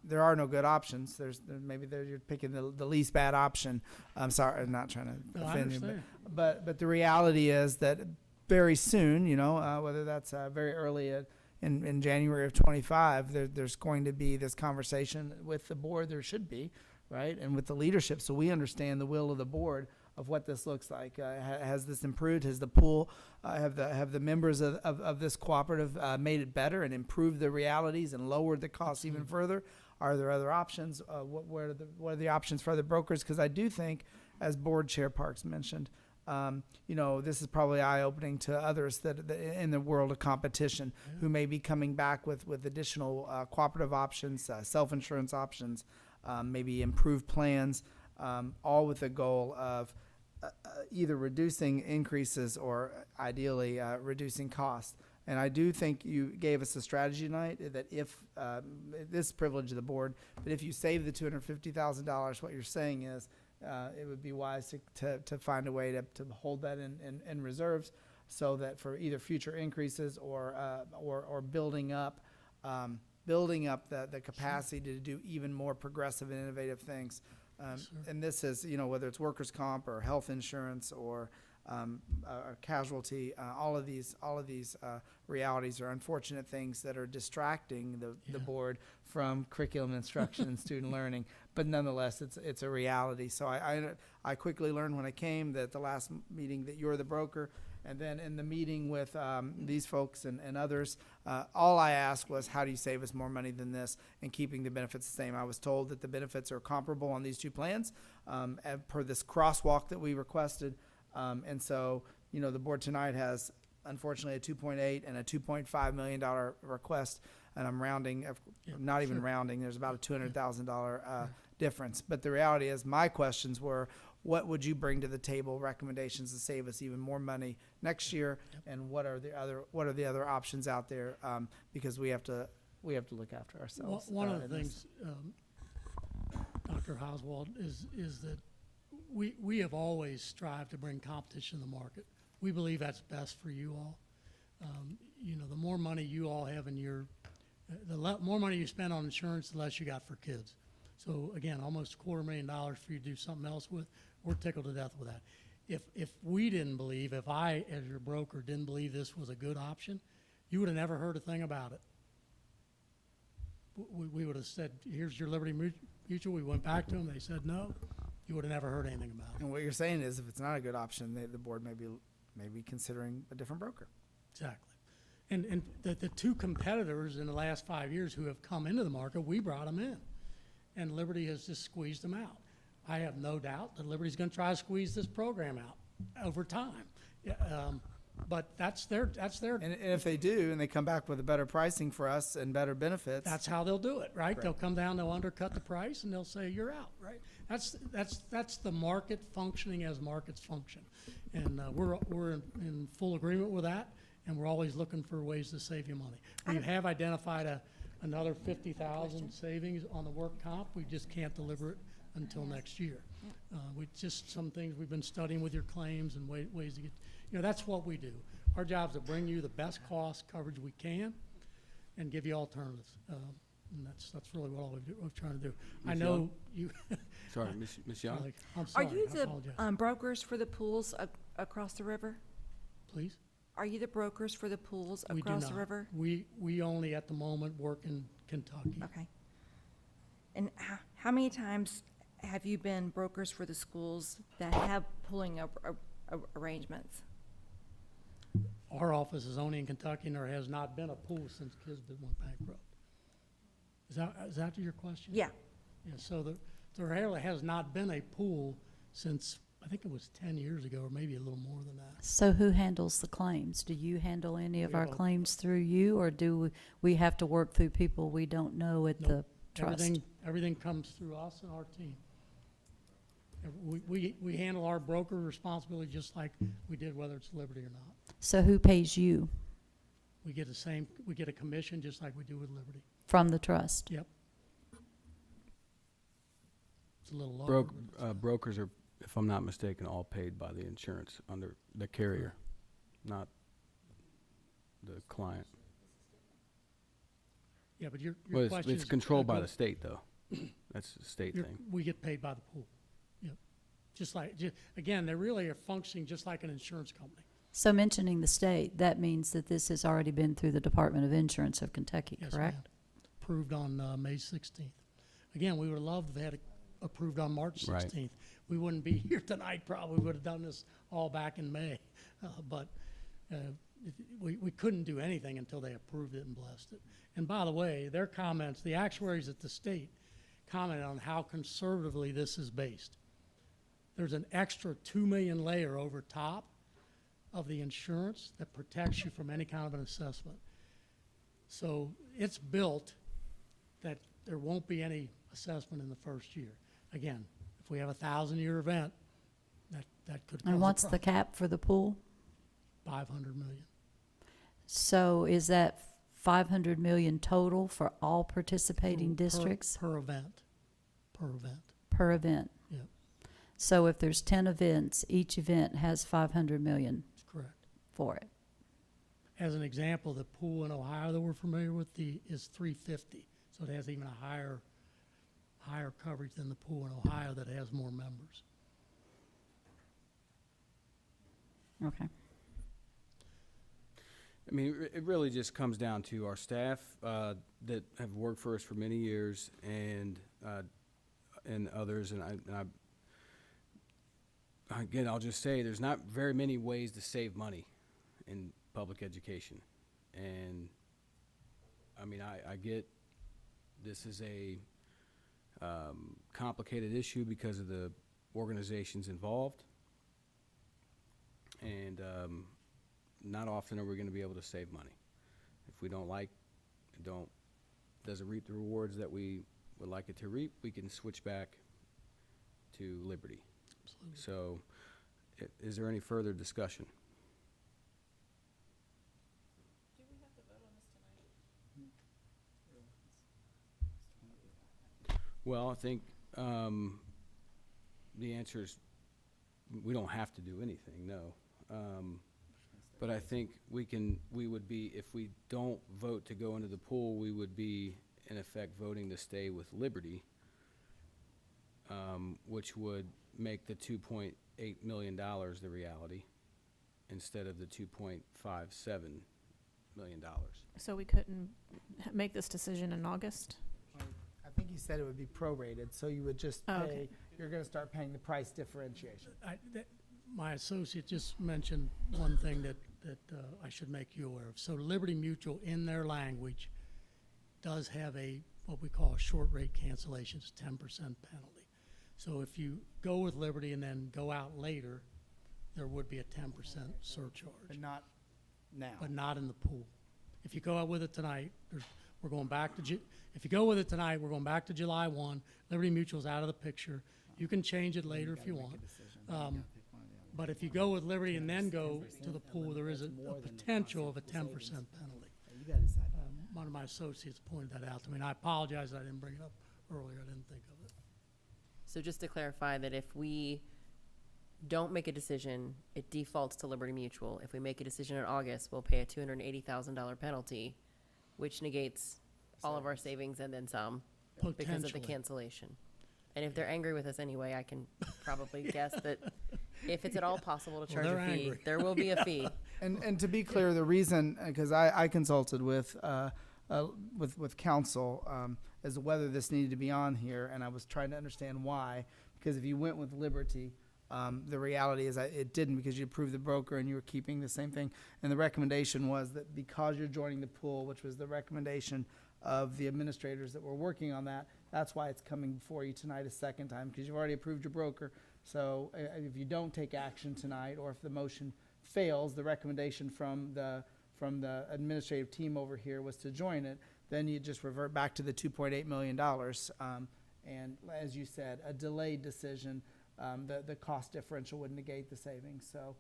there are no good options. You're picking the least bad option. I'm sorry, I'm not trying to offend you. But the reality is that very soon, whether that's very early in January of 25, there's going to be this conversation with the board. There should be, right? And with the leadership, so we understand the will of the board of what this looks like. Has this improved? Has the pool, have the members of this cooperative made it better and improved the realities and lowered the costs even further? Are there other options? What are the options for other brokers? Because I do think, as Board Chair Parks mentioned, this is probably eye-opening to others that in the world of competition who may be coming back with additional cooperative options, self-insurance options, maybe improved plans, all with the goal of either reducing increases or ideally reducing costs. And I do think you gave us a strategy tonight that if this privilege of the board, but if you save the $250,000, what you're saying is it would be wise to find a way to hold that in reserves, so that for either future increases or building up the capacity to do even more progressive and innovative things. And this is, whether it's workers' comp or health insurance or casualty, all of these realities are unfortunate things that are distracting the board from curriculum instruction and student learning. But nonetheless, it's a reality. So I quickly learned when I came that the last meeting that you're the broker. And then in the meeting with these folks and others, all I asked was, how do you save us more money than this and keeping the benefits the same? I was told that the benefits are comparable on these two plans per this crosswalk that we requested. And so, the board tonight has, unfortunately, a $2.8 and a $2.5 million request. And I'm rounding, not even rounding, there's about a $200,000 difference. But the reality is my questions were, what would you bring to the table, recommendations to save us even more money next year, and what are the other options out there? Because we have to look after ourselves. One of the things, Dr. Oswald, is that we have always strived to bring competition to the market. We believe that's best for you all. The more money you all have in the more money you spend on insurance, the less you got for kids. So again, almost $250,000 for you to do something else with. We're tickled to death with that. If we didn't believe, if I, as your broker, didn't believe this was a good option, you would have never heard a thing about it. We would have said, here's your Liberty Mutual. We went back to them. They said no. You would have never heard anything about it. And what you're saying is, if it's not a good option, the board may be considering a different broker. Exactly. And the two competitors in the last 5 years who have come into the market, we brought them in. And Liberty has just squeezed them out. I have no doubt that Liberty's going to try to squeeze this program out over time. But that's their. And if they do, and they come back with a better pricing for us and better benefits, that's how they'll do it, right? They'll come down, they'll undercut the price, and they'll say you're out, right? That's the market functioning as markets function, and we're in full agreement with that, and we're always looking for ways to save you money. We have identified another 50,000 savings on the work comp. We just can't deliver it until next year. We just some things we've been studying with your claims and ways to get. That's what we do. Our job is to bring you the best cost coverage we can, and give you alternatives. And that's really what we're trying to do. Ms. I know Young? you. Sorry, Ms. Young. I'm sorry. Are you I the apologize. brokers for the pools across the river? Please. Are you the brokers for the pools We do across not. the river? We only at the moment work in Kentucky. Okay. And how many times have you been brokers for the schools that have pooling arrangements? Our office is only in Kentucky, and there has not been a pool since Kisbit went bankrupt. Is that your question? Yeah. Yeah. So there really has not been a pool since, I think it was 10 years ago, or maybe a little more than that. So who handles the claims? Do you handle any of We our have a- claims through you, or do we have to work through people we don't know at the trust? Everything comes through us and our team. We handle our broker responsibility just like we did whether it's Liberty or not. So who pays you? We get we get a commission just like we do with Liberty. From the trust? Yep. It's a little lower. Brokers are, if I'm not mistaken, all paid by the insurance under the carrier, not the client. Yeah, but your Well, question it's is, controlled by the state, though. That's a state thing. we get paid by the pool. Yep. Again, they really are functioning just like an insurance company. So mentioning the state, that means that this has already been through the Department of Insurance of Kentucky, Yes, correct? ma'am. Approved on May 16th. Again, we would have loved to have had it approved on March 16th. Right. We wouldn't be here tonight, probably would have done this all back in May. But we couldn't do anything until they approved it and blessed it. And by the way, their comments, the actuaries at the state commented on how conservatively this is based. There's an extra $2 million layer over top of the insurance that protects you from any kind of an assessment. So it's built that there won't be any assessment in the first year. Again, if we have a 1,000-year event, that could cause And a what's the problem. cap for the pool? 500 million. So is that 500 million total for all participating districts? Per event. Per event. Per event? Yep. So if there's 10 events, each event has 500 million That's correct. for it. As an example, the pool in Ohio that we're familiar with is 350. So it has even a higher coverage than the pool in Ohio that has more members. Okay. I mean, it really just comes down to our staff that have worked for us for many years, and others. And again, I'll just say there's not very many ways to save money in public education, and I mean, I get this is a complicated issue because of the organizations involved, and not often are we going to be able to save money. If we don't doesn't reap the rewards that we would like it to reap, we can switch back to Liberty. Absolutely. So, is there any further discussion? Well, I think the answer is we don't have to do anything, no. But I think we would be, if we don't vote to go into the pool, we would be, in effect, voting to stay with Liberty, which would make the $2.8 million the reality instead of the $2.57 million. So we couldn't make this decision in August? I think you said it would be prorated, so you would just pay, Oh, okay. you're gonna start paying the price differentiation. My associate just mentioned one thing that I should make you aware of. So Liberty Mutual, in their language, does have what we call a short rate cancellation, it's 10% penalty. So if you go with Liberty and then go out later, there would be a 10% surcharge. But not now. But not in the pool. If you go out with it tonight, we're going back to, if you go with it tonight, we're going back to July 1. Liberty Mutual's out of the picture. You can change it later if you want. But if you go with Liberty and then go to the pool, there is a potential of a 10% penalty. One of my associates pointed that out to me, and I apologize that I didn't bring it up earlier. I didn't think of it. So just to clarify that if we don't make a decision, it defaults to Liberty Mutual. If we make a decision in August, we'll pay a $280,000 penalty, which negates all of our savings and then some because of the Potentially. cancellation. And if they're angry with us anyway, I can probably guess that if it's at all possible to charge they're a fee, angry. there will be a fee. And to be clear, the reason, because I consulted with counsel as to whether this needed to be on here, and I was trying to understand why. Because if you went with Liberty, the reality is it didn't, because you approved the broker and you were keeping the same thing. And the recommendation was that because you're joining the pool, which was the recommendation of the administrators that were working on that, that's why it's coming before you tonight a second time, because you've already approved your broker. So if you don't take action tonight, or if the motion fails, the recommendation from the administrative team over here was to join it, then you just revert back to the $2.8 million. And as you said, a delayed decision, the cost differential would negate the savings. So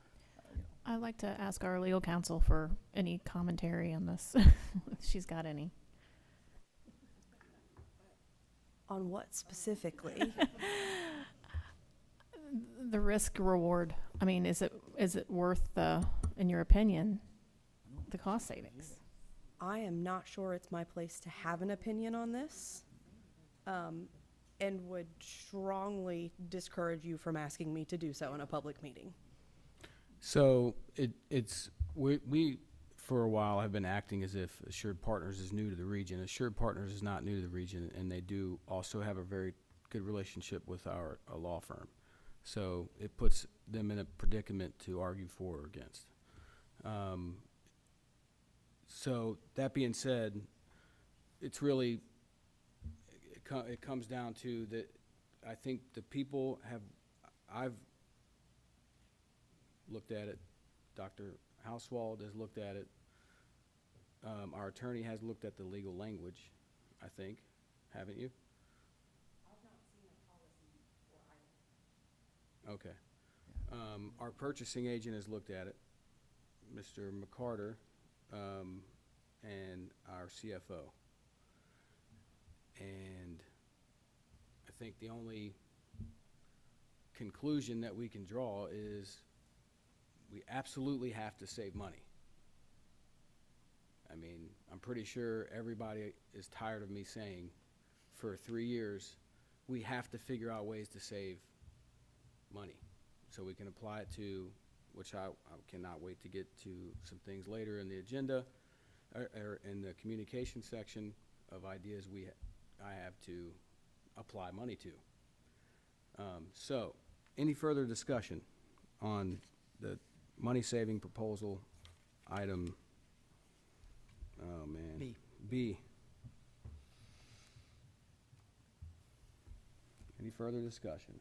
I'd like to ask our legal counsel for any commentary on this, if she's got any. On what specifically? The risk reward. I mean, is it worth in your opinion, the cost savings? I am not sure it's my place to have an opinion on this, and would strongly discourage you from asking me to do so in a public meeting. So we for a while have been acting as if Assured Partners is new to the region. Assured Partners is not new to the region, and they do also have a very good relationship with our law firm. So it puts them in a predicament to argue for or against. So that being said, it's really, it comes down to that I think the people I've looked at it, Dr. Hauswald has looked at it, our attorney has looked at the legal language, I think, haven't you? I've not seen a policy for either. Okay. Our purchasing agent has looked at it, Mr. McCarter, and our CFO. And I think the only conclusion that we can draw is we absolutely have to save money. I mean, I'm pretty sure everybody is tired of me saying for 3 years, we have to figure out ways to save money. So we can apply it to, which I cannot wait to get to some things later in the agenda, or in the communication section of ideas I have to apply money to. So, any further discussion on the money-saving proposal item? Oh, man. B. Any further discussion?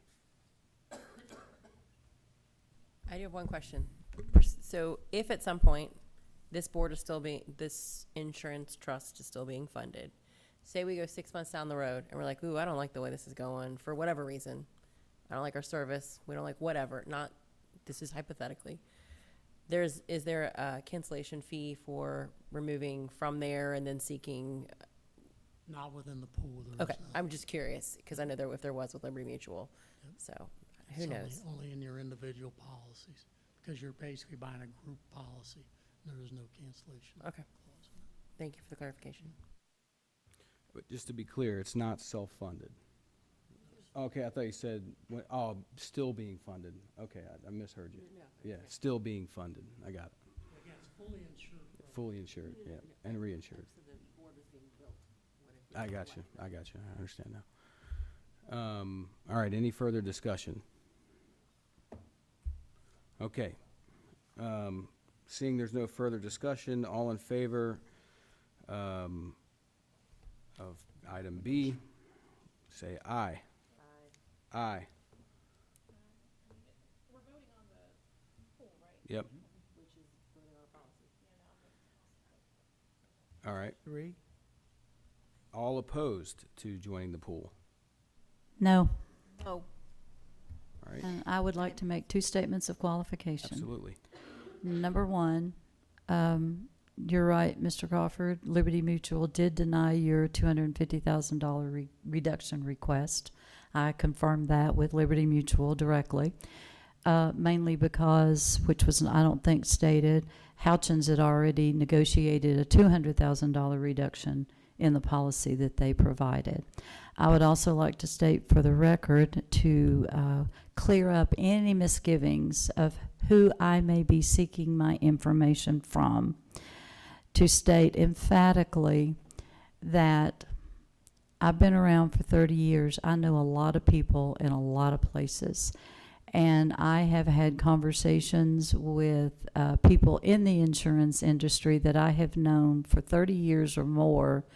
I do have one question. So if at some point this insurance trust is still being funded, say we go 6 months down the road and we're like, ooh, I don't like the way this is going for whatever reason. I don't like our service. We don't like whatever. This is hypothetically. Is there a cancellation fee for removing from there and then seeking? Not within the pool. Okay, I'm just curious because I know if there was with Liberty Mutual. Yep. So who It's knows? Only in your individual policies, because you're basically buying a group policy. There is no cancellation. Okay. Thank you for the clarification. But just to be clear, it's not self-funded. Okay, I thought you said, still being funded. Okay, I misheard you. Yeah, still being funded. I got it. Yeah, it's fully insured. Fully insured, yeah, and reinsured. I got you. I understand now. All right, any further discussion? Okay. Seeing there's no further discussion, all in favor of item B, say aye. Aye. We're voting on the pool, right? Yep. Which is voting on our policy. All right. 3. All opposed to joining the pool? No. Oh. All right. And I would like to make 2 statements of qualification. Absolutely. Number 1, you're right, Mr. Crawford. Liberty Mutual did deny your $250,000 reduction request. I confirmed that with Liberty Mutual directly, mainly because, which was I don't think stated, Houchins had already negotiated a $200,000 reduction in the policy that they provided. I would also like to state for the record to clear up any misgivings of who I may be seeking my information from, to state emphatically that I've been around for 30 years. I know a lot of people in a lot of places. And I have had conversations with people in the insurance industry that I have known for 30 years or more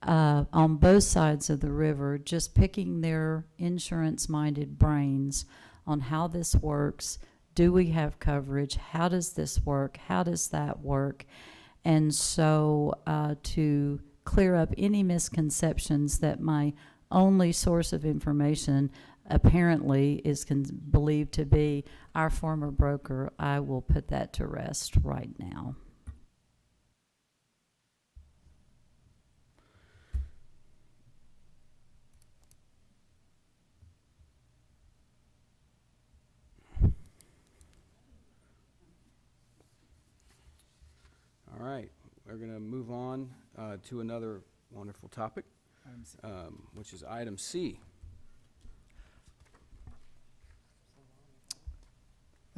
on both sides of the river, just picking their insurance-minded brains on how this works. Do we have coverage? How does this work? How does that work? And so to clear up any misconceptions that my only source of information apparently is believed to be our former broker, I will put that to rest right now. All right, we're going to move on to another wonderful topic, which is item C.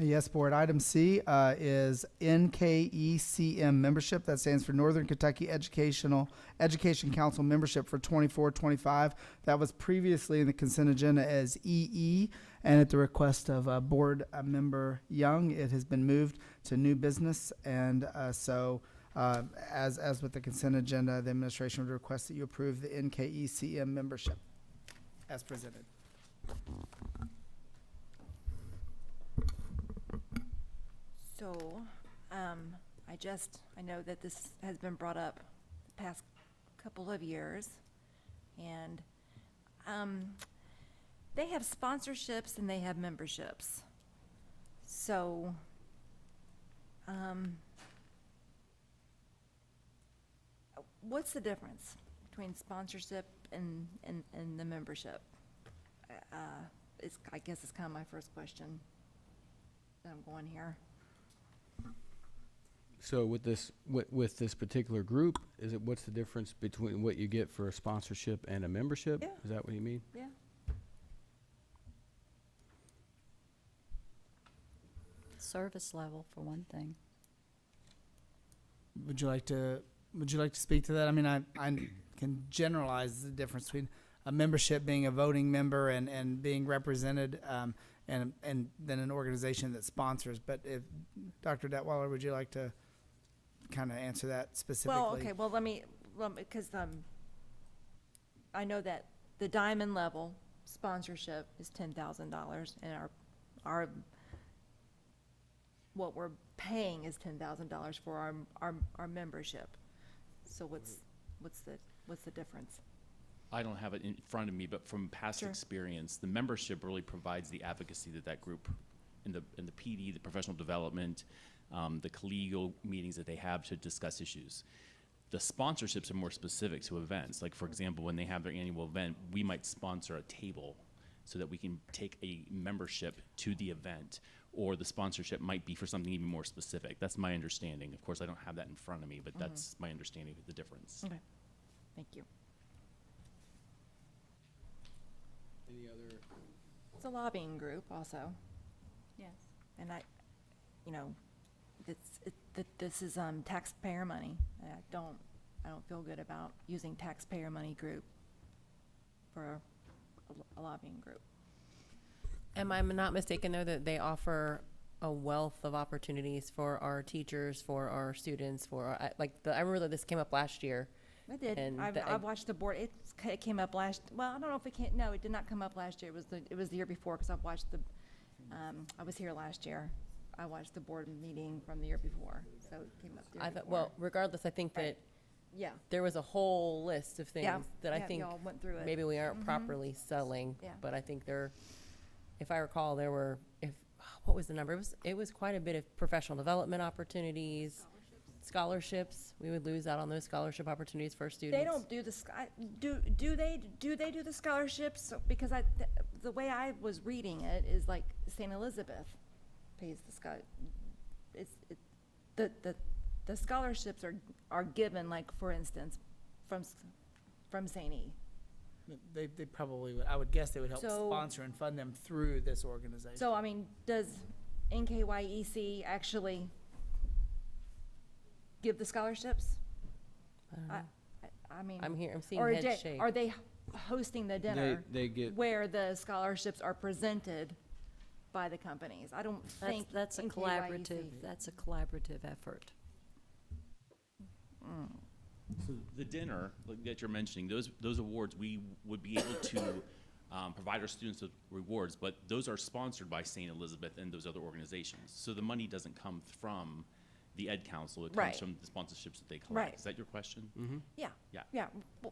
Yes, Board. Item C is NKECM membership. That stands for Northern Kentucky Education Council membership for 24-25. That was previously in the consent agenda as EE, and at the request of Board Member Young, it has been moved to new business. And so, as with the consent agenda, the administration would request that you approve the NKECM membership as presented. So, I know that this has been brought up the past couple of years, and they have sponsorships and they have memberships. So, what's the difference between sponsorship and the membership? I guess it's kind of my first question that I'm going here. So with this particular group, what's the difference between what you get for a sponsorship and a membership? Yeah. Is that what you mean? Yeah. Service level, for one thing. Would you like to speak to that? I mean, I can generalize the difference between a membership being a voting member and being represented, and then an organization that sponsors. But if Dr. Detweiler, would you like to kind of answer that specifically? Well, okay. Well, because I know that the diamond level sponsorship is $10,000, and our what we're paying is $10,000 for our membership. So what's the difference? I don't have it in front of me, but from past experience, the membership really provides the advocacy that group in the PD, the professional development, the collegial meetings that they have to discuss issues. The sponsorships are more specific to events. Like, for example, when they have their annual event, we might sponsor a table so that we can take a membership to the event, or the sponsorship might be for something even more specific. That's my understanding. Of course, I don't have that in front of me, but that's my understanding of the difference. Okay, thank you. Any other? It's a lobbying group also, Yes. and this is taxpayer money. I don't feel good about using taxpayer money group for a lobbying group. Am I not mistaken, though, that they offer a wealth of opportunities for our teachers, for our students, I remember that this came up last year. It did. And I've watched the board. It came up last. Well, I don't know if it came. No, it did not come up last year. It was the year before, because I've watched the. I was here last year. I watched the board meeting from the year before, so it came up the year before. Well, regardless, I think that Yeah. there was a whole list of things that I Yeah, think y'all went through it. maybe we aren't properly selling. Yeah. But I think if I recall, there were, what was the number? It was quite a bit of professional development opportunities, scholarships. We would lose out on those scholarship opportunities for our students. They don't do the do they do the scholarships? Because the way I was reading it is like St. Elizabeth pays the scholarships are given, like, for instance, from St. E. They probably would. I would guess they would help So- sponsor and fund them through this organization. So, I mean, does NKYEC actually give the scholarships? I mean, I'm seeing or heads shake. are they hosting the dinner They get. where the scholarships are presented by the companies? I don't think That's a NKYEC. collaborative effort. So the dinner that you're mentioning, those awards, we would be able to provide our students with rewards, but those are sponsored by St. Elizabeth and those other organizations. So the money doesn't come from the Ed Council. It comes Right. from the sponsorships that they collect. Right. Is that your question? Yeah. Yeah. Yeah.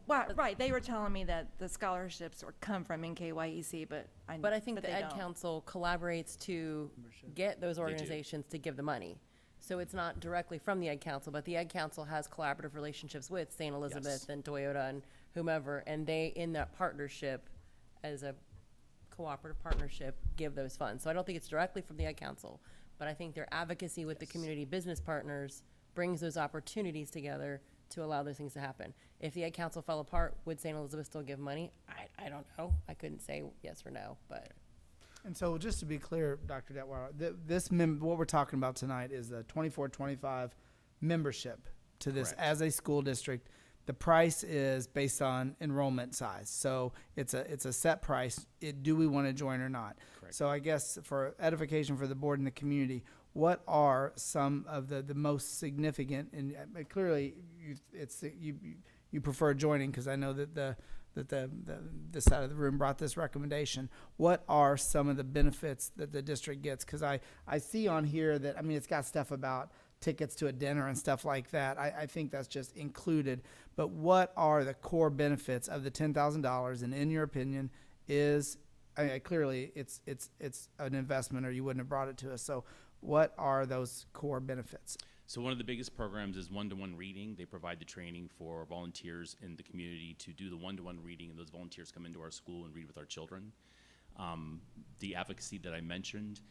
Right. They were telling me that the scholarships come from NKYEC, but I think the they Ed don't. Council collaborates to get those organizations to give the money. So it's not directly from the Ed Council, but the Ed Council has collaborative relationships with St. Elizabeth Yes. and Toyota and whomever, and they, in that partnership, as a cooperative partnership, give those funds. So I don't think it's directly from the Ed Council, but I think their advocacy with the community business partners brings those opportunities together to allow those things to happen. If the Ed Council fell apart, would St. Elizabeth still give money? I don't know. I couldn't say yes or no, but. And so just to be clear, Dr. Detweiler, what we're talking about tonight is the 24-25 membership to this Correct. as a school district. The price is based on enrollment size. So it's a set price. Do we want to join or not? Correct. So I guess for edification for the board and the community, what are some of the most significant, and clearly you prefer joining because I know that this side of the room brought this recommendation. What are some of the benefits that the district gets? Because I see on here that, I mean, it's got stuff about tickets to a dinner and stuff like that. I think that's just included. But what are the core benefits of the $10,000? And in your opinion, clearly it's an investment or you wouldn't have brought it to us. So what are those core benefits? So one of the biggest programs is one-to-one reading. They provide the training for volunteers in the community to do the one-to-one reading, and those volunteers come into our school and read with our children. The advocacy that I mentioned,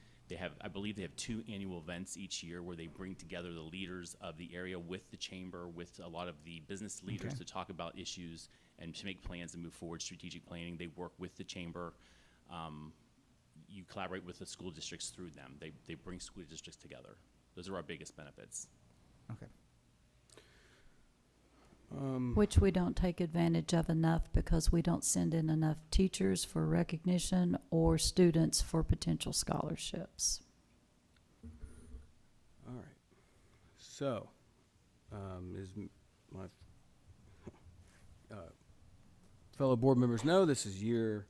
I believe they have 2 annual events each year where they bring together the leaders of the area with the chamber, with a lot of the business leaders to talk about issues and to make plans and move forward, strategic planning. They work with the chamber. You collaborate with the school districts through them. They bring school districts together. Those are our biggest benefits. Okay. Which we don't take advantage of enough because we don't send in enough teachers for recognition or students for potential scholarships. All right. So, as my fellow board members know, this is year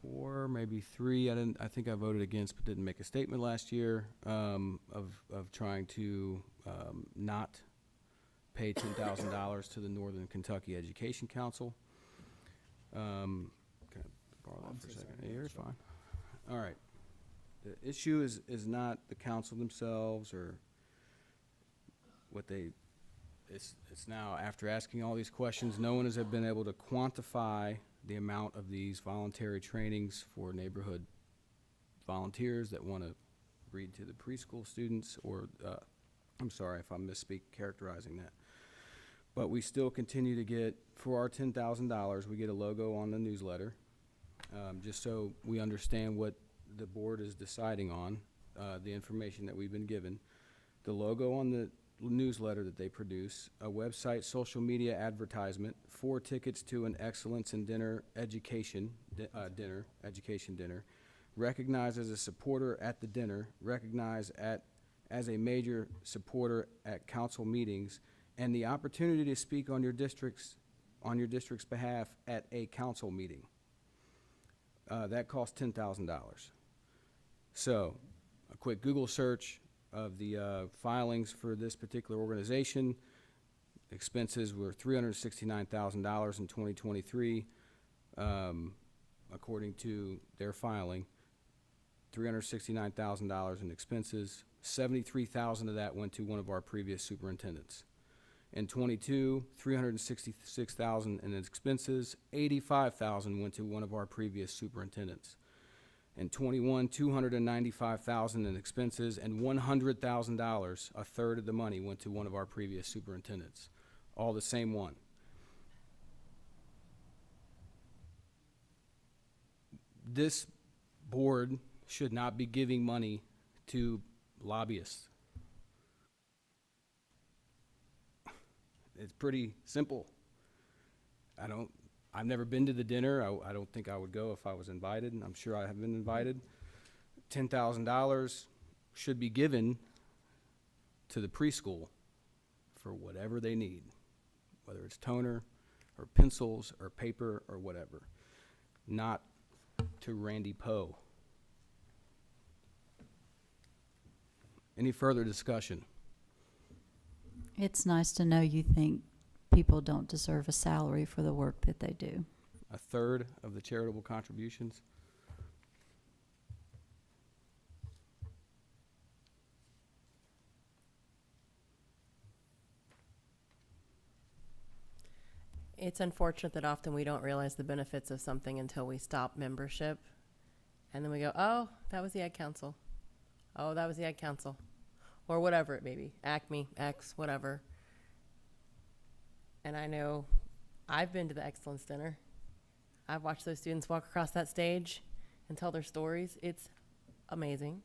4, maybe 3. I think I voted against, but didn't make a statement last year of trying to not pay $10,000 to the Northern Kentucky Education Council. Can I borrow that for a second? Yeah, you're fine. All right. The issue is not the council themselves or what it's now, after asking all these questions, no one has been able to quantify the amount of these voluntary trainings for neighborhood volunteers that want to read to the preschool students, or I'm sorry if I misspeak characterizing that. But we still continue to get, for our $10,000, we get a logo on the newsletter, just so we understand what the board is deciding on, the information that we've been given. The logo on the newsletter that they produce, a website, social media advertisement, 4 tickets to an excellence in dinner education dinner, recognized as a supporter at the dinner, recognized as a major supporter at council meetings, and the opportunity to speak on your district's behalf at a council meeting. That costs $10,000. So, a quick Google search of the filings for this particular organization. Expenses were $369,000 in 2023, according to their filing. $369,000 in expenses. 73,000 of that went to one of our previous superintendents. In 22, 366,000 in expenses. 85,000 went to one of our previous superintendents. In 21, 295,000 in expenses, and $100,000, a third of the money, went to one of our previous superintendents. All the same one. This board should not be giving money to lobbyists. It's pretty simple. I've never been to the dinner. I don't think I would go if I was invited, and I'm sure I have been invited. $10,000 should be given to the preschool for whatever they need, whether it's toner or pencils or paper or whatever, not to Randy Poe. Any further discussion? It's nice to know you think people don't deserve a salary for the work that they do. A third of the charitable contributions? It's unfortunate that often we don't realize the benefits of something until we stop membership. And then we go, oh, that was the Ed Council. Oh, that was the Ed Council. Or whatever it may be. Acme, X, whatever. And I know I've been to the Excellence Dinner. I've watched those students walk across that stage and tell their stories. It's amazing.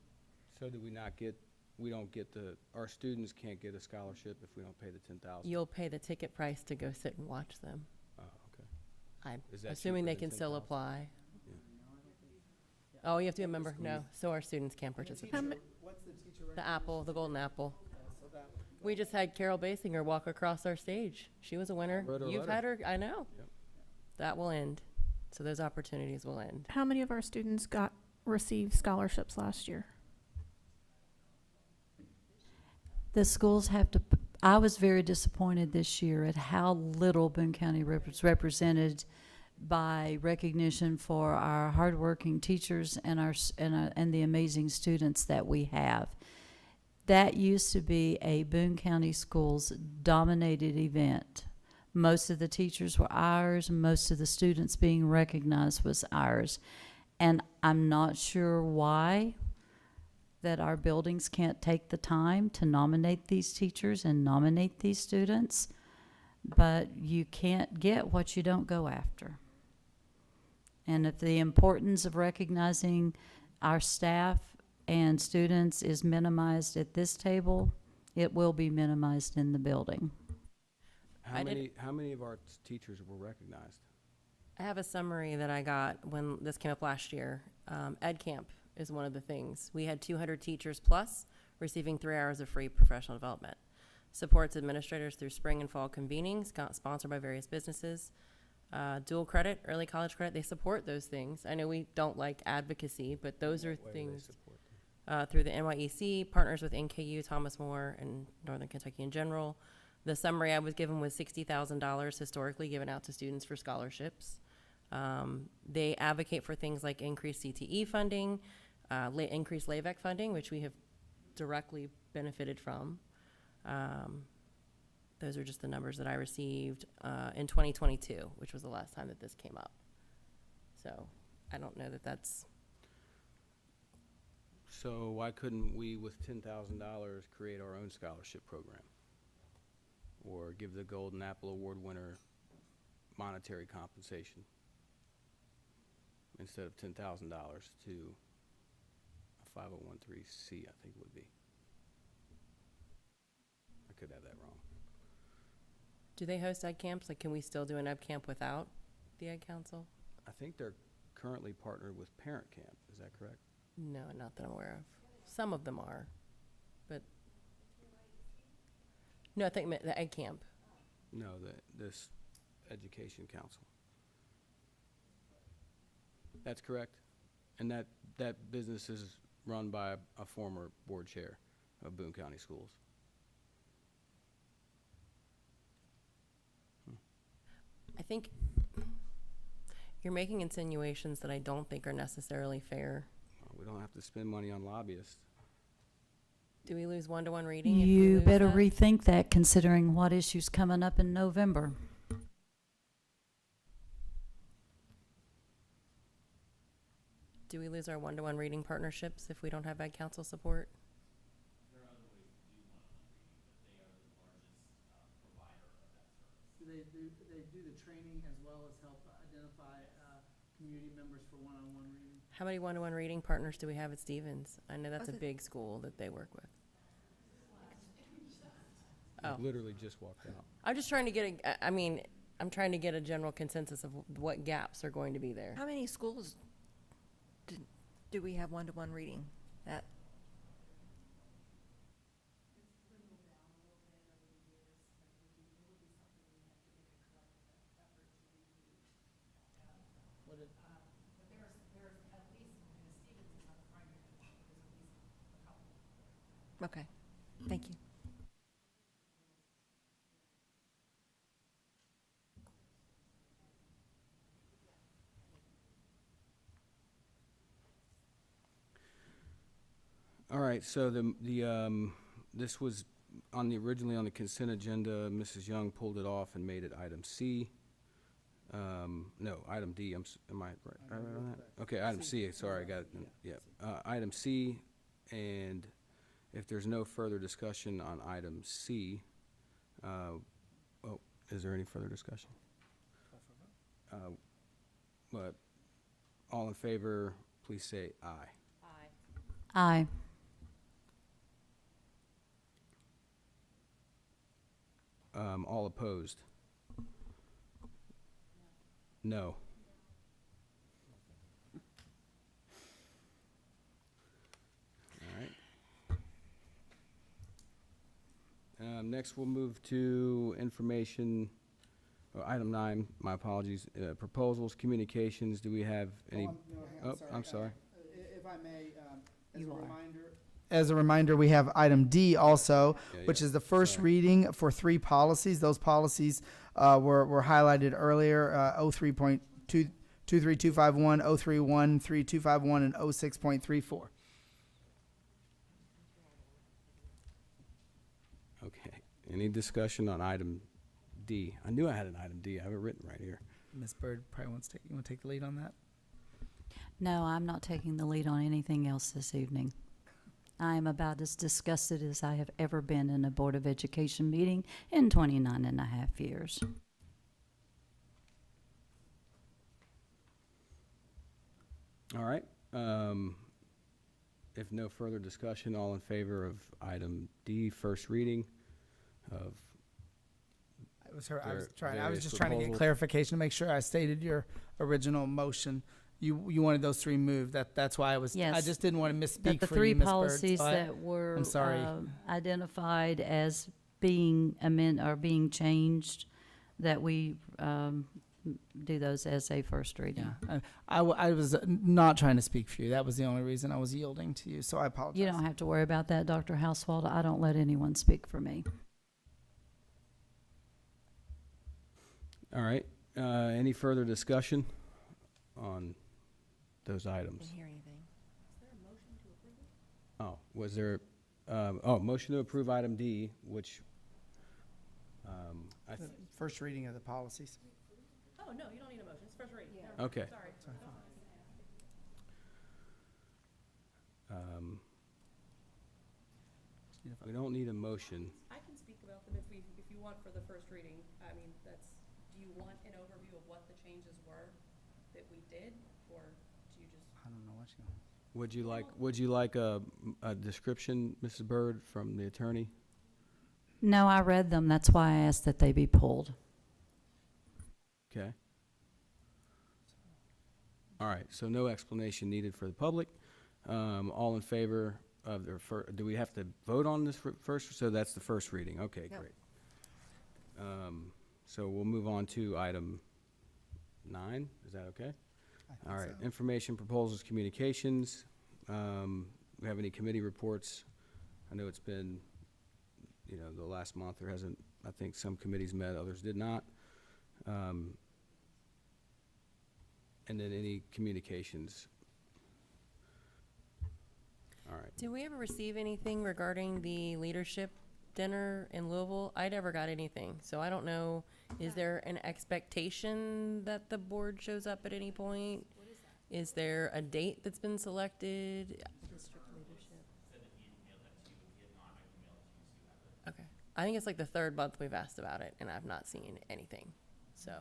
So do we not get, we don't get our students can't get a scholarship if we don't pay the $10,000? You'll pay the ticket price to go sit and watch them. Oh, okay. I'm Is that assuming cheaper they than can still $10,000? apply. Oh, you have to be a member? No, so our students can participate. What's the teacher The apple, the golden apple. So that We just had Carol Basinger walk across our stage. She was a winner. Wrote her You've letter. had her, I know. Yep. That will end. So those opportunities will end. How many of our students received scholarships last year? The schools have to, I was very disappointed this year at how little Boone County was represented by recognition for our hardworking teachers and and the amazing students that we have. That used to be a Boone County Schools dominated event. Most of the teachers were ours, most of the students being recognized was ours. And I'm not sure why that our buildings can't take the time to nominate these teachers and nominate these students, but you can't get what you don't go after. And if the importance of recognizing our staff and students is minimized at this table, it will be minimized in the building. How many of our teachers were recognized? I have a summary that I got when this came up last year. Ed Camp is one of the things. We had 200 teachers plus receiving 3 hours of free professional development. Supports administrators through spring and fall convenings, sponsored by various businesses. Dual credit, early college credit, they support those things. I know we don't like advocacy, but those are things through the NYEC, partners with NKU, Thomas More, and Northern Kentucky in general. The summary I was given was $60,000 historically given out to students for scholarships. They advocate for things like increased CTE funding, increased LAVEC funding, which we have directly benefited from. Those are just the numbers that I received in 2022, which was the last time that this came up. So I don't know that that's... So why couldn't we, with $10,000, create our own scholarship program? Or give the Golden Apple Award winner monetary compensation instead of $10,000 to a 501(c), I think it would be. I could have that wrong. Do they host ed camps? Like, can we still do an ed camp without the Ed Council? I think they're currently partnered with Parent Camp. Is that correct? No, not that I'm aware of. Some of them are, but no, I think the Ed Camp. No, this Education Council. That's correct. And that business is run by a former board chair of Boone County Schools. I think you're making insinuations that I don't think are necessarily fair. Well, we don't have to spend money on lobbyists. Do we lose one-to-one reading? You better rethink that considering what issue's coming up in November. Do we lose our one-to-one reading partnerships if we don't have Ed Council support? They do the training as well as help identify community members for one-on-one reading. How many one-to-one reading partners do we have at Stevens? I know that's a big school that they work with. I literally just walked out. I'm just trying to get I'm trying to get a general consensus of what gaps are going to be there. How many schools do we have one-to-one reading at? Okay, thank you. All right, so this was originally on the consent agenda. Mrs. Young pulled it off and made it item C. No, item D. Am I right on that? Okay, item C. Sorry, I got it. Yeah, item C. And if there's no further discussion on item C, is there any further discussion? But all in favor, please say aye. Aye. All opposed? No. All right. Next, we'll move to information, item 9, my apologies, proposals, communications. Do we have any? I'm sorry. If I may, as You a are. reminder. As a reminder, we have item D also, Yeah, which yeah. is the first Sorry. reading for 3 policies. Those policies were highlighted earlier, 03.23251, 03.13251, and 06.34. Okay. Any discussion on item D? I knew I had an item D. I have it written right here. Ms. Byrd probably wants to you want to take the lead on that? No, I'm not taking the lead on anything else this evening. I am about as disgusted as I have ever been in a Board of Education meeting in 29 and a half years. All right. If no further discussion, all in favor of item D, first reading of I was just various trying to get proposals. clarification to make sure I stated your original motion. You wanted those 3 moved. That's why I Yes. just didn't want to That misspeak the for 3 you, Ms. Byrd. policies So that were I'm sorry. Identified as being being changed, that we do those as a first reading. Yeah, I was not trying to speak for you. That was the only reason I was yielding to you. So I apologize. You don't have to worry about that, Dr. Hauswald. I don't let anyone speak for me. All right. Any further discussion on those items? Didn't hear anything. Oh, was there, motion to approve item D, which, First reading of the policies. Oh, no, you don't need a motion. It's first reading. okay. Sorry. We don't need a motion. I can speak about them if you want for the first reading. I mean, do you want an overview of what the changes were that we did, or do you just? I don't know what you. Would you like a description, Mrs. Byrd, from the attorney? No, I read them. That's why I asked that they be pulled. Okay. All right, so no explanation needed for the public. All in favor of do we have to vote on this first? So that's the first reading. Okay, Yep. great. So we'll move on to item 9. Is that okay? All right, information, proposals, communications. We have any committee reports? I know it's been, the last month there hasn't, I think some committees met, others did not. And then any communications? All right. Did we ever receive anything regarding the leadership dinner in Louisville? I never got anything, so I don't know. Is there an expectation that the board shows up at any point? Is there a date that's been selected? District leadership. Okay. I think it's like the 3rd month we've asked about it, and I've not seen anything, so.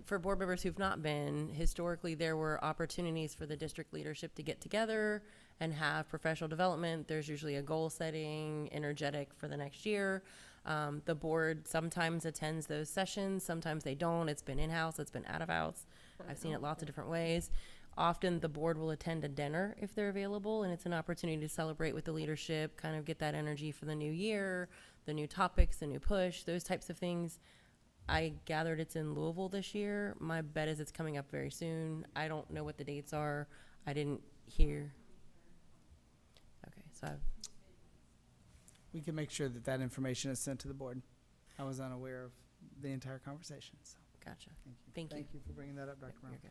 For board members who've not been, historically there were opportunities for the district leadership to get together and have professional development. There's usually a goal setting, energetic for the next year. The board sometimes attends those sessions, sometimes they don't. It's been in-house, it's been out-of-house. I've seen it lots of different ways. Often the board will attend a dinner if they're available, and it's an opportunity to celebrate with the leadership, kind of get that energy for the new year, the new topics, the new push, those types of things. I gathered it's in Louisville this year. My bet is it's coming up very soon. I don't know what the dates are. I didn't hear. Okay, So We can make sure that that information is sent to the board. I was unaware of the entire conversation, so. gotcha. Thank you. Thank you. Thank you for bringing that up, Dr. Brown. You're good.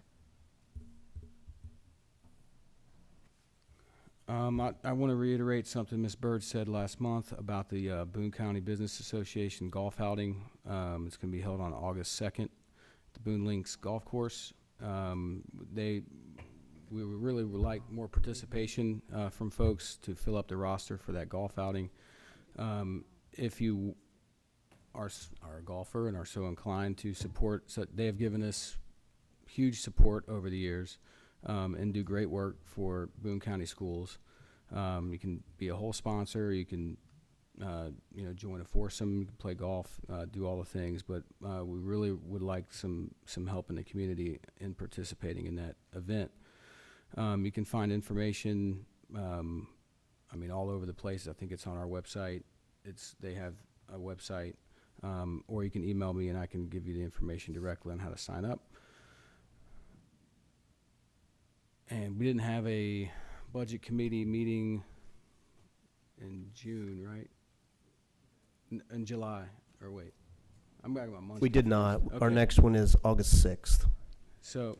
I want to reiterate something Ms. Bird said last month about the Boone County Business Association golf outing. It's going to be held on August 2nd at the Boone Links Golf Course. We would really would like more participation from folks to fill up the roster for that golf outing. If you are a golfer and are so inclined to support, so they have given us huge support over the years. And do great work for Boone County schools. You can be a whole sponsor. You can, join a foursome, you can play golf, do all the things. But we really would like some help in the community in participating in that event. You can find information, all over the place. I think it's on our website. They have a website, or you can email me and I can give you the information directly on how to sign up. And we didn't have a budget committee meeting in June, right? In July, or wait, I'm talking about months. We did not. Our Okay. next one is August 6th. So,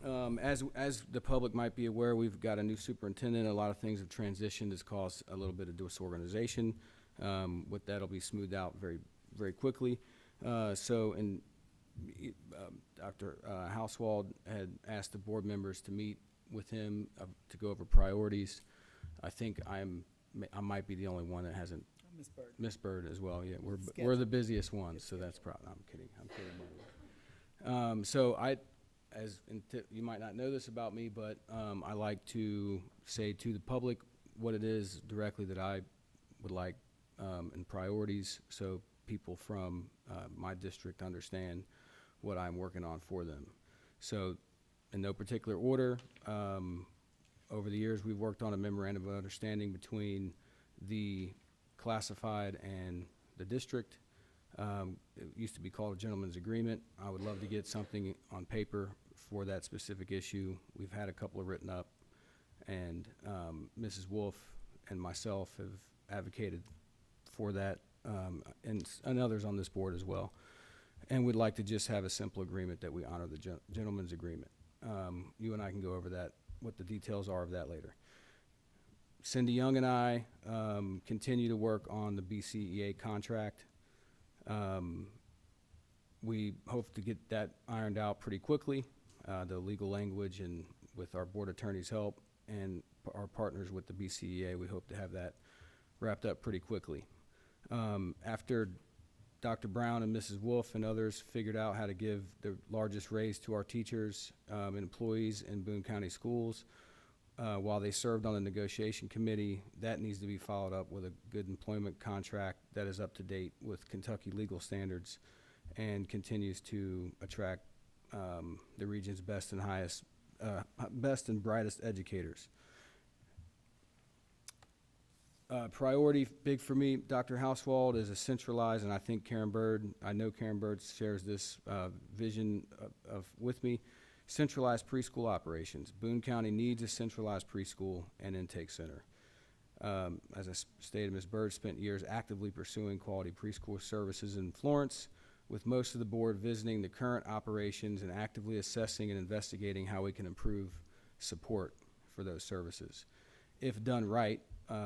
as the public might be aware, we've got a new superintendent. A lot of things have transitioned. It's caused a little bit of disorganization. With that'll be smoothed out very, very quickly. Dr. Hauswald had asked the board members to meet with him to go over priorities. I think I might be the only one that hasn't. Ms. Bird. Miss Bird as well. Yeah, we're the busiest ones, so that's probably. I'm kidding. You might not know this about me, but I like to say to the public what it is directly that I would like in priorities, so people from my district understand what I'm working on for them. So in no particular order, over the years we've worked on a memorandum of understanding between the classified and the district. It used to be called a gentleman's agreement. I would love to get something on paper for that specific issue. We've had a couple of written up, and Mrs. Wolf and myself have advocated for that, and others on this board as well. And we'd like to just have a simple agreement that we honor the gentleman's agreement. You and I can go over that, what the details are of that later. Cindy Young and I continue to work on the BCEA contract. We hope to get that ironed out pretty quickly, the legal language, and with our board attorney's help and our partners with the BCEA, we hope to have that wrapped up pretty quickly. After Dr. Brown and Mrs. Wolf and others figured out how to give the largest raise to our teachers and employees in Boone County schools, while they served on the negotiation committee, that needs to be followed up with a good employment contract that is up to date with Kentucky legal standards and continues to attract the region's best and brightest educators. Priority big for me, Dr. Hauswald, is a centralized, and I think I know Karen Bird shares this vision with me, centralized preschool operations. Boone County needs a centralized preschool and intake center. As I stated, Ms. Bird spent years actively pursuing quality preschool services in Florence, with most of the board visiting the current operations and actively assessing and investigating how we can improve support for those services. If done right,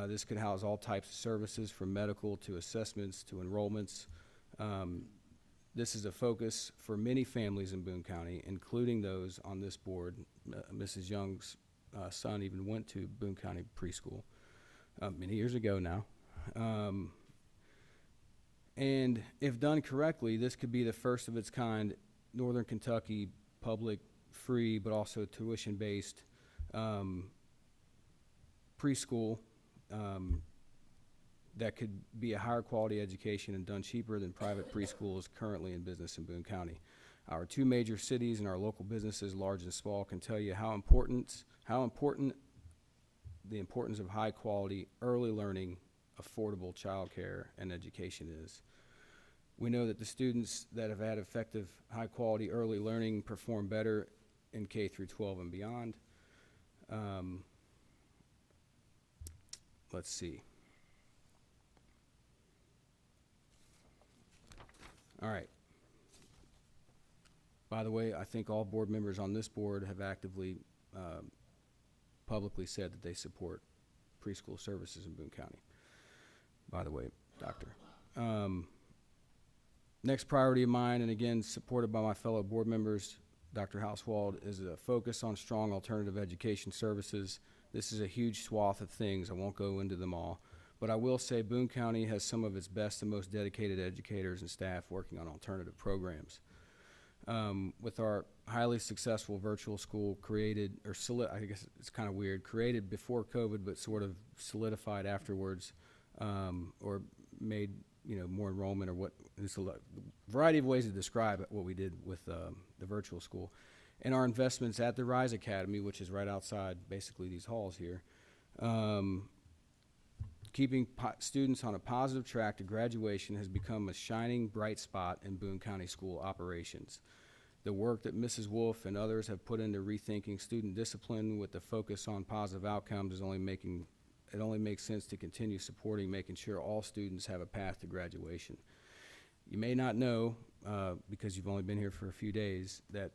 this could house all types of services, from medical to assessments to enrollments. This is a focus for many families in Boone County, including those on this board. Mrs. Young's son even went to Boone County preschool many years ago now. And if done correctly, this could be the first of its kind Northern Kentucky public, free, but also tuition-based preschool that could be a higher quality education and done cheaper than private preschools currently in business in Boone County. Our two major cities and our local businesses, large and small, can tell you how important the importance of high quality early learning, affordable childcare, and education is. We know that the students that have had effective high quality early learning perform better in K through 12 and beyond. let's see. All right. By the way, I think all board members on this board have actively, publicly said that they support preschool services in Boone County. By the way, Doctor. Next priority of mine, and again, supported by my fellow board members, Dr. Hauswald, is a focus on strong alternative education services. This is a huge swath of things. I won't go into them all. But I will say Boone County has some of its best and most dedicated educators and staff working on alternative programs. With our highly successful virtual school created, or I guess it's kind of weird, created before COVID, but sort of solidified afterwards, or made, you know, more enrollment, or what, there's a variety of ways to describe what we did with the virtual school. And our investments at the Rise Academy, which is right outside basically these halls here, keeping students on a positive track to graduation has become a shining bright spot in Boone County school operations. The work that Mrs. Wolf and others have put into rethinking student discipline with the focus on positive outcomes it only makes sense to continue supporting, making sure all students have a path to graduation. You may not know, because you've only been here for a few days, that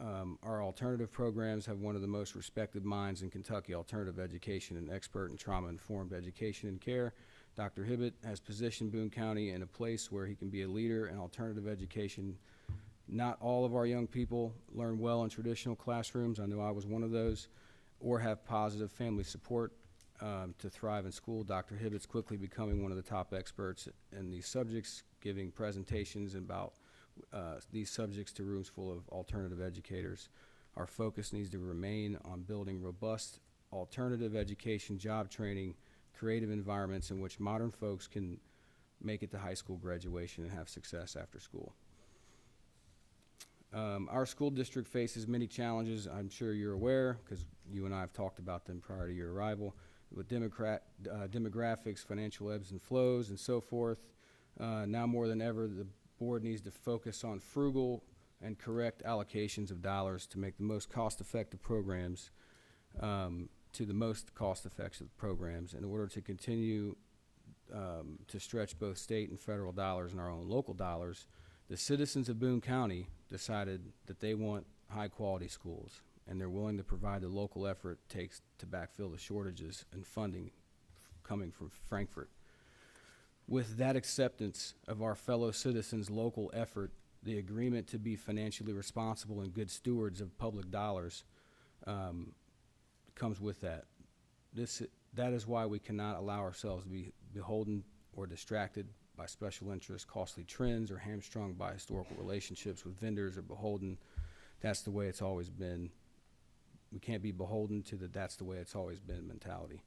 our alternative programs have one of the most respected minds in Kentucky, alternative education, and expert in trauma-informed education and care. Dr. Hibbett has positioned Boone County in a place where he can be a leader in alternative education. Not all of our young people learn well in traditional classrooms. I know I was one of those, or have positive family support to thrive in school. Dr. Hibbett's quickly becoming one of the top experts in these subjects, giving presentations about these subjects to rooms full of alternative educators. Our focus needs to remain on building robust alternative education, job training, creative environments in which modern folks can make it to high school graduation and have success after school. Our school district faces many challenges. I'm sure you're aware, because you and I have talked about them prior to your arrival, with demographics, financial ebbs and flows, and so forth. Now more than ever, the board needs to focus on frugal and correct allocations of dollars to make the most cost-effective programs to the most cost-effective programs in order to continue to stretch both state and federal dollars and our own local dollars. The citizens of Boone County decided that they want high-quality schools, and they're willing to provide the local effort it takes to backfill the shortages and funding coming from Frankfurt. With that acceptance of our fellow citizens' local effort, the agreement to be financially responsible and good stewards of public dollars comes with that. That is why we cannot allow ourselves to be beholden or distracted by special interests, costly trends, or hamstrung by historical relationships with vendors, or beholden. That's the way it's always been. We can't be beholden to the "that's the way it's always been" mentality.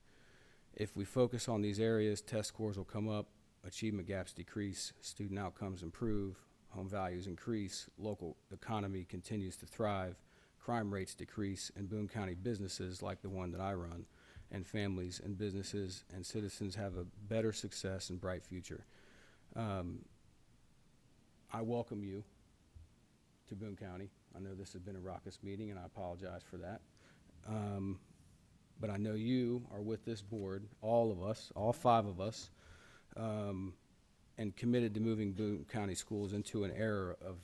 If we focus on these areas, test scores will come up, achievement gaps decrease, student outcomes improve, home values increase, local economy continues to thrive, crime rates decrease, and Boone County businesses like the one that I run, and families and businesses and citizens have a better success and bright future. I welcome you to Boone County. I know this has been a raucous meeting, and I apologize for that. But I know you are with this board, all of us, all 5 of us, and committed to moving Boone County schools into an era of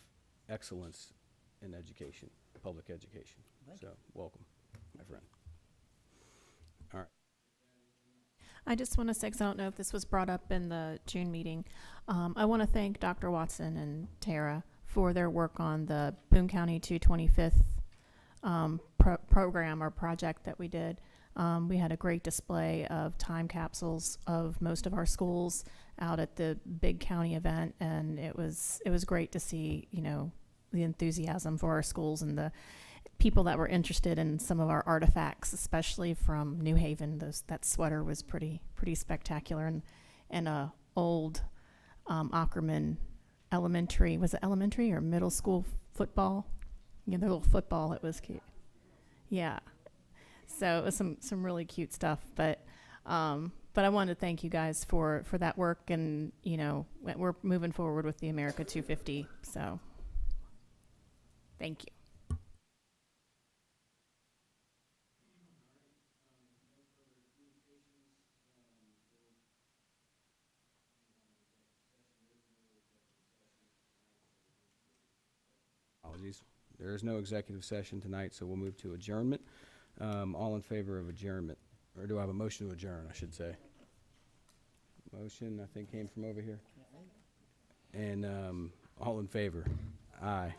excellence in education, public education. So, welcome, my friend. All right. I just want to say, because I don't know if this was brought up in the June meeting, I want to thank Dr. Watson and Tara for their work on the Boone County 225th program or project that we did. We had a great display of time capsules of most of our schools out at the big county event, and it was great to see, you know, the enthusiasm for our schools and the people that were interested in some of our artifacts, especially from New Haven. That sweater was pretty spectacular, and a old Ackerman elementary, was it elementary or middle school football? Yeah, their little football. It was cute. Yeah. So it was some really cute stuff, but I wanted to thank you guys for that work, and you know, we're moving forward with the America 250. So thank you. apologies. There is no executive session tonight, so we'll move to adjournment. All in favor of adjournment, or do I have a motion to adjourn, I should say? Motion, I think, came from over here. And all in favor? Aye.